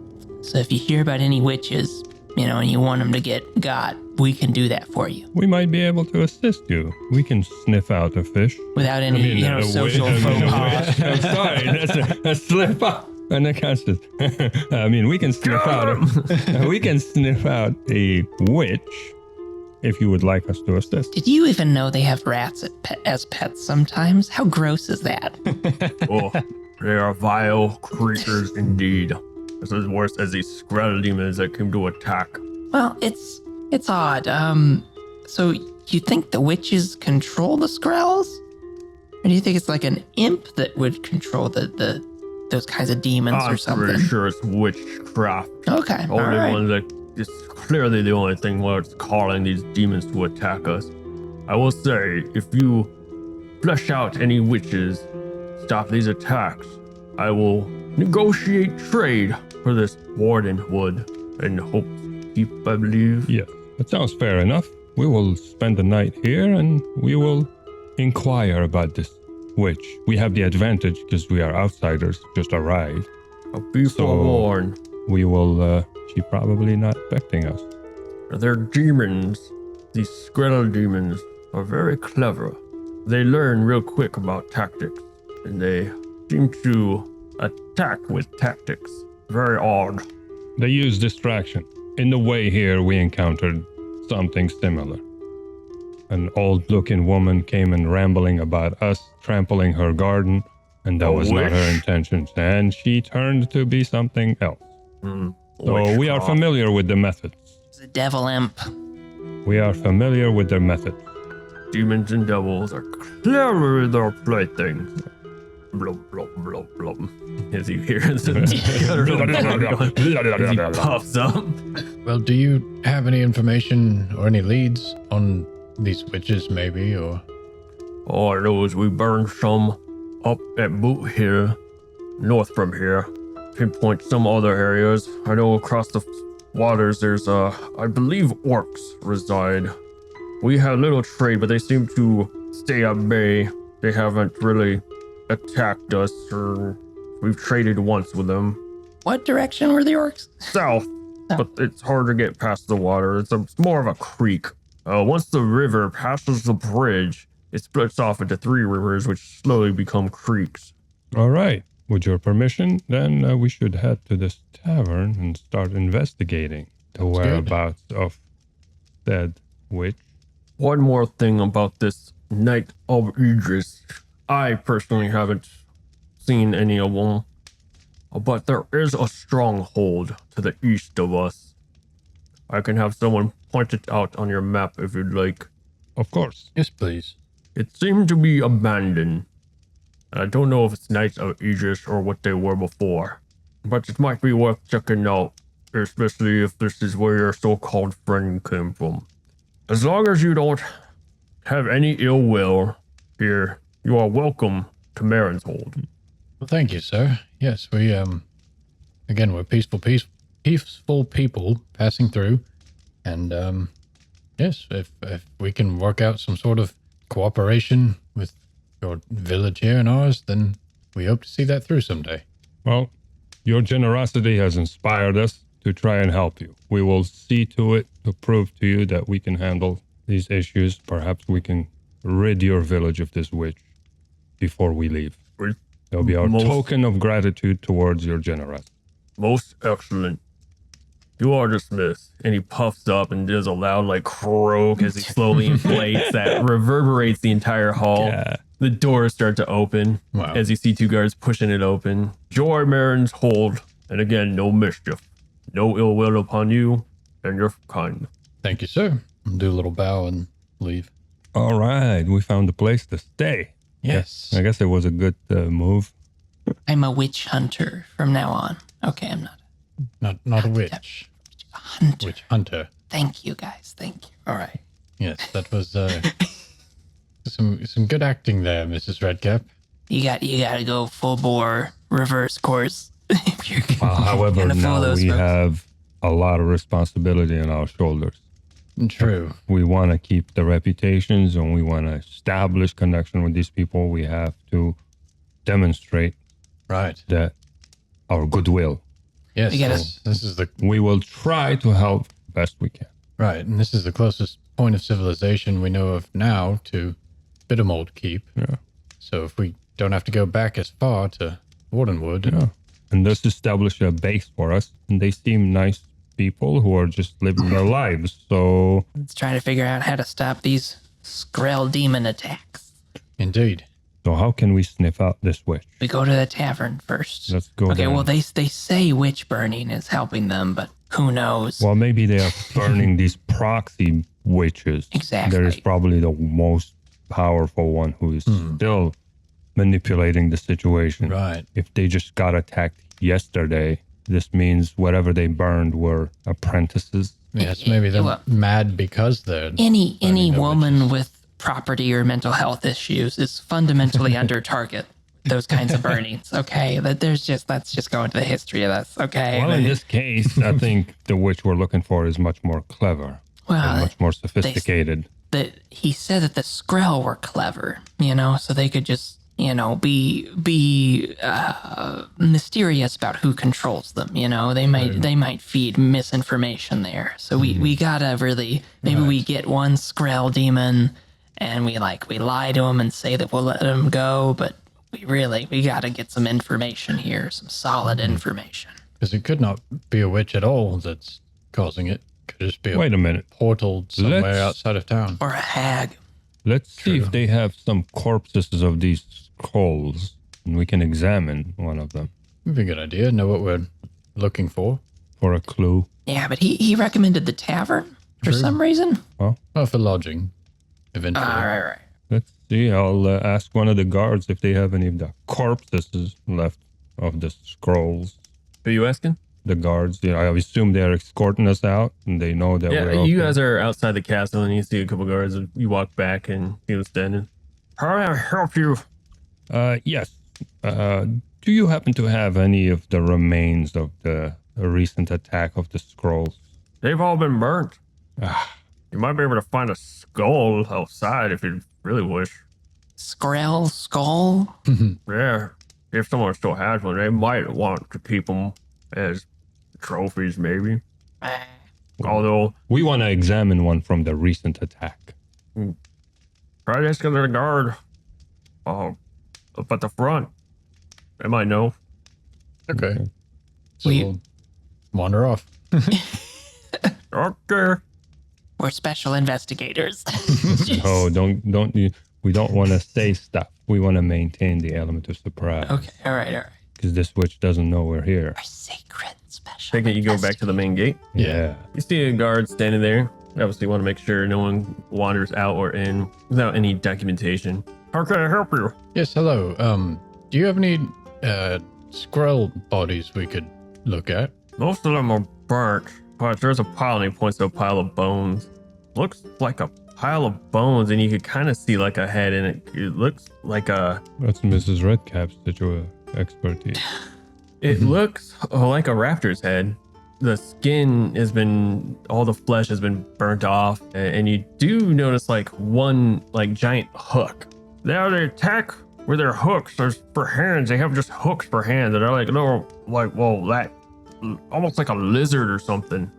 So if you hear about any witches, and you want them to get got, we can do that for you.
We might be able to assist you. We can sniff out a fish.
Without any, social faux pas.
I'm sorry, that's a slip up. And the conscious. We can sniff out a witch if you would like us to assist.
Did you even know they have rats as pets sometimes? How gross is that?
Oh, they are vile creatures indeed. This is worse as these Skrell demons that came to attack.
Well, it's odd. So you think the witches control the Skrells? Or do you think it's like an imp that would control those kinds of demons or something?
I'm pretty sure it's witchcraft.
Okay, all
Only
right.
one that is clearly the only thing where it's calling these demons to attack us. I will say, if you flesh out any witches, stop these attacks, I will negotiate trade for this Wardenwood and Hope's Keep, I believe.
Yes, that sounds fair enough. We will spend the night here and we will inquire about this witch. We have the advantage because we are outsiders, just arrived.
I'll be forewarned.
We will, she probably not expecting us.
They're demons. These Skrell demons are very clever. They learn real quick about tactics, and they seem to attack with tactics. Very odd.
They use distraction. In the way here, we encountered something similar. An old-looking woman came in rambling about us trampling her garden, and that was not her intentions. And she turned to be something else. So we are familiar with the methods.
It's a devil imp.
We are familiar with their methods.
Demons and devils are clever with their playthings. Blub, blub, blub, blub. As you hear as he puffs up.
Well, do you have any information or any leads on these witches, maybe, or?
All I know is we burned some up at Boot here, north from here. Pinpoint some other areas. I know across the waters there's, I believe orcs reside. We had little trade, but they seem to stay at bay. They haven't really attacked us, or we've traded once with them.
What direction were the orcs?
South, but it's hard to get past the water. It's more of a creek. Once the river passes the bridge, it splits off into 3 rivers, which slowly become creeks.
All right. With your permission, then we should head to this tavern and start investigating the whereabouts of said witch.
One more thing about this Knight of Idris. I personally haven't seen any of them, but there is a stronghold to the east of us. I can have someone point it out on your map if you'd like.
Of course.
Yes, please.
It seemed to be abandoned. I don't know if it's Knights of Idris or what they were before, but it might be worth checking out, especially if this is where your so-called friend came from. As long as you don't have any ill will here, you are welcome to Marin's Hold.
Well, thank you, sir. Yes, we, again, we're peaceful people passing through. And, yes, if we can work out some sort of cooperation with your village here and ours, then we hope to see that through someday.
Well, your generosity has inspired us to try and help you. We will see to it to prove to you that we can handle these issues. Perhaps we can rid your village of this witch before we leave. It'll be our token of gratitude towards your generosity.
Most excellent. You are dismissed. And he puffs up and does a loud, croak as he slowly inflates that reverberates the entire hall.
Yeah.
The doors start to open as you see 2 guards pushing it open. Joy Marin's Hold. And again, no mischief. No ill will upon you and your kind.
Thank you, sir. I'll do a little bow and leave.
All right. We found a place to stay.
Yes.
I guess it was a good move.
I'm a witch hunter from now on. Okay, I'm not.
Not a witch.
A hunter.
Witch hunter.
Thank you, guys. Thank you. All right.
Yes, that was some good acting there, Mrs. Redcap.
You gotta go full bore reverse course. If you're
However,
gonna fool
now
those
we
folks.
have a lot of responsibility on our shoulders.
True.
We want to keep the reputations and we want to establish connection with these people. We have to demonstrate
Right.
that our goodwill.
Yes.
We gotta-
This is the
We will try to help best we can.
right, and this is the closest point of civilization we know of now to Bittermold Keep.
Yeah.
So if we don't have to go back as far to Wardenwood,
Yeah. And this established a base for us. And they seem nice people who are just living their lives. So
Let's try to figure out how to stop these Skrell demon attacks.
indeed.
how can we sniff out this witch?
We go to the tavern first.
Let's go
Okay,
there.
well, they say witch burning is helping them, but who knows?
Well, maybe they are burning these proxy witches.
Exactly.
There is probably the most powerful one who is still manipulating the situation.
Right.
If they just got attacked yesterday, this means whatever they burned were apprentices.
Yes, maybe they're
Well-
mad because they're
Any
their
woman with property or mental health issues is fundamentally under target. Those kinds of burnings. Okay, let's just go into the history of this. Okay.
Well, in this case, I think the witch we're looking for is much more clever
Well,
and much more sophisticated.
He said that the Skrell were clever, so they could just, be mysterious about who controls them. They might feed misinformation there. So we gotta really maybe we get one Skrell demon and we lie to him and say that we'll let him go, but we gotta get some information here, some solid information.
because it could not be a witch at all that's causing it. Could just be a
Wait a minute.
portal somewhere
Let's-
outside of town.
Or a hag.
Let's see if they have some corpses of these scrolls, and we can examine one of them
Would be a good idea. Know what we're looking for.
for a clue.
Yeah, but he recommended the tavern for some reason.
Oh, for lodging, eventually.
Right.
Let's see. I'll ask one of the guards if they have any of the corpses left of the scrolls.
Who are you asking?
The guards, I assume they're escorting us out, and they know that
Yeah,
we're okay.
you guys are outside the castle and you see a couple guards and you walk back and see them standing. How can I help you?
Yes. Do you happen to have any of the remains of the recent attack of the scrolls?
They've all been burnt. You might be able to find a skull outside if you really wish.
Skull?
Yeah, if someone still has one, they might want to keep them as trophies, maybe. Although,
We want to examine one from the recent attack.
try asking the guard up at the front. They might know.
Okay. So
We-
we'll wander off.
Okay.
We're special investigators.
No, don't you? We don't want to say stuff. We want to maintain the element of surprise.
Okay, all right.
Because this witch doesn't know we're here.
We're secret special.
Take it you go back to the main gate.
Yeah.
You see a guard standing there. You obviously want to make sure no one wanders out or in without any documentation. How can I help you?
Yes, hello. Do you have any squirrel bodies we could look at?
Most of them are burnt, but there's a pile, and he points to a pile of bones. Looks like a pile of bones, and you could kind of see like a head in it. It looks like a.
That's Mrs. Redcap's expertise.
It looks like a raptor's head. The skin has been, all the flesh has been burnt off, and you do notice like one like giant hook. Now they attack with their hooks. There's for hands. They have just hooks for hands, and they're like no, like well that almost like a lizard or something.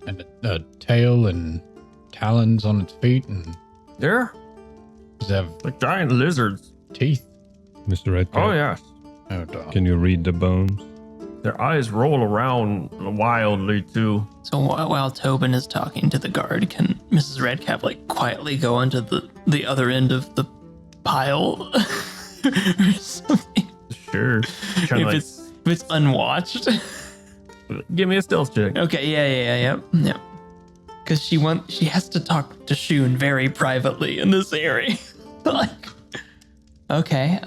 And a tail and talons on its feet, and
They're
does it have
like giant lizards.
teeth?
Mr. Redcap,
Oh yes.
Oh, dog.
can you read the bones?
Their eyes roll around wildly too.
So while Tobin is talking to the guard, can Mrs. Redcap like quietly go into the other end of the pile or something?
Sure. Trying to,
If it's unwatched.
give me a stealth check.
Okay, yeah. Because she has to talk to Shun very privately in this area. Like, okay,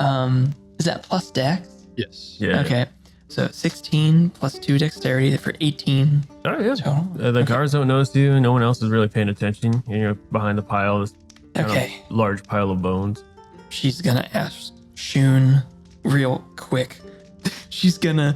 is that plus dex?
Yes.
Yeah.
Okay, so 16 plus 2 dexterity for 18
Oh yeah.
total.
The guards don't notice you. No one else is really paying attention. You're behind the pile, this kind
Okay,
of large pile of bones.
she's gonna ask Shun real quick. she's gonna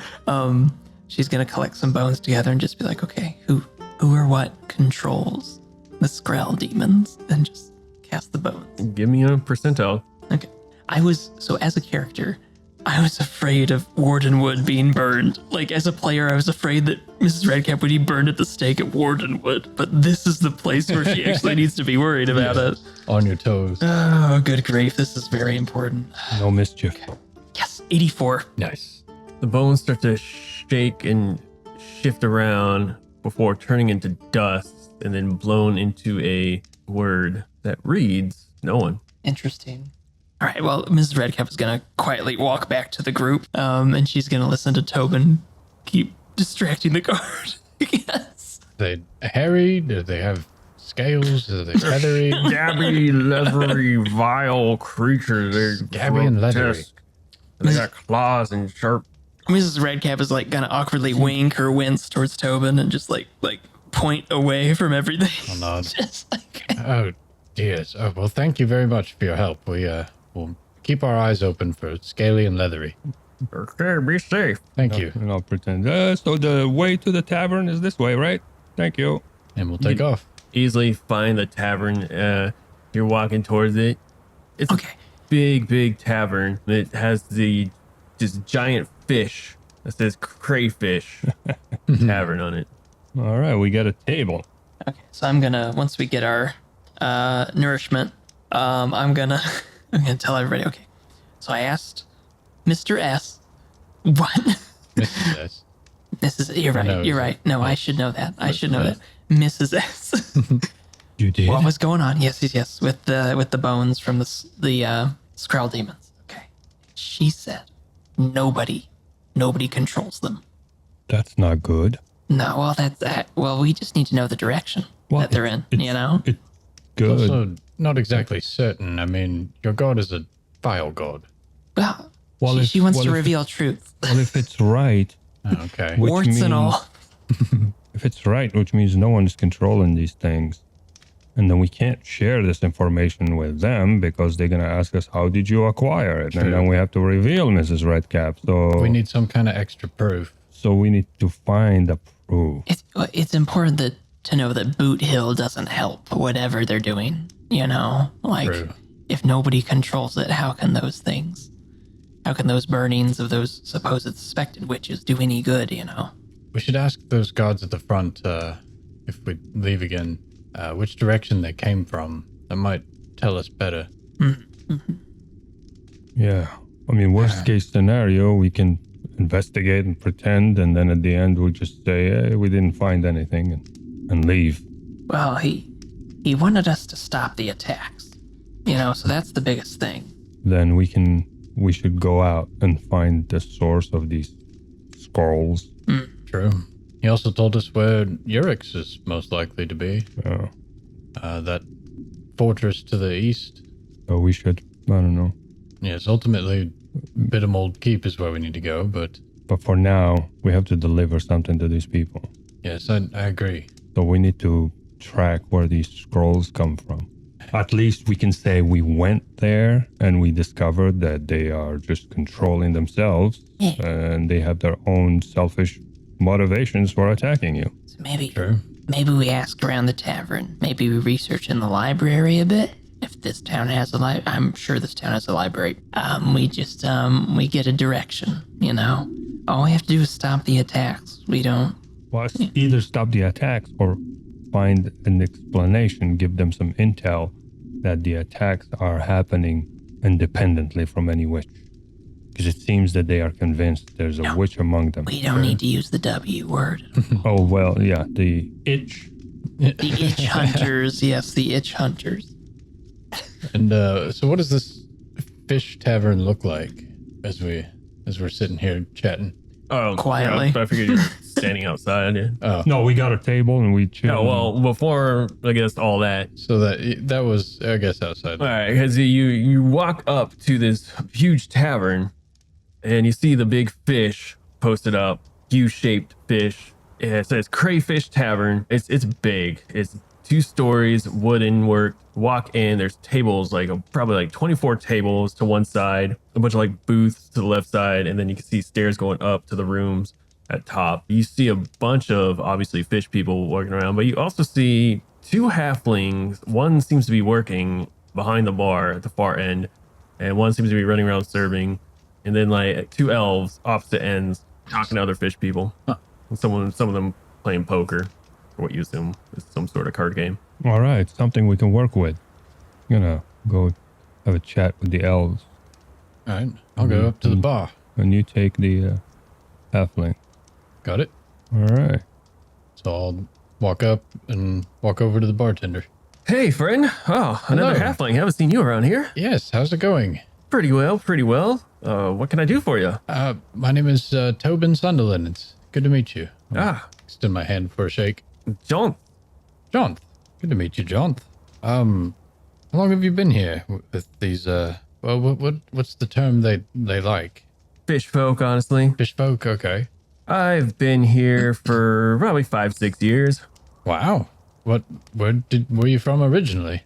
collect some bones together and just be like, okay, who or what controls the Skrell demons, and just cast the bones.
Give me a percentile.
Okay. As a character, I was afraid of Wardenwood being burned. Like, as a player, I was afraid that Mrs. Redcap would be burned at the stake at Wardenwood. But this is the place where she actually needs to be worried about it.
On your toes.
Oh, good grief. This is very important.
No mischief.
Yes, 84.
Nice.
The bones start to shake and shift around before turning into dust and then blown into a word that reads no one.
Interesting. All right, well, Mrs. Redcap is going to quietly walk back to the group, and she's going to listen to Tobin keep distracting the guard. Yes.
They hairy? Do they have scales? Are they feathery?
Gabby, leathery, vile creatures. They're
Gabby and leathery.
grotesque. They got claws and sharp.
Mrs. Redcap is like gonna awkwardly wink or wince towards Tobin and just like point away from everything.
I'll nod.
Just like,
Oh, dear. Oh, well, thank you very much for your help. We'll keep our eyes open for scaly and leathery.
Okay, be safe.
Thank you.
And I'll pretend. So the way to the tavern is this way, right? Thank you.
And we'll take off.
Easily find the tavern. You're walking towards it. It's
okay.
a big tavern that has this giant fish that says crayfish tavern on it.
All right, we got a table.
Okay. So I'm gonna once we get our nourishment, I'm gonna tell everybody. Okay. So I asked Mr. S. What?
Mrs. S.
Mrs. You're right.
No,
You're right. No, I should know that. I should know that. Mrs. S.
You did?
What was going on? Yes, with the bones from the Skrell demons. Okay. She said nobody controls them.
That's not good.
No, well that's that. Well, we just need to know the direction
Well,
that they're in.
it's-
You know.
It's good.
Also, not exactly certain. I mean, your god is a vile god.
Well,
Well,
she
if-
wants
well,
to
if-
reveal truth.
Well, if it's right,
Oh, okay.
Which
Warts and all.
if it's right, which means no one is controlling these things, And then we can't share this information with them because they're going to ask us, how did you acquire it?
True.
And then we have to reveal Mrs. Redcap. So
We need some kind of extra proof.
So we need to find the proof.
It's important to know that Boot Hill doesn't help whatever they're doing. You know, like
True.
if nobody controls it, how can those burnings of those supposed suspected witches do any good? You know.
We should ask those guards at the front if we leave again, which direction they came from. That might tell us better.
Yeah. I mean, worst case scenario, we can investigate and pretend, and then at the end we'll just say, hey, we didn't find anything, and leave.
Well, he wanted us to stop the attacks. You know, so that's the biggest thing.
Then we should go out and find the source of these scrolls.
True. He also told us where Uorex is most likely to be.
Oh.
That fortress to the east.
So we should, I don't know.
Yes, ultimately, Bittermold Keep is where we need to go, but
for now, we have to deliver something to these people.
yes, I agree.
So we need to track where these scrolls come from. At least we can say we went there and we discovered that they are just controlling themselves and they have their own selfish motivations for attacking you.
So maybe
True.
we ask around the tavern. Maybe we research in the library a bit. If this town has a library, I'm sure this town has a library. We just we get a direction. You know, all we have to do is stop the attacks. We don't.
Well, either stop the attacks or find an explanation, give them some intel that the attacks are happening independently from any witch. Because it seems that they are convinced there's a witch among them.
We don't need to use the W word.
Oh, well, yeah, the itch.
The itch hunters. Yes, the itch hunters.
And so what does this fish tavern look like as we're sitting here chatting?
Oh,
Quietly.
Yeah, I figured you were standing outside. Yeah.
Oh,
No, we got a table and we chill.
No, well, before I guess all that.
so that was, I guess, outside.
All right, because you walk up to this huge tavern, and you see the big fish posted up, U-shaped fish. It says Crayfish Tavern. It's big. It's 2 stories, wooden work. Walk in, there's tables, probably 24 tables to one side, a bunch of booths to the left side, and then you can see stairs going up to the rooms at top. You see a bunch of obviously fish people walking around, but you also see 2 halflings. One seems to be working behind the bar at the far end, and one seems to be running around serving, and then 2 elves opposite ends talking to other fish people. And some of them playing poker, or what you assume is some sort of card game.
All right, something we can work with. I'm gonna go have a chat with the elves,
All right, I'll go up to the bar.
and you take the halfling.
Got it.
All right.
So I'll walk up and walk over to the bartender.
Hey, friend. Oh, another
Hello.
halfling. Haven't seen you around here.
Yes, how's it going?
Pretty well, pretty well. What can I do for you?
My name is Tobin Sunderland. It's good to meet you.
Ah,
Extend my hand for a shake.
John.
John, good to meet you, John. How long have you been here with these? What's the term they like?
Fish folk, honestly.
Fish folk. Okay.
I've been here for probably 5-6 years.
Wow. Where were you from originally?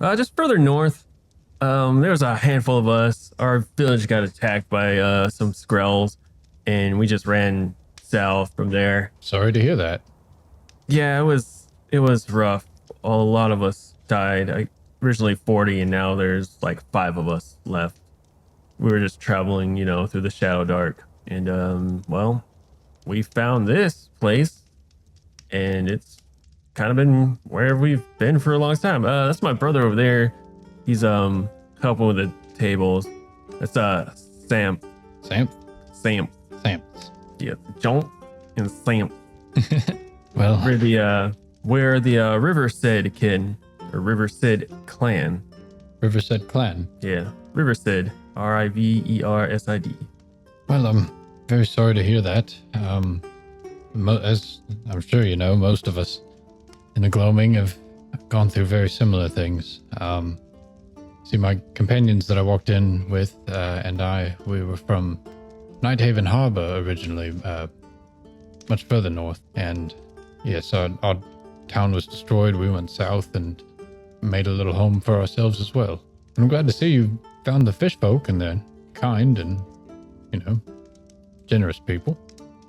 Just further north. There was a handful of us. Our village got attacked by some Skrells, and we just ran south from there.
Sorry to hear that.
Yeah, it was rough. A lot of us died. Originally 40, and now there's 5 of us left. We were just traveling, through the ShadowDark, and we found this place, and it's kind of been where we've been for a long time. That's my brother over there. He's helping with the tables. That's Sam.
Sam.
Yeah, John and Sam.
Well,
We're the River Sid kin, or River Sid clan.
Riverside Clan.
Yeah, River Sid, Riversid.
Well, I'm very sorry to hear that. As I'm sure you know, most of us in the Gloaming have gone through very similar things. See, my companions that I walked in with and we were from Nighthaven Harbor originally, much further north. And yes, our town was destroyed. We went south, and made a little home for ourselves as well. And I'm glad to see you found the fish folk, and they're kind and, generous people.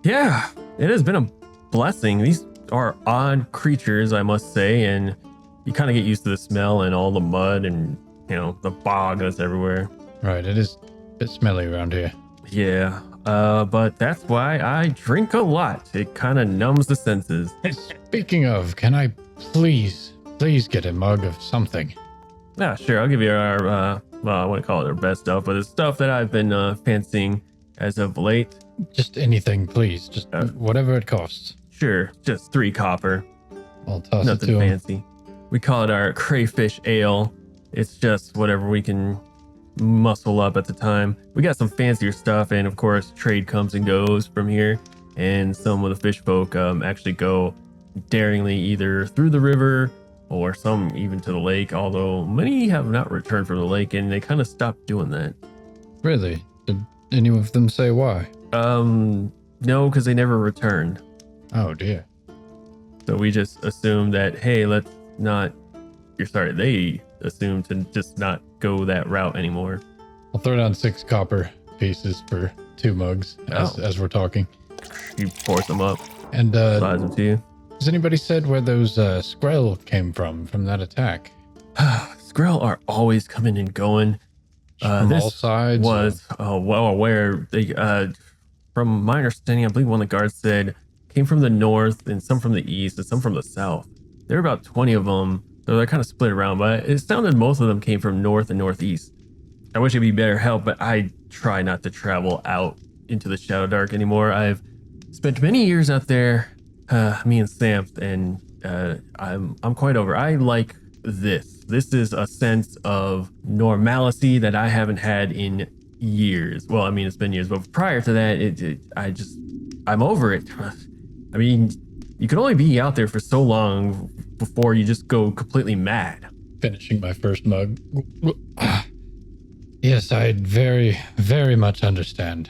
Yeah, it has been a blessing. These are odd creatures, I must say, and you kind of get used to the smell and all the mud and, the bog that's everywhere.
Right, it is a bit smelly around here.
Yeah, but that's why I drink a lot. It kind of numbs the senses.
Speaking of, can I please get a mug of something?
Yeah, sure. I'll give you our, I wouldn't call it our best stuff, but it's stuff that I've been fancying as of late.
Just anything, please. Just whatever it costs.
Sure, just 3 copper.
I'll toss
Nothing
it to him.
fancy. We call it our crayfish ale. It's just whatever we can muscle up at the time. We got some fancier stuff, and of course, trade comes and goes from here. And some of the fish folk actually go daringly either through the river or some even to the lake, although many have not returned from the lake, and they kind of stopped doing that.
Really? Did any of them say why?
No, because they never returned.
Oh, dear.
So we just assumed that, hey, let's not... They assumed to just not go that route anymore.
I'll throw down 6 copper pieces for 2 mugs as we're talking.
You force them up,
And
slides them to you.
has anybody said where those Skrell came from that attack?
Skrell are always coming and going.
From
This
all sides?
was well aware. They, from my understanding, I believe one of the guards said came from the north and some from the east and some from the south. There were about 20 of them. So they're kind of split around, but it sounded most of them came from north and northeast. I wish it'd be better help, but I try not to travel out into the Shadowdark anymore. I've spent many years out there, me and Samp, and I'm quite over. I like this. This is a sense of normalcy that I haven't had in years. Well, I mean, it's been years, but prior to that, I'm over it. I mean, you can only be out there for so long before you just go completely mad.
Finishing my first mug. Yes, I very, very much understand.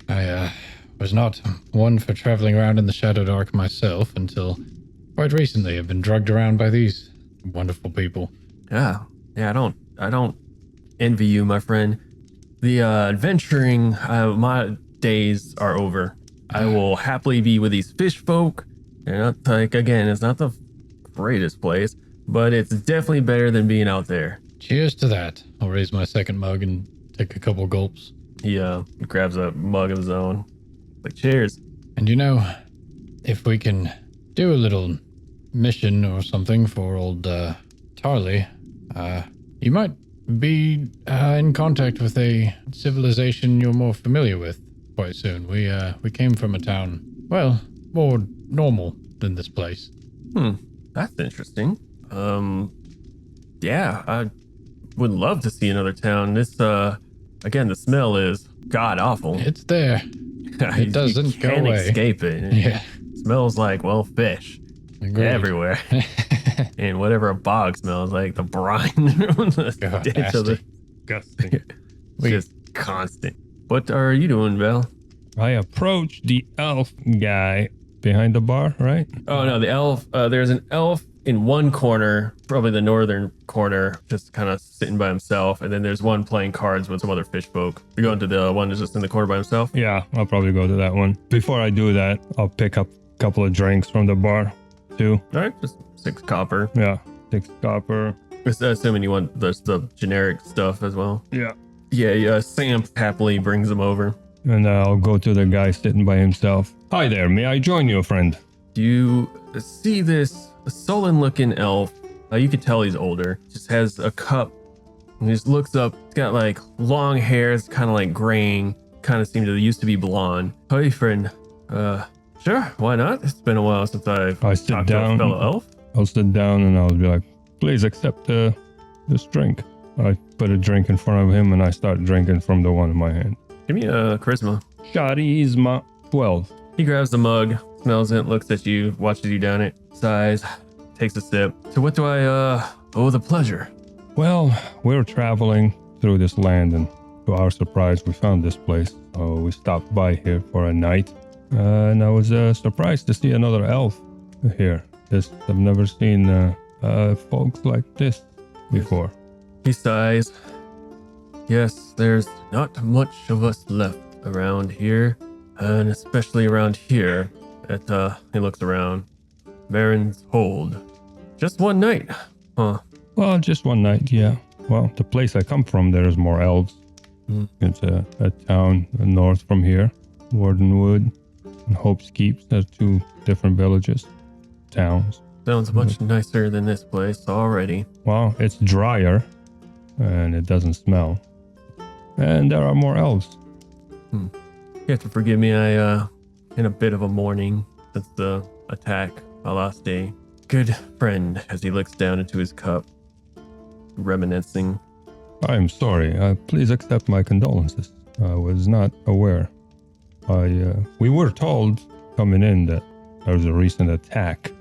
I was not one for traveling around in the Shadowdark myself until quite recently. I've been drugged around by these wonderful people.
Yeah, I don't envy you, my friend. The adventuring, my days are over. I will happily be with these fish folk. They're not it's not the greatest place, but it's definitely better than being out there.
Cheers to that. I'll raise my second mug and take a couple gulps.
He grabs a mug of his own. Like, cheers.
And if we can do a little mission or something for old Tarley, you might be in contact with a civilization you're more familiar with quite soon. We came from a town, well, more normal than this place.
That's interesting. Yeah, I would love to see another town. This, again, the smell is god awful.
It's there. It doesn't go away.
You can't escape it.
Yeah.
It smells like, well, fish.
Agreed.
Everywhere. And whatever a bog smells like, the brine from the
God,
stench of the...
Disgusting.
It's just constant. What are you doing, Val?
I approached the elf guy behind the bar, right?
Oh, no, the elf. There's an elf in one corner, probably the northern corner, just kind of sitting by himself. And then there's one playing cards with some other fish folk. You're going to the one that's just in the corner by himself?
Yeah, I'll probably go to that one. Before I do that, I'll pick up a couple of drinks from the bar, too.
All right, just 6 copper.
Yeah, 6 copper.
Assuming you want the generic stuff as well.
Yeah.
Yeah, Sam happily brings them over.
And I'll go to the guy sitting by himself. Hi there, may I join you, friend?
You see this sullen-looking elf. You can tell he's older. Just has a cup. And he just looks up. He's got like long hair. It's kind of like graying. Kind of seemed to used to be blonde. Hey, friend. Sure. Why not? It's been a while since I've
I sit
talked to a
down.
fellow elf.
I'll sit down and I'll be like, please accept this drink. I put a drink in front of him and I start drinking from the one in my hand.
Give me a charisma.
Charisma 12.
He grabs the mug, smells it, looks at you, watches you down it, sighs, takes a sip. So what do I owe the pleasure?
Well, we're traveling through this land and to our surprise, we found this place. So we stopped by here for a night. And I was surprised to see another elf here. I've never seen folks like this. before.
He sighs. Yes, there's not much of us left around here, and especially around here at, he looks around, Baron's Hold. Just one night, huh?
Well, just one night, yeah. Well, the place I come from, there's more elves. It's a town north from here, Wardenwood and Hope's Keep. There's 2 different villages, towns.
Sounds much nicer than this place already.
Well, it's drier, and it doesn't smell. And there are more elves.
You have to forgive me, I, in a bit of a mourning since the attack. I lost a good friend as he looks down into his cup, reminiscing.
I'm sorry. Please accept my condolences. I was not aware. We were told coming in that there was a recent attack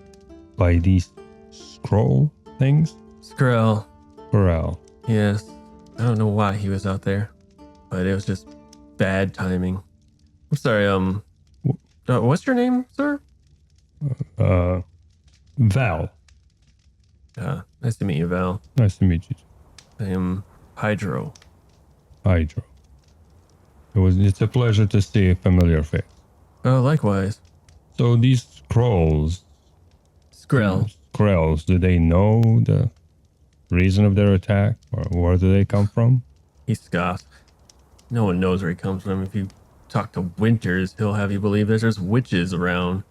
by these scroll things.
Skrell.
Corral.
Yes. I don't know why he was out there, but it was just bad timing. I'm sorry, what's your name, sir?
Val.
Nice to meet you, Val.
Nice to meet you.
I am Hydro.
Hydro. It's a pleasure to see a familiar face.
Oh, likewise.
So these scrolls,
Skrell.
do they know the reason of their attack, or where do they come from?
He scoffs. No one knows where he comes from. If you talk to Winters, he'll have you believe there's just witches around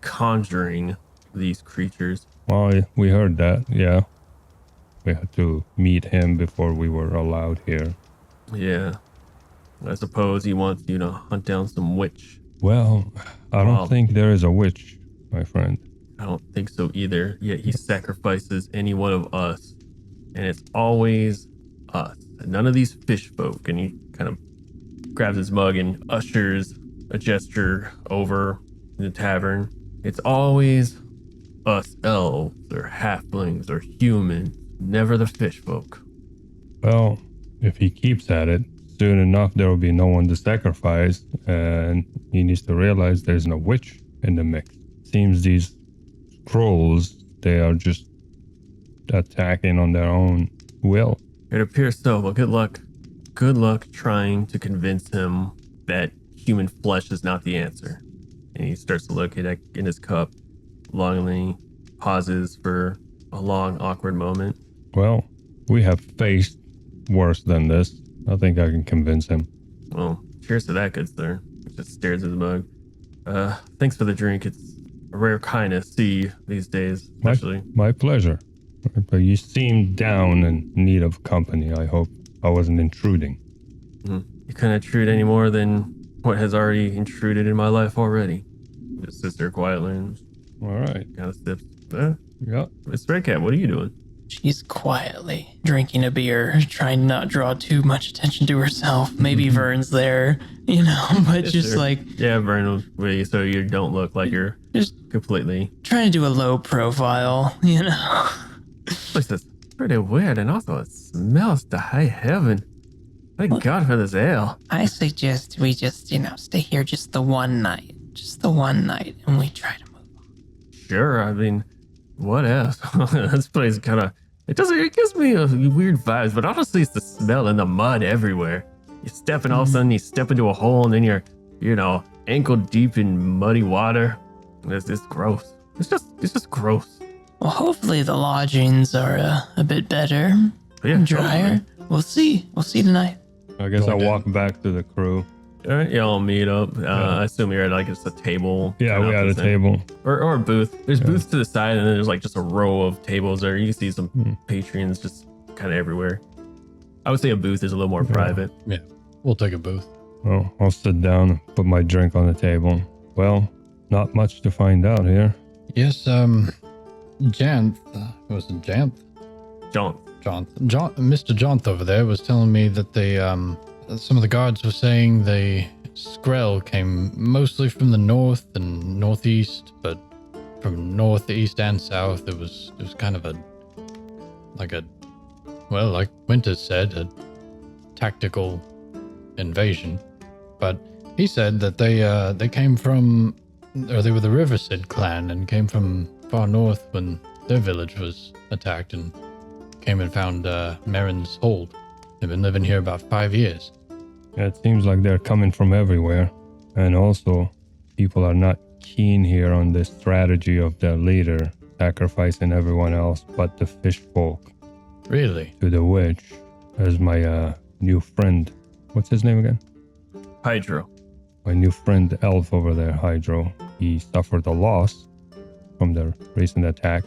conjuring these creatures.
Well, we heard that, yeah. We had to meet him before we were allowed here.
Yeah. I suppose he wants you to hunt down some witch.
Well, I don't think there is a witch, my friend.
I don't think so either. Yet he sacrifices any one of us. And it's always us. And none of these fish folk. And he kind of grabs his mug and ushers a gesture over the tavern. It's always us elves or halflings or humans. Never the fish folk.
Well, if he keeps at it, soon enough there will be no one to sacrifice, and he needs to realize there's no witch in the mix. Seems these scrolls, they are just attacking on their own will.
It appears so, but good luck. Good luck trying to convince him that human flesh is not the answer. And he starts to look at in his cup, longingly pauses for a long, awkward moment.
Well, we have faced worse than this. I think I can convince him.
Well, cheers to that, good sir. He just stares at his mug. Thanks for the drink. It's a rare kindness to see you these days, especially.
My pleasure. But you seem down and in need of company. I hope I wasn't intruding.
You couldn't intrude any more than what has already intruded in my life already. Just sits there quietly and
All right.
kind of sips.
Yeah.
Miss Redcat, what are you doing?
She's quietly drinking a beer, trying to not draw too much attention to herself. Maybe Vern's there, but just
sure.
like
Yeah, Vern, so you don't look like you're
just
completely.
trying to do a low profile,
This place is pretty weird, and also it smells to high heaven. Thank God for this ale.
I suggest we just, stay here just the one night. Just the one night, and we try to move on.
Sure, I mean, what else? This place kind of, it gives me a weird vibes, but honestly, it's the smell and the mud everywhere. You step and all of a sudden you step into a hole and then you're, ankle deep in muddy water. It's gross. It's just gross.
well, hopefully the lodgings are a bit better,
Yeah,
drier. We'll see. We'll see tonight.
I guess I'll
Going
walk back to the crew.
All right, y'all meet up. I assume you're at it's a table.
Yeah, we had a table.
Or a booth. There's booths to the side, and then there's just a row of tables there. You can see some patrons just kind of everywhere. I would say a booth is a little more private.
Yeah, we'll take a booth.
Well, I'll sit down and put my drink on the table. Well, not much to find out here.
Yes, Janth, was it Janth?
John.
Mr. Janth over there was telling me that some of the guards were saying the Skrell came mostly from the north and northeast, but from northeast and south, it was kind of like Winter said, a tactical invasion. But he said that they came from, or they were the Riversid clan and came from far north when their village was attacked and came and found Marin's hold. They've been living here about 5 years.
It seems like they're coming from everywhere. And also, people are not keen here on the strategy of their leader, sacrificing everyone else but the fish folk
Really?
to the witch. As my new friend, what's his name again?
Hydro.
My new friend Elf over there, Hydro. He suffered a loss from the recent attack,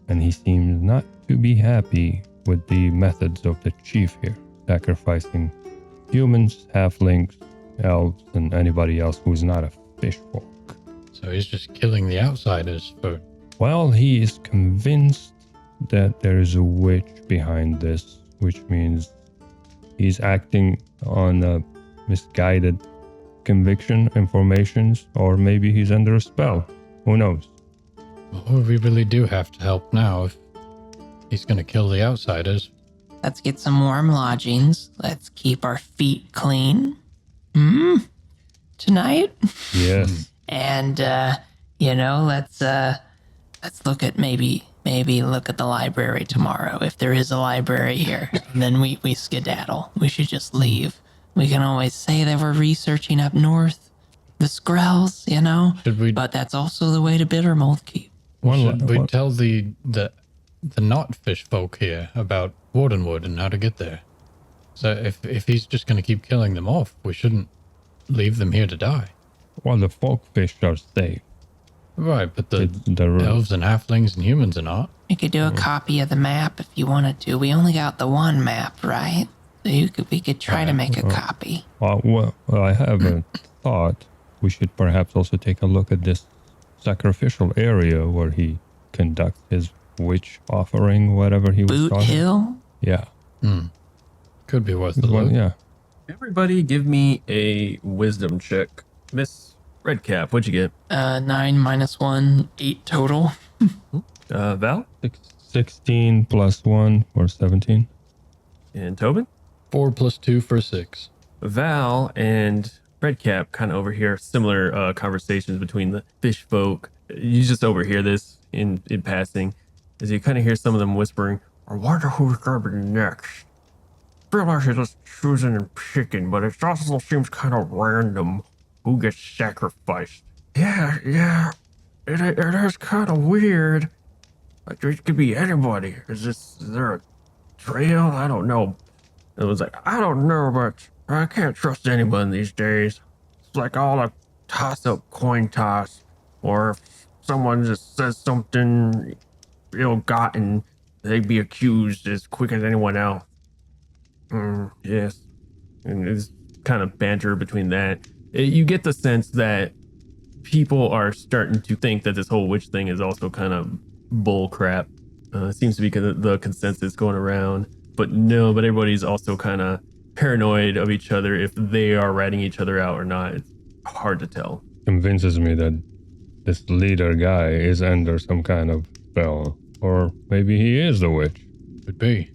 and he seems not to be happy with the methods of the chief here, sacrificing humans, halflings, elves, and anybody else who's not a fish folk.
So he's just killing the outsiders for...
Well, he is convinced that there is a witch behind this, which means he's acting on a misguided conviction, informations, or maybe he's under a spell. Who knows?
Well, we really do have to help now if he's going to kill the outsiders.
Let's get some warm lodgings. Let's keep our feet clean. Tonight?
Yes.
And, let's look at maybe look at the library tomorrow, if there is a library here. And then we skedaddle. We should just leave. We can always say that we're researching up north, the Skrells,
Should we...
But that's also the way to Bittermold Keep.
Should we tell the not fish folk here about Wardenwood and how to get there? So if he's just going to keep killing them off, we shouldn't leave them here to die.
Well, the folk fish are safe.
Right, but the
The
elves and halflings and humans are not.
You could do a copy of the map if you wanted to. We only got the one map, right? So we could try to make a copy.
well, I have a thought. We should perhaps also take a look at this sacrificial area where he conducts his witch offering, whatever he was
Boot
talking.
Hill?
Yeah.
Could be worth the
Well,
look.
yeah.
Everybody give me a wisdom check. Miss Redcap, what'd you get?
9 minus 1, 8 total.
Val?
16 plus 1 for 17.
And Tobin?
4 plus 2 for 6.
Val and Redcap kind of overhear similar conversations between the fish folk. You just overhear this in passing as you kind of hear some of them whispering, I wonder who's going to be next. Feel like you're just choosing and picking, but it also seems kind of random who gets sacrificed. Yeah, it is kind of weird. Like, it could be anybody. Is there a trail? I don't know. It was like, I don't know, but I can't trust anyone these days. It's like all a toss-up coin toss. Or if someone just says something ill-gotten, they'd be accused as quick as anyone else. Yes. And it's kind of banter between that. You get the sense that people are starting to think that this whole witch thing is also kind of bull crap. It seems to be the consensus going around. But everybody's also kind of paranoid of each other if they are ratting each other out or not. It's hard to tell.
Convinces me that this leader guy is under some kind of spell. Or maybe he is the witch.
Could be.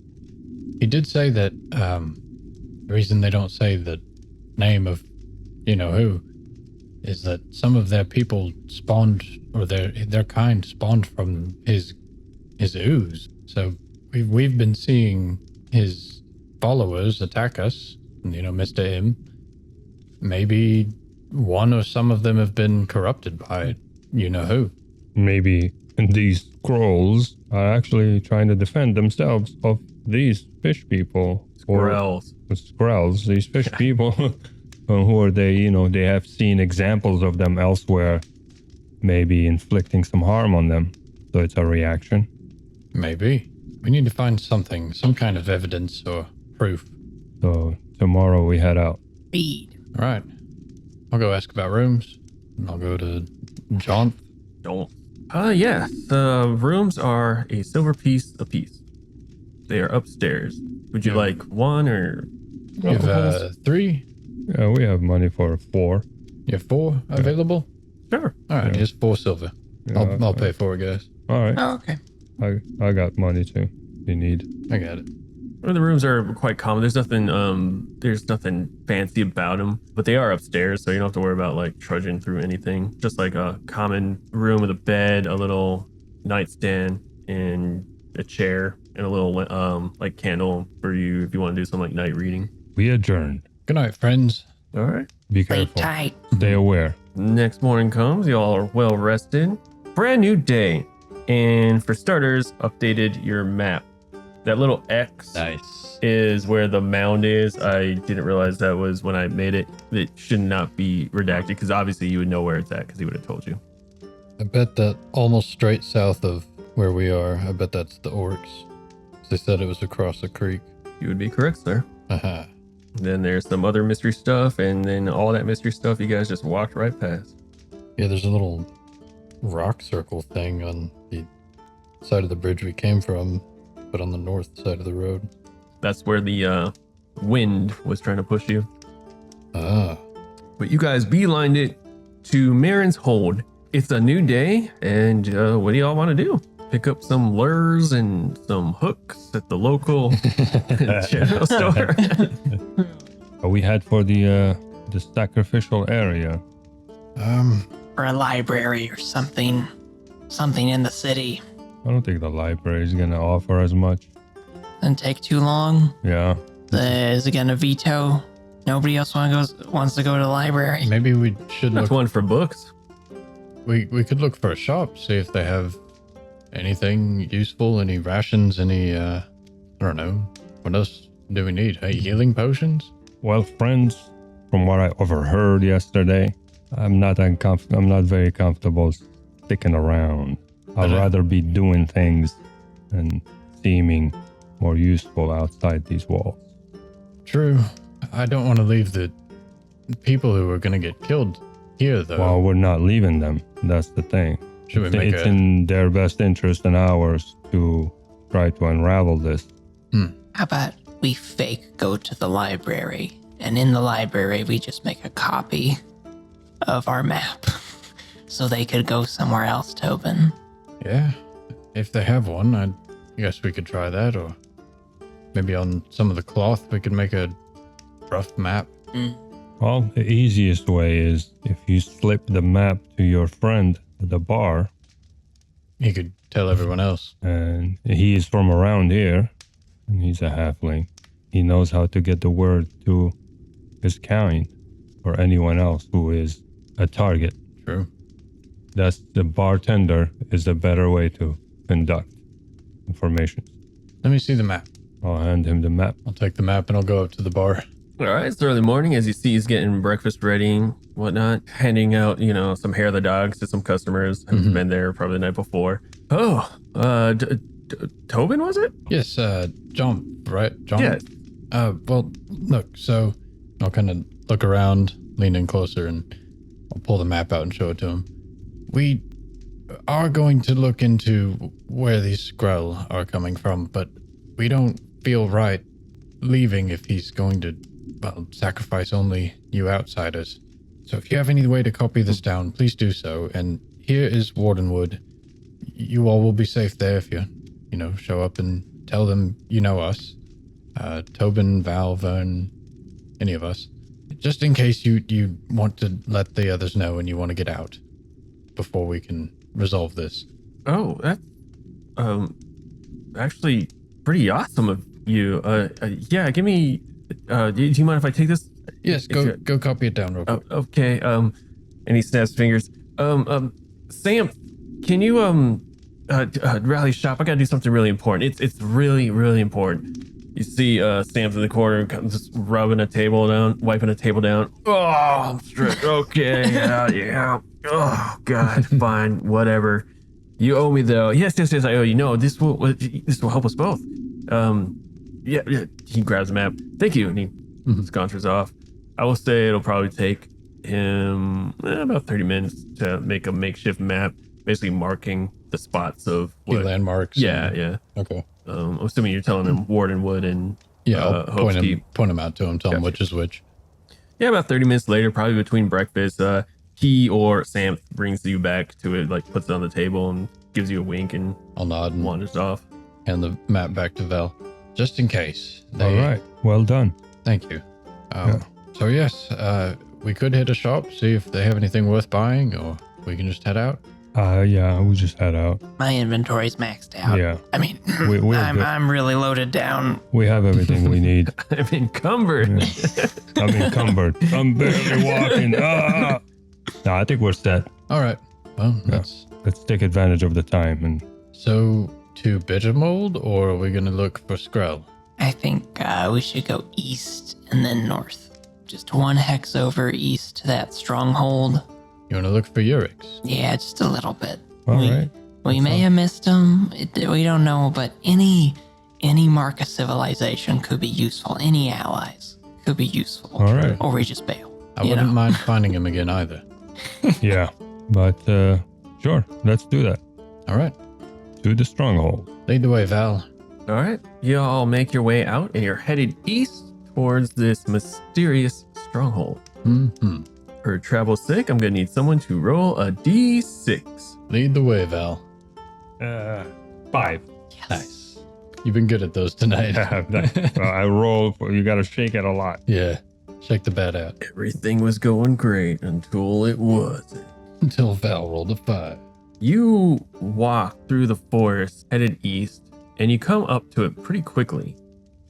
He did say that the reason they don't say the name of who is that some of their people spawned, or their kind spawned from his ooze. So we've been seeing his followers attack us, Mr. M. Maybe one or some of them have been corrupted by who.
Maybe these scrolls are actually trying to defend themselves of these fish people.
Skrells.
Skrells, these fish people. Who are they? They have seen examples of them elsewhere, maybe inflicting some harm on them. So it's a reaction.
Maybe. We need to find something, some kind of evidence or proof.
So tomorrow we head out.
Read.
All right. I'll go ask about rooms. And I'll go to John.
Don't. Yeah. The rooms are a silver piece apiece. They are upstairs. Would you like one or...
You have 3?
Yeah, we have money for 4.
You have 4 available?
Sure.
All right, here's 4 silver.
Yeah,
I'll pay for it, guys.
All right.
Oh, okay.
I got money too. You need.
I got it.
The rooms are quite common. There's nothing fancy about them, but they are upstairs, so you don't have to worry about like trudging through anything. Just like a common room with a bed, a little nightstand, and a chair. and a little like candle for you if you want to do some like night reading.
We adjourn.
Good night, friends.
All right.
Be
Play
careful.
tight.
Stay aware.
Next morning comes, y'all are well rested. Brand new day. And for starters, updated your map. That little X
Nice.
is where the mound is. I didn't realize that was when I made it. It should not be redacted because obviously you would know where it's at because he would have told you.
I bet that almost straight south of where we are, I bet that's the Uorex. They said it was across the creek.
You would be correct, sir.
Aha.
Then there's some other mystery stuff, and then all that mystery stuff you guys just walked right past.
Yeah, there's a little rock circle thing on the side of the bridge we came from, but on the north side of the road.
That's where the wind was trying to push you.
Ah.
But you guys beelined it to Marin's Hold. It's a new day, and what do y'all want to do? Pick up some lures and some hooks at the local general store.
We head for the sacrificial area.
Or a library or something. Something in the city.
I don't think the library is gonna offer as much.
Doesn't take too long.
Yeah.
Is it gonna veto? Nobody else wants to go to the library.
Maybe we should
That's
look.
one for books.
We could look for a shop, see if they have anything useful, any rations, any I don't know. What else do we need? Hey, healing potions?
Well, friends, from what I overheard yesterday, I'm not very comfortable sticking around. I'd rather be doing things and seeming more useful outside these walls.
True. I don't want to leave the people who are going to get killed here, though.
Well, we're not leaving them. That's the thing.
Should we make
It's in their best interest and ours to try to unravel this.
How about we fake go to the library, and in the library we just make a copy of our map so they could go somewhere else, Tobin.
Yeah. If they have one, I guess we could try that, or maybe on some of the cloth we could make a rough map.
Well, the easiest way is if you slip the map to your friend at the bar,
You could tell everyone else.
and he is from around here, and he's a halfling. He knows how to get the word to his kind or anyone else who is a target.
True.
That's the bartender is a better way to conduct information.
Let me see the map.
I'll hand him the map.
I'll take the map and I'll go up to the bar.
All right, it's early morning. As you see, he's getting breakfast ready and whatnot, handing out, some hair of the dogs to some customers who've been there probably the night before. Oh, Tobin, was it?
Yes, John, right? John?
Yeah.
Well, look, so I'll kind of look around, lean in closer, and I'll pull the map out and show it to him. We are going to look into where these Skrull are coming from, but we don't feel right leaving if he's going to, sacrifice only you outsiders. So if you have any way to copy this down, please do so. And here is Wardenwood. You all will be safe there if you, show up and tell them you know us. Tobin, Val, Vern, any of us. Just in case you want to let the others know and you want to get out before we can resolve this.
Oh, that's actually pretty awesome of you. Yeah, give me. Do you mind if I take this?
Yes, go copy it down real quick.
Okay. And he snaps his fingers. Sam, can you rally shop? I gotta do something really important. It's really, really important. You see Sam's in the corner, just rubbing a table down, wiping a table down. Oh, I'm stressed. Okay, yeah. Oh God, fine, whatever. You owe me though. Yes, I owe you. No, this will help us both. Yeah. He grabs the map. Thank you, and he sconces off. I will say it'll probably take him about 30 minutes to make a makeshift map, basically marking the spots of
Key landmarks.
Yeah.
Okay.
I'm assuming you're telling him Wardenwood and
Yeah, I'll
Hope's Keep.
point him out to him, tell him which is which.
Yeah, about 30 minutes later, probably between breakfast, he or Sam brings you back to it, like puts it on the table and gives you a wink and
I'll nod and
wanders off.
hand the map back to Val, just in case.
All right. Well done.
Thank you. So yes, we could hit a shop, see if they have anything worth buying, or we can just head out.
Yeah, we just head out.
My inventory's maxed out.
Yeah,
I mean,
we're good.
I'm really loaded down.
We have everything we need.
I'm encumbered.
I'm encumbered. I'm barely walking. Ah! No, I think we're set.
All right. Well,
Yeah. Let's take advantage of the time. And
so to Bittermold, or are we going to look for Skrull?
I think we should go east and then north. Just one hex over east to that stronghold.
You want to look for Uorex?
Yeah, just a little bit.
all right.
We may have missed him. We don't know, but any mark of civilization could be useful. Any allies could be useful.
All right.
Or we just bail.
I
you
wouldn't
know?
mind finding him again either.
Yeah, but sure, let's do that.
All right.
To the stronghold.
Lead the way, Val.
All right. You all make your way out and you're headed east towards this mysterious stronghold.
Mm-hmm.
For travel's sake, I'm going to need someone to roll a d6.
Lead the way, Val.
5.
Nice. You've been good at those tonight.
I roll. You got to shake it a lot.
Yeah. Shake the bad out.
Everything was going great until it wasn't.
Until Val rolled a 5.
You walk through the forest headed east and you come up to it pretty quickly.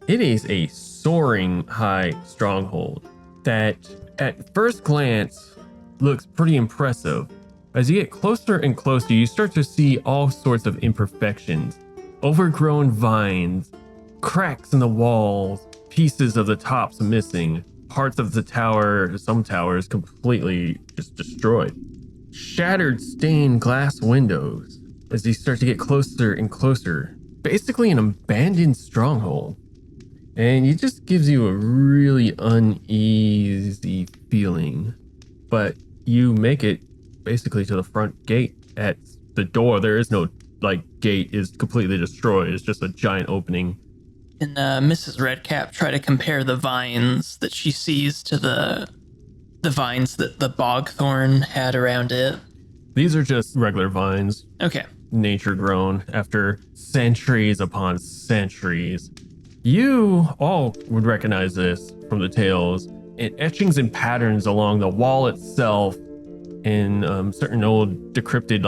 It is a soaring high stronghold that at first glance looks pretty impressive. As you get closer and closer, you start to see all sorts of imperfections, overgrown vines, cracks in the walls, pieces of the tops missing, parts of the tower, some towers completely just destroyed. Shattered stained glass windows as you start to get closer and closer. Basically an abandoned stronghold. And it just gives you a really uneasy feeling. But you make it basically to the front gate. At the door, there is no gate is completely destroyed. It's just a giant opening.
And Mrs. Redcap try to compare the vines that she sees to the vines that the bogthorn had around it.
These are just regular vines,
Okay.
nature grown after centuries upon centuries. You all would recognize this from the tales. And etchings and patterns along the wall itself, and certain old decrypted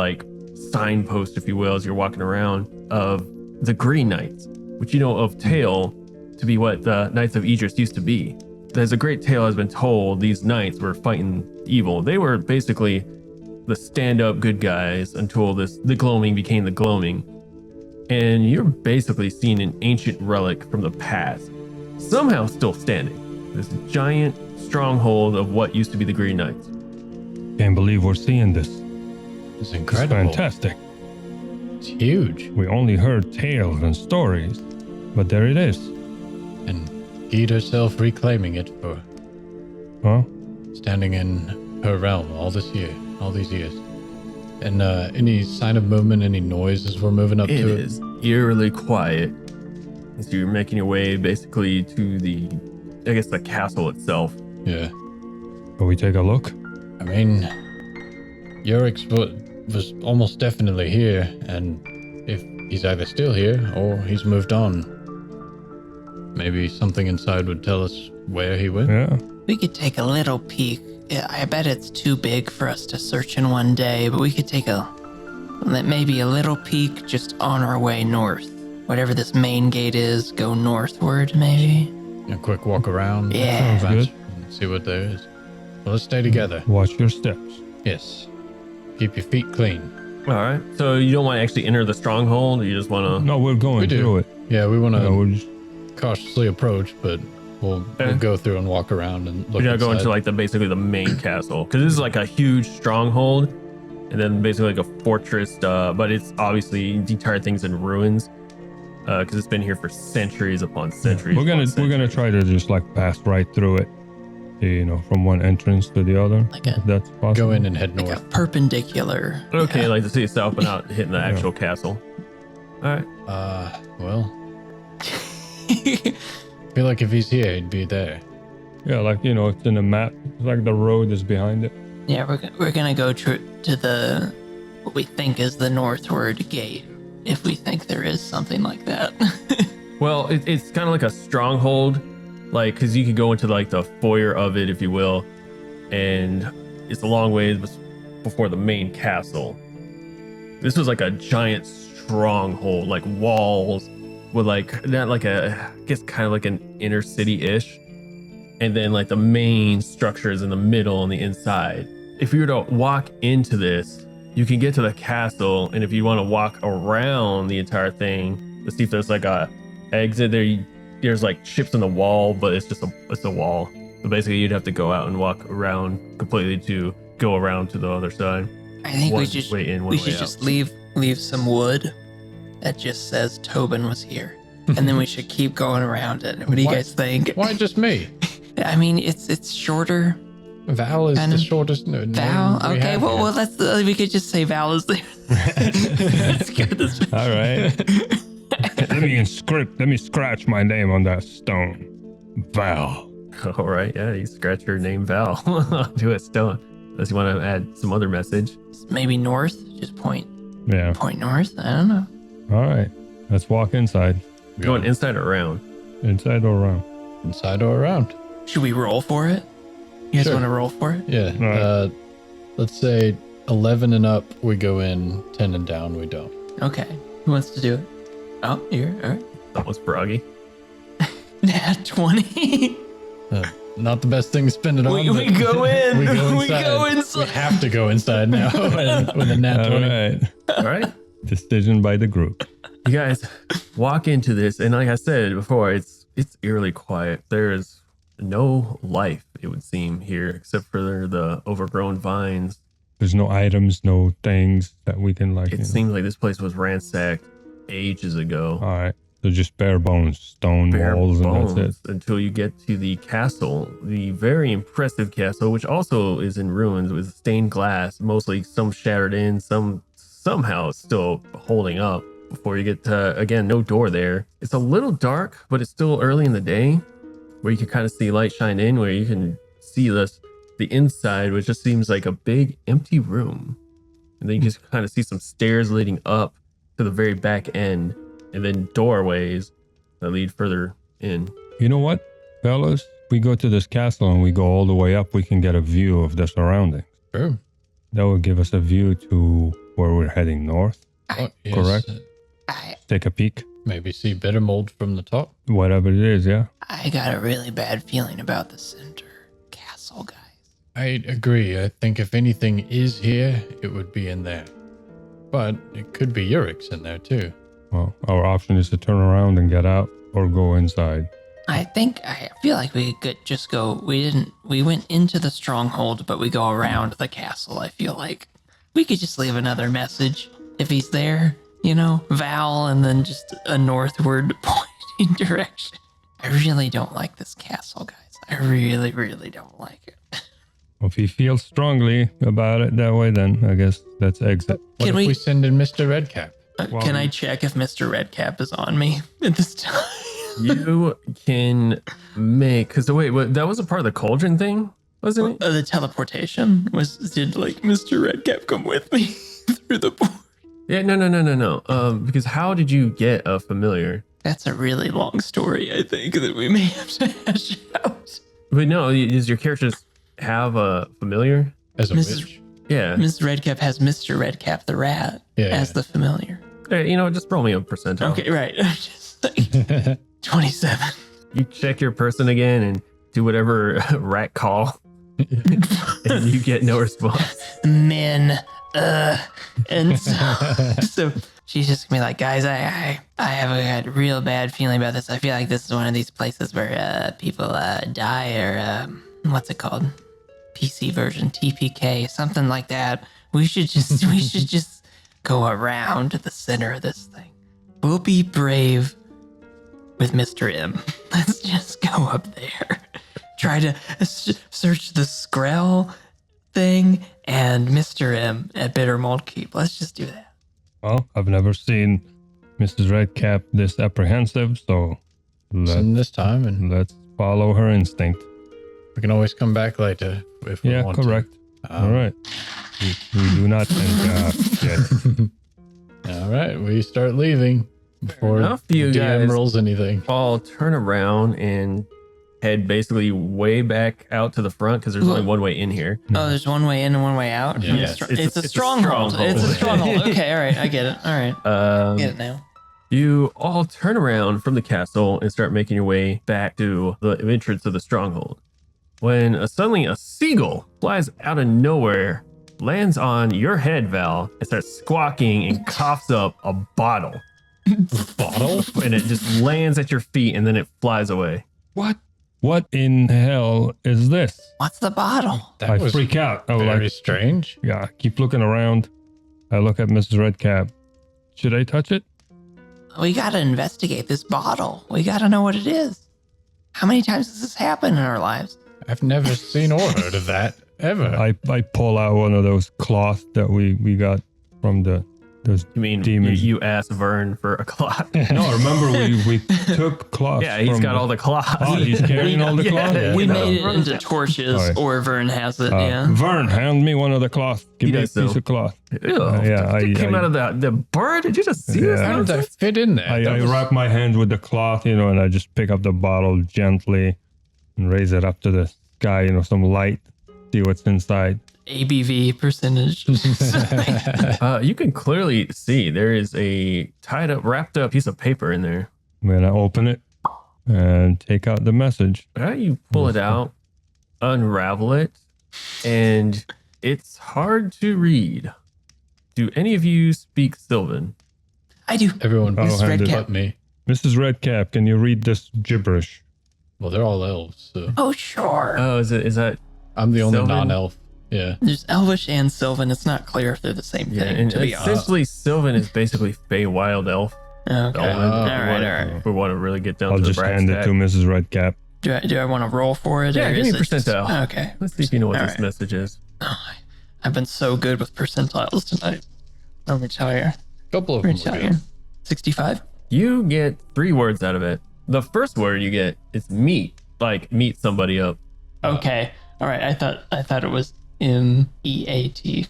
signposts, if you will, as you're walking around, of the Green Knights, which you know of tale to be what the Knights of Idris used to be. As a great tale has been told, these knights were fighting evil. They were basically the stand-up good guys until the gloaming became the gloaming. And you're basically seeing an ancient relic from the past, somehow still standing. This giant stronghold of what used to be the Green Knights.
Can't believe we're seeing this.
It's
It's
incredible.
fantastic.
It's huge.
We only heard tales and stories, but there it is.
And Heed herself reclaiming it for
Huh?
standing in her realm all these years. And any sign of movement, any noise as we're moving up
It
to
is eerily quiet as you're making your way basically to the castle itself.
it? Yeah.
Can we take a look?
I mean, Uorex was almost definitely here, and if he's either still here or he's moved on, maybe something inside would tell us where he went.
Yeah.
We could take a little peek. Yeah, I bet it's too big for us to search in one day, but we could take maybe a little peek just on our way north. Whatever this main gate is, go northward maybe.
A quick walk around.
Yeah.
Sounds good.
And see what there is. Well, let's stay together.
Watch your steps.
Yes. Keep your feet clean.
All right. So you don't want to actually enter the stronghold? You just want to...
No, we're going
We do.
through it.
Yeah, we want to
We're just,
cautiously approach, but we'll go through and walk around and look
We're going to go
inside.
into basically the main castle. Because this is a huge stronghold. And then basically a fortress. But it's obviously the entire thing's in ruins. Because it's been here for centuries upon centuries.
we're gonna try to just pass right through it. From one entrance to the other.
Like a-
if that's possible.
Go in and head
Like a
north.
perpendicular.
Okay,
Yeah.
like the city itself, but not hitting the actual castle. All right.
Well, I feel like if he's here, he'd be there.
Yeah, it's in the map. It's the road is behind it.
Yeah, we're gonna go to the what we think is the northward gate, if we think there is something like that.
Well, it's kind of like a stronghold, because you could go into the foyer of it, if you will, and it's a long ways before the main castle. This was like a giant stronghold, like walls with like, not like I guess kind of like an inner city-ish. And then like the main structure is in the middle on the inside. If you were to walk into this, you can get to the castle. And if you want to walk around the entire thing, to see if there's like a exit there, there's like chips in the wall, but it's just it's a wall. So basically you'd have to go out and walk around completely to go around to the other side.
I think
One
we should
way in, one
we
way
should
out.
just leave some wood that just says Tobin was here, and then we should keep going around it. What do you
Why-
guys think?
Why just me?
I mean, it's shorter.
Val is
And
the shortest name
Val.
we
Okay,
have
well,
here.
let's we could just say Val is there. That's good. That's
All right. Let me scratch my name on that stone. Val.
All right, yeah, you scratch your name Val to a stone. Unless you want to add some other message.
Maybe north. Just point
Yeah.
north. I don't know.
All right. Let's walk inside.
Going inside or around?
Inside or around?
Inside or around?
Should we roll for it? You guys
Sure.
want to roll for it?
Yeah.
Right.
Let's say 11 and up, we go in. 10 and down, we don't.
Okay. Who wants to do it? Oh, you're all right.
That was Froggy.
Nat 20.
Not the best thing to spend it on.
We
but
go in.
We go
We
inside.
go inside.
We have to go inside now with a nat
All
20.
right.
All right.
Decision by the group.
You guys walk into this, and like I said before, it's eerily quiet. There is no life, it would seem, here, except for the overgrown vines.
There's no items, no things that we can like.
It seems like this place was ransacked ages ago.
All right. So just bare bones, stone
Bare
walls,
bones
and that's it.
until you get to the castle, the very impressive castle, which also is in ruins with stained glass, mostly some shattered in, some somehow still holding up. Before you get to, again, no door there. It's a little dark, but it's still early in the day, where you can kind of see light shine in, where you can see the inside, which just seems like a big empty room. And then you just kind of see some stairs leading up to the very back end, and then doorways that lead further in.
You know what, fellas? We go to this castle and we go all the way up. We can get a view of the surroundings.
Sure.
That will give us a view to where we're heading north.
Oh, yes.
Correct.
I
Take a peek.
Maybe see Bittermold from the top.
Whatever it is, yeah.
got a really bad feeling about the center castle, guys.
I agree. I think if anything is here, it would be in there. But it could be Uorex in there too.
Well, our option is to turn around and get out or go inside.
I feel like we could just go. We went into the stronghold, but we go around the castle. I feel like we could just leave another message if he's there, Val, and then just a northward pointing direction. I really don't like this castle, guys. I really, really don't like it.
Well, if he feels strongly about it that way, then I guess let's exit.
What if we send in Mr. Redcap?
Can I check if Mr. Redcap is on me at this time?
You can make, because wait, that was a part of the cauldron thing, wasn't it?
The teleportation did like Mr. Redcap come with me through the board?
Yeah, no. Because how did you get a familiar?
That's a really long story, I think, that we may have to hash out.
But no, does your character just have a familiar?
As a
Mrs.
witch?
Yeah.
Ms. Redcap has Mr. Redcap the rat as the familiar.
Hey, just roll me a percentile.
Okay, right. Just like 27.
You check your person again and do whatever rat call, and you get no response.
Men. And so she's just gonna be like, guys, I have a real bad feeling about this. I feel like this is one of these places where people die, or what's it called? PC version, TPK, something like that. We should just go around to the center of this thing. We'll be brave with Mr. M. Let's just go up there. Try to search the Skrell thing and Mr. M at Bittermold Keep. Let's just do that.
Well, I've never seen Mrs. Redcap this apprehensive, so
Send this time, and
let's follow her instinct.
we can always come back later if we
Yeah,
want
correct.
to.
All right. We do not think yet.
All right, we start leaving before
enough, you
DM
guys.
rolls anything.
All turn around and head basically way back out to the front because there's only one way in here.
Oh, there's one way in and one way out.
Yeah.
It's a stronghold. It's a stronghold. Okay, all right, I get it. All right, get it now.
You all turn around from the castle and start making your way back to the entrance of the stronghold. When suddenly a seagull flies out of nowhere, lands on your head, Val, and starts squawking and coughs up a bottle.
Bottle?
And it just lands at your feet and then it flies away.
What? What in hell is this?
What's the bottle?
That
I
was
freak out. I
very strange.
yeah, keep looking around. I look at Mrs. Redcap. Should I touch it?
We gotta investigate this bottle. We gotta know what it is. How many times has this happened in our lives?
I've never seen or heard of that ever.
I pull out one of those cloths that we got from those
You mean
demons.
you asked Vern for a cloth?
No, remember we took cloths.
Yeah, he's
from
got all the cloths.
Oh, he's carrying all the
Yeah,
cloths?
yeah.
We
No,
made it
Vern's
into
got-
torches,
Alright.
or Vern has it, yeah.
Vern, hand me one of the cloths. Give
He
me a
does
piece
so.
of cloth.
Ew, it came out of the bird. Did you just see this?
Yeah.
How did that fit in there?
I
That was-
wrap my hands with the cloth, and I just pick up the bottle gently and raise it up to the sky, some light, see what's inside.
ABV percentage.
You can clearly see there is a wrapped up piece of paper in there.
I'm going to open it and take out the message.
All right, you pull it out, unravel it, and it's hard to read. Do any of you speak Sylvan?
I do.
Everyone
Oh, hand it.
but me.
Mrs. Redcap, can you read this gibberish?
Well, they're all elves, so
Oh, sure.
Oh, is that?
I'm the only
Sylvan?
non-elf. Yeah.
There's Elvish and Sylvan. It's not clear if they're the same
Yeah,
thing,
and
to be honest.
essentially Sylvan is basically Fey Wild Elf.
Okay.
Elven,
All
if we
right,
want-
all right.
If we want to really get down
I'll
to the
just
brass
hand it
tack.
to Mrs. Redcap.
Do I want to roll for it?
Yeah,
or
give me
is it just-
percentile.
Okay.
Let's see if you know what
All
this
right.
message is.
I've been so good with percentiles tonight. Let me tell you.
A couple of
Let
them
me tell
were
you.
good.
65?
You get 3 words out of it. The first word you get is meet, like meet somebody up.
Okay. All right. I thought it was MEAT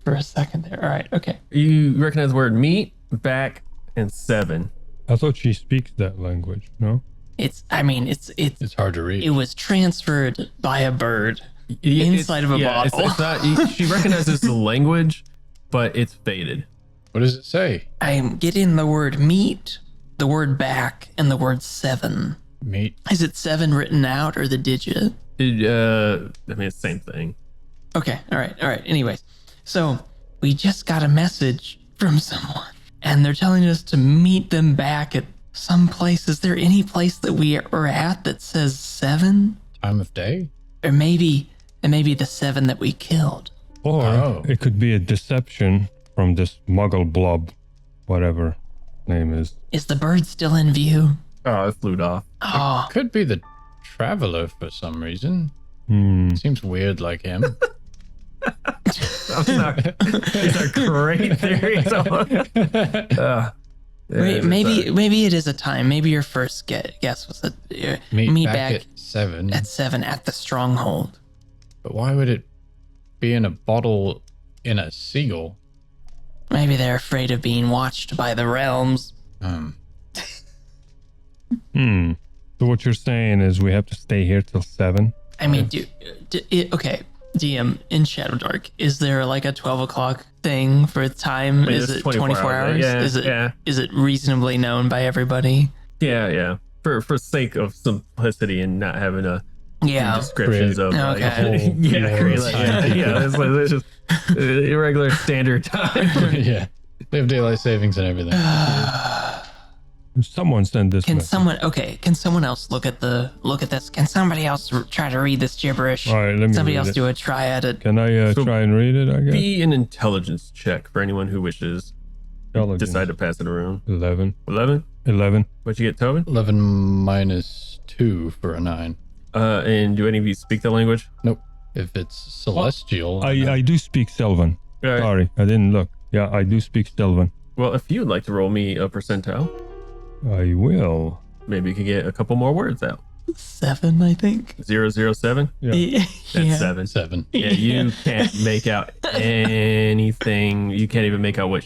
for a second there. All right. Okay.
You recognize the word meet, back, and 7.
I thought she speaks that language, no?
It's
It's hard to read.
it was transferred by a bird
Yeah,
inside of a bottle.
It's not, she recognizes the language, but it's faded.
What does it say?
I'm getting the word meat, the word back, and the word 7.
Meat.
Is it 7 written out or the digit?
I mean, it's the same thing.
Okay. All right. Anyways, so we just got a message from someone and they're telling us to meet them back at some place. Is there any place that we are at that says 7?
Time of day?
Or maybe the 7 that we killed?
Or
Oh.
it could be a deception from this Mugdulblub, whatever name is.
Is the bird still in view?
Oh, it flew off.
Oh,
Could be the traveler for some reason.
Hmm.
Seems weird like him.
These are great theories.
wait, maybe it is a time. Maybe your first guess was that
Meet back at 7.
at 7 at the stronghold.
But why would it be in a bottle in a seagull?
Maybe they're afraid of being watched by the realms.
So what you're saying is we have to stay here till 7?
I mean, okay, DM, in ShadowDark, is there like a 12 o'clock thing for time?
Wait,
Is
it's
it 24 hours?
Yeah,
Is it reasonably known by everybody?
yeah. For sake of simplicity and not having a
Yeah.
descriptions of like,
Okay.
yeah,
Lore
like, yeah. It's just irregular standard time.
Yeah. They have daylight savings and everything.
Someone send this
Can
message.
someone else look at this? Can somebody else try to read this gibberish?
All right, let me
Somebody
read
else
it.
do a try at it.
Can I
So
try and read it, I guess?
Be an intelligence check for anyone who wishes.
Intelligence.
Decide to pass it around.
11.
11.
11.
What'd you get, Tobin?
11 minus 2 for a 9.
And do any of you speak the language?
Nope. If it's celestial.
I do speak Sylvan.
All right.
Sorry, I didn't look. Yeah, I do speak Sylvan.
Well, if you would like to roll me a percentile,
I will.
maybe you could get a couple more words out.
7, I think.
007.
Yeah.
That's 7.
7.
Yeah, you can't make out anything. You can't even make out what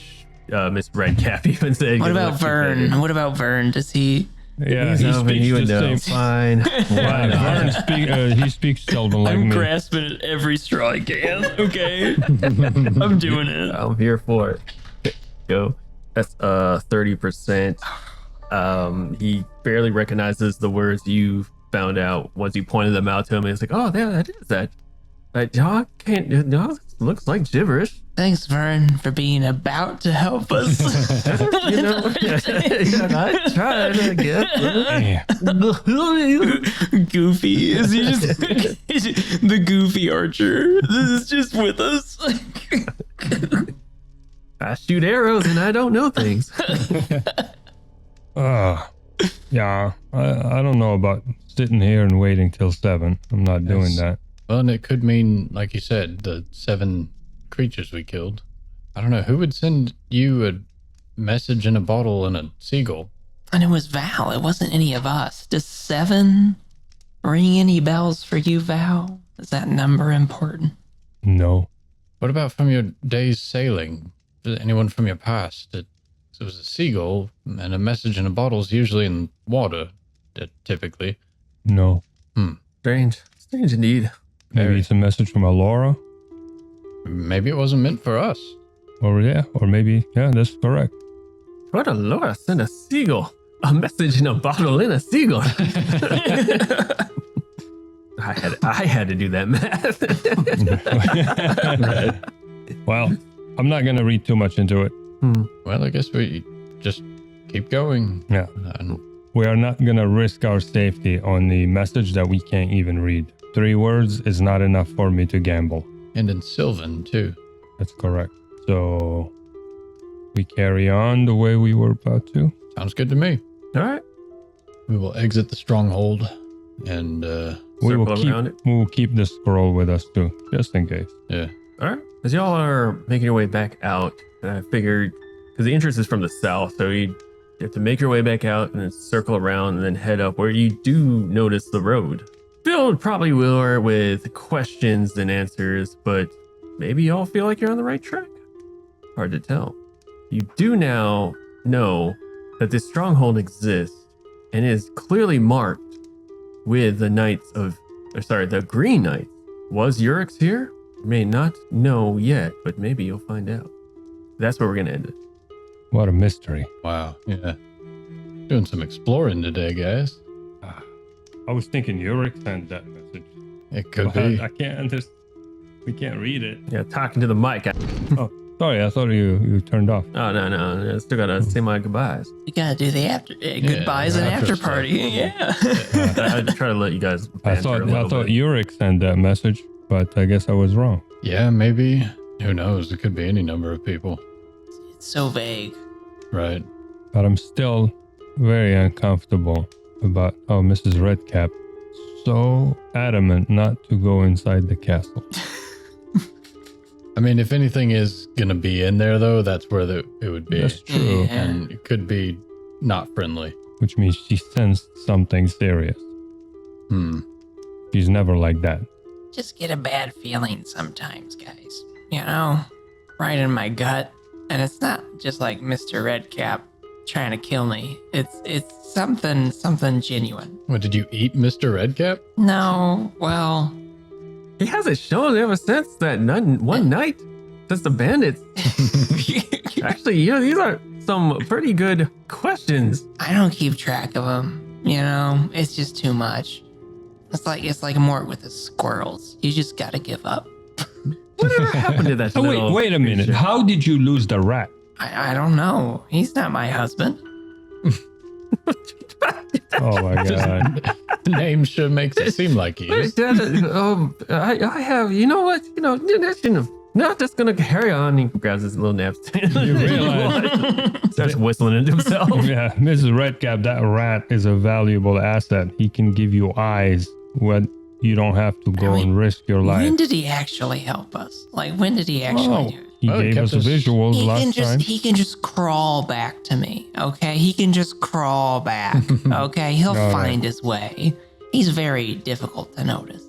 Miss Redcap even said.
What
Given
about
what she
Vern?
figured.
What about Vern? Does he
Yeah,
He's
he
hoping
speaks
you would
the
know.
same.
Fine. Why
Vern
not?
he speaks Sylvan like
I'm
me.
grasping at every straw I can. Okay, I'm doing it.
I'm here for it. Go. That's 30%. He barely recognizes the words you found out once you pointed them out to him. It's like, oh, there, that is that. But y'all can't. No, looks like gibberish.
Thanks, Vern, for being about to help us.
You know, I tried to get.
Goofy, is he just the goofy archer? This is just with us.
I shoot arrows and I don't know things.
Yeah, I don't know about sitting here and waiting till 7. I'm not doing that.
Well, and it could mean, like you said, the 7 creatures we killed. I don't know, who would send you a message in a bottle and a seagull?
And it was Val. It wasn't any of us. Does 7 ring any bells for you, Val? Is that number important?
No.
What about from your days sailing? Anyone from your past? It was a seagull, and a message in a bottle is usually in water, typically.
No.
Strange indeed.
Maybe it's a message from Alora.
Maybe it wasn't meant for us.
Or maybe, that's correct.
What a Laura sent a seagull. A message in a bottle in a seagull. I had to do that math.
Well, I'm not going to read too much into it.
Well, I guess we just keep going.
Yeah.
And
We are not going to risk our safety on the message that we can't even read. 3 words is not enough for me to gamble.
in Sylvan, too.
That's correct. So we carry on the way we were about to.
Sounds good to me.
All right.
We will exit the stronghold and,
We will
Circle around it.
keep the scroll with us too, just in case.
yeah.
All right. As y'all are making your way back out, and I figured, because the entrance is from the south, so you have to make your way back out and then circle around and then head up where you do notice the road. Filled probably will with questions and answers, but maybe y'all feel like you're on the right track. Hard to tell. You do now know that this stronghold exists and is clearly marked with the the Green Knights. Was Uorex here? You may not know yet, but maybe you'll find out. That's where we're going to end it.
What a mystery.
Wow. Yeah. Doing some exploring today, guys.
I was thinking Uorex sent that message.
It could
But
be.
I can't understand. We can't read it.
Yeah, talking to the mic.
Sorry, I thought you turned off.
Oh, no. I still got to say my goodbyes.
We gotta do the goodbyes and
after
after
stuff.
party. Yeah.
I try to let you guys
I
banter
thought
a little bit.
Uorex sent that message, but I guess I was wrong.
Yeah, maybe. Who knows? It could be any number of people.
It's so vague.
Right.
But I'm still very uncomfortable about how Mrs. Redcap so adamant not to go inside the castle.
I mean, if anything is going to be in there, though, that's where it would be.
That's true,
Yeah.
And it could be not friendly.
which means she sensed something serious. She's never like that.
Just get a bad feeling sometimes, guys. You know, right in my gut. And it's not just like Mr. Redcap trying to kill me. It's something genuine.
What, did you eat Mr. Redcap?
No, well,
He hasn't shown ever since that one night. Since the bandits. Actually, these are some pretty good questions.
I don't keep track of them. You know, it's just too much. It's like more with the squirrels. You just gotta give up.
Whatever happened to that
Oh,
little
wait a minute.
creature?
How did you lose the rat?
I don't know. He's not my husband.
Oh my god.
The name sure makes it seem like he is.
I have, you know what? Not just gonna carry on. He grabs his little nightstand.
You realize-
Starts whistling into himself.
Yeah, Mrs. Redcap, that rat is a valuable asset. He can give you eyes when you don't have to go and risk your life.
When did he actually help us? Like, when did he actually do it?
He
Oh, he
gave
kept
us
us-
visuals last time.
He can just crawl back to me, okay? He can just crawl back, okay? He'll
All right.
find his way. He's very difficult to notice.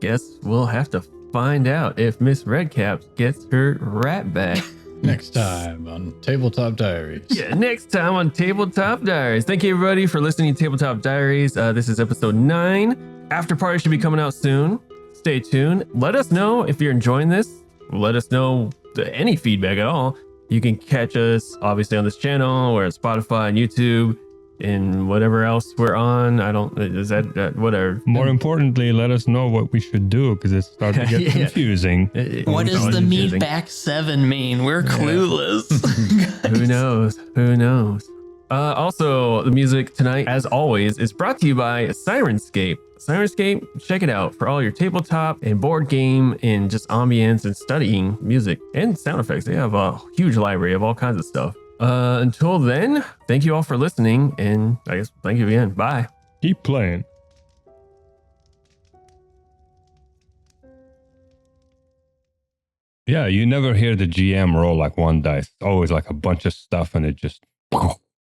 Guess we'll have to find out if Miss Redcap gets her rat back.
Next time on Tabletop Diaries.
Yeah, next time on Tabletop Diaries. Thank you, everybody, for listening to Tabletop Diaries. This is episode 9. After Party should be coming out soon. Stay tuned. Let us know if you're enjoying this. Let us know any feedback at all. You can catch us, obviously, on this channel. We're at Spotify and YouTube and whatever else we're on. Whatever.
More importantly, let us know what we should do because it's starting to get confusing.
What does the meat back 7 mean? We're clueless.
Who knows? Who knows? Also, the music tonight, as always, is brought to you by Syrinscape. Syrinscape, check it out for all your tabletop and board game and just ambience and studying music and sound effects. They have a huge library of all kinds of stuff. Until then, thank you all for listening, and I guess thank you again. Bye.
Keep playing. Yeah, you never hear the GM roll like one dice. It's always like a bunch of stuff and it just...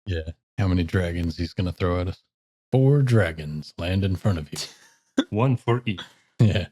Yeah. How many dragons he's going to throw at us? 4 dragons land in front of you.
One for each.
Yeah.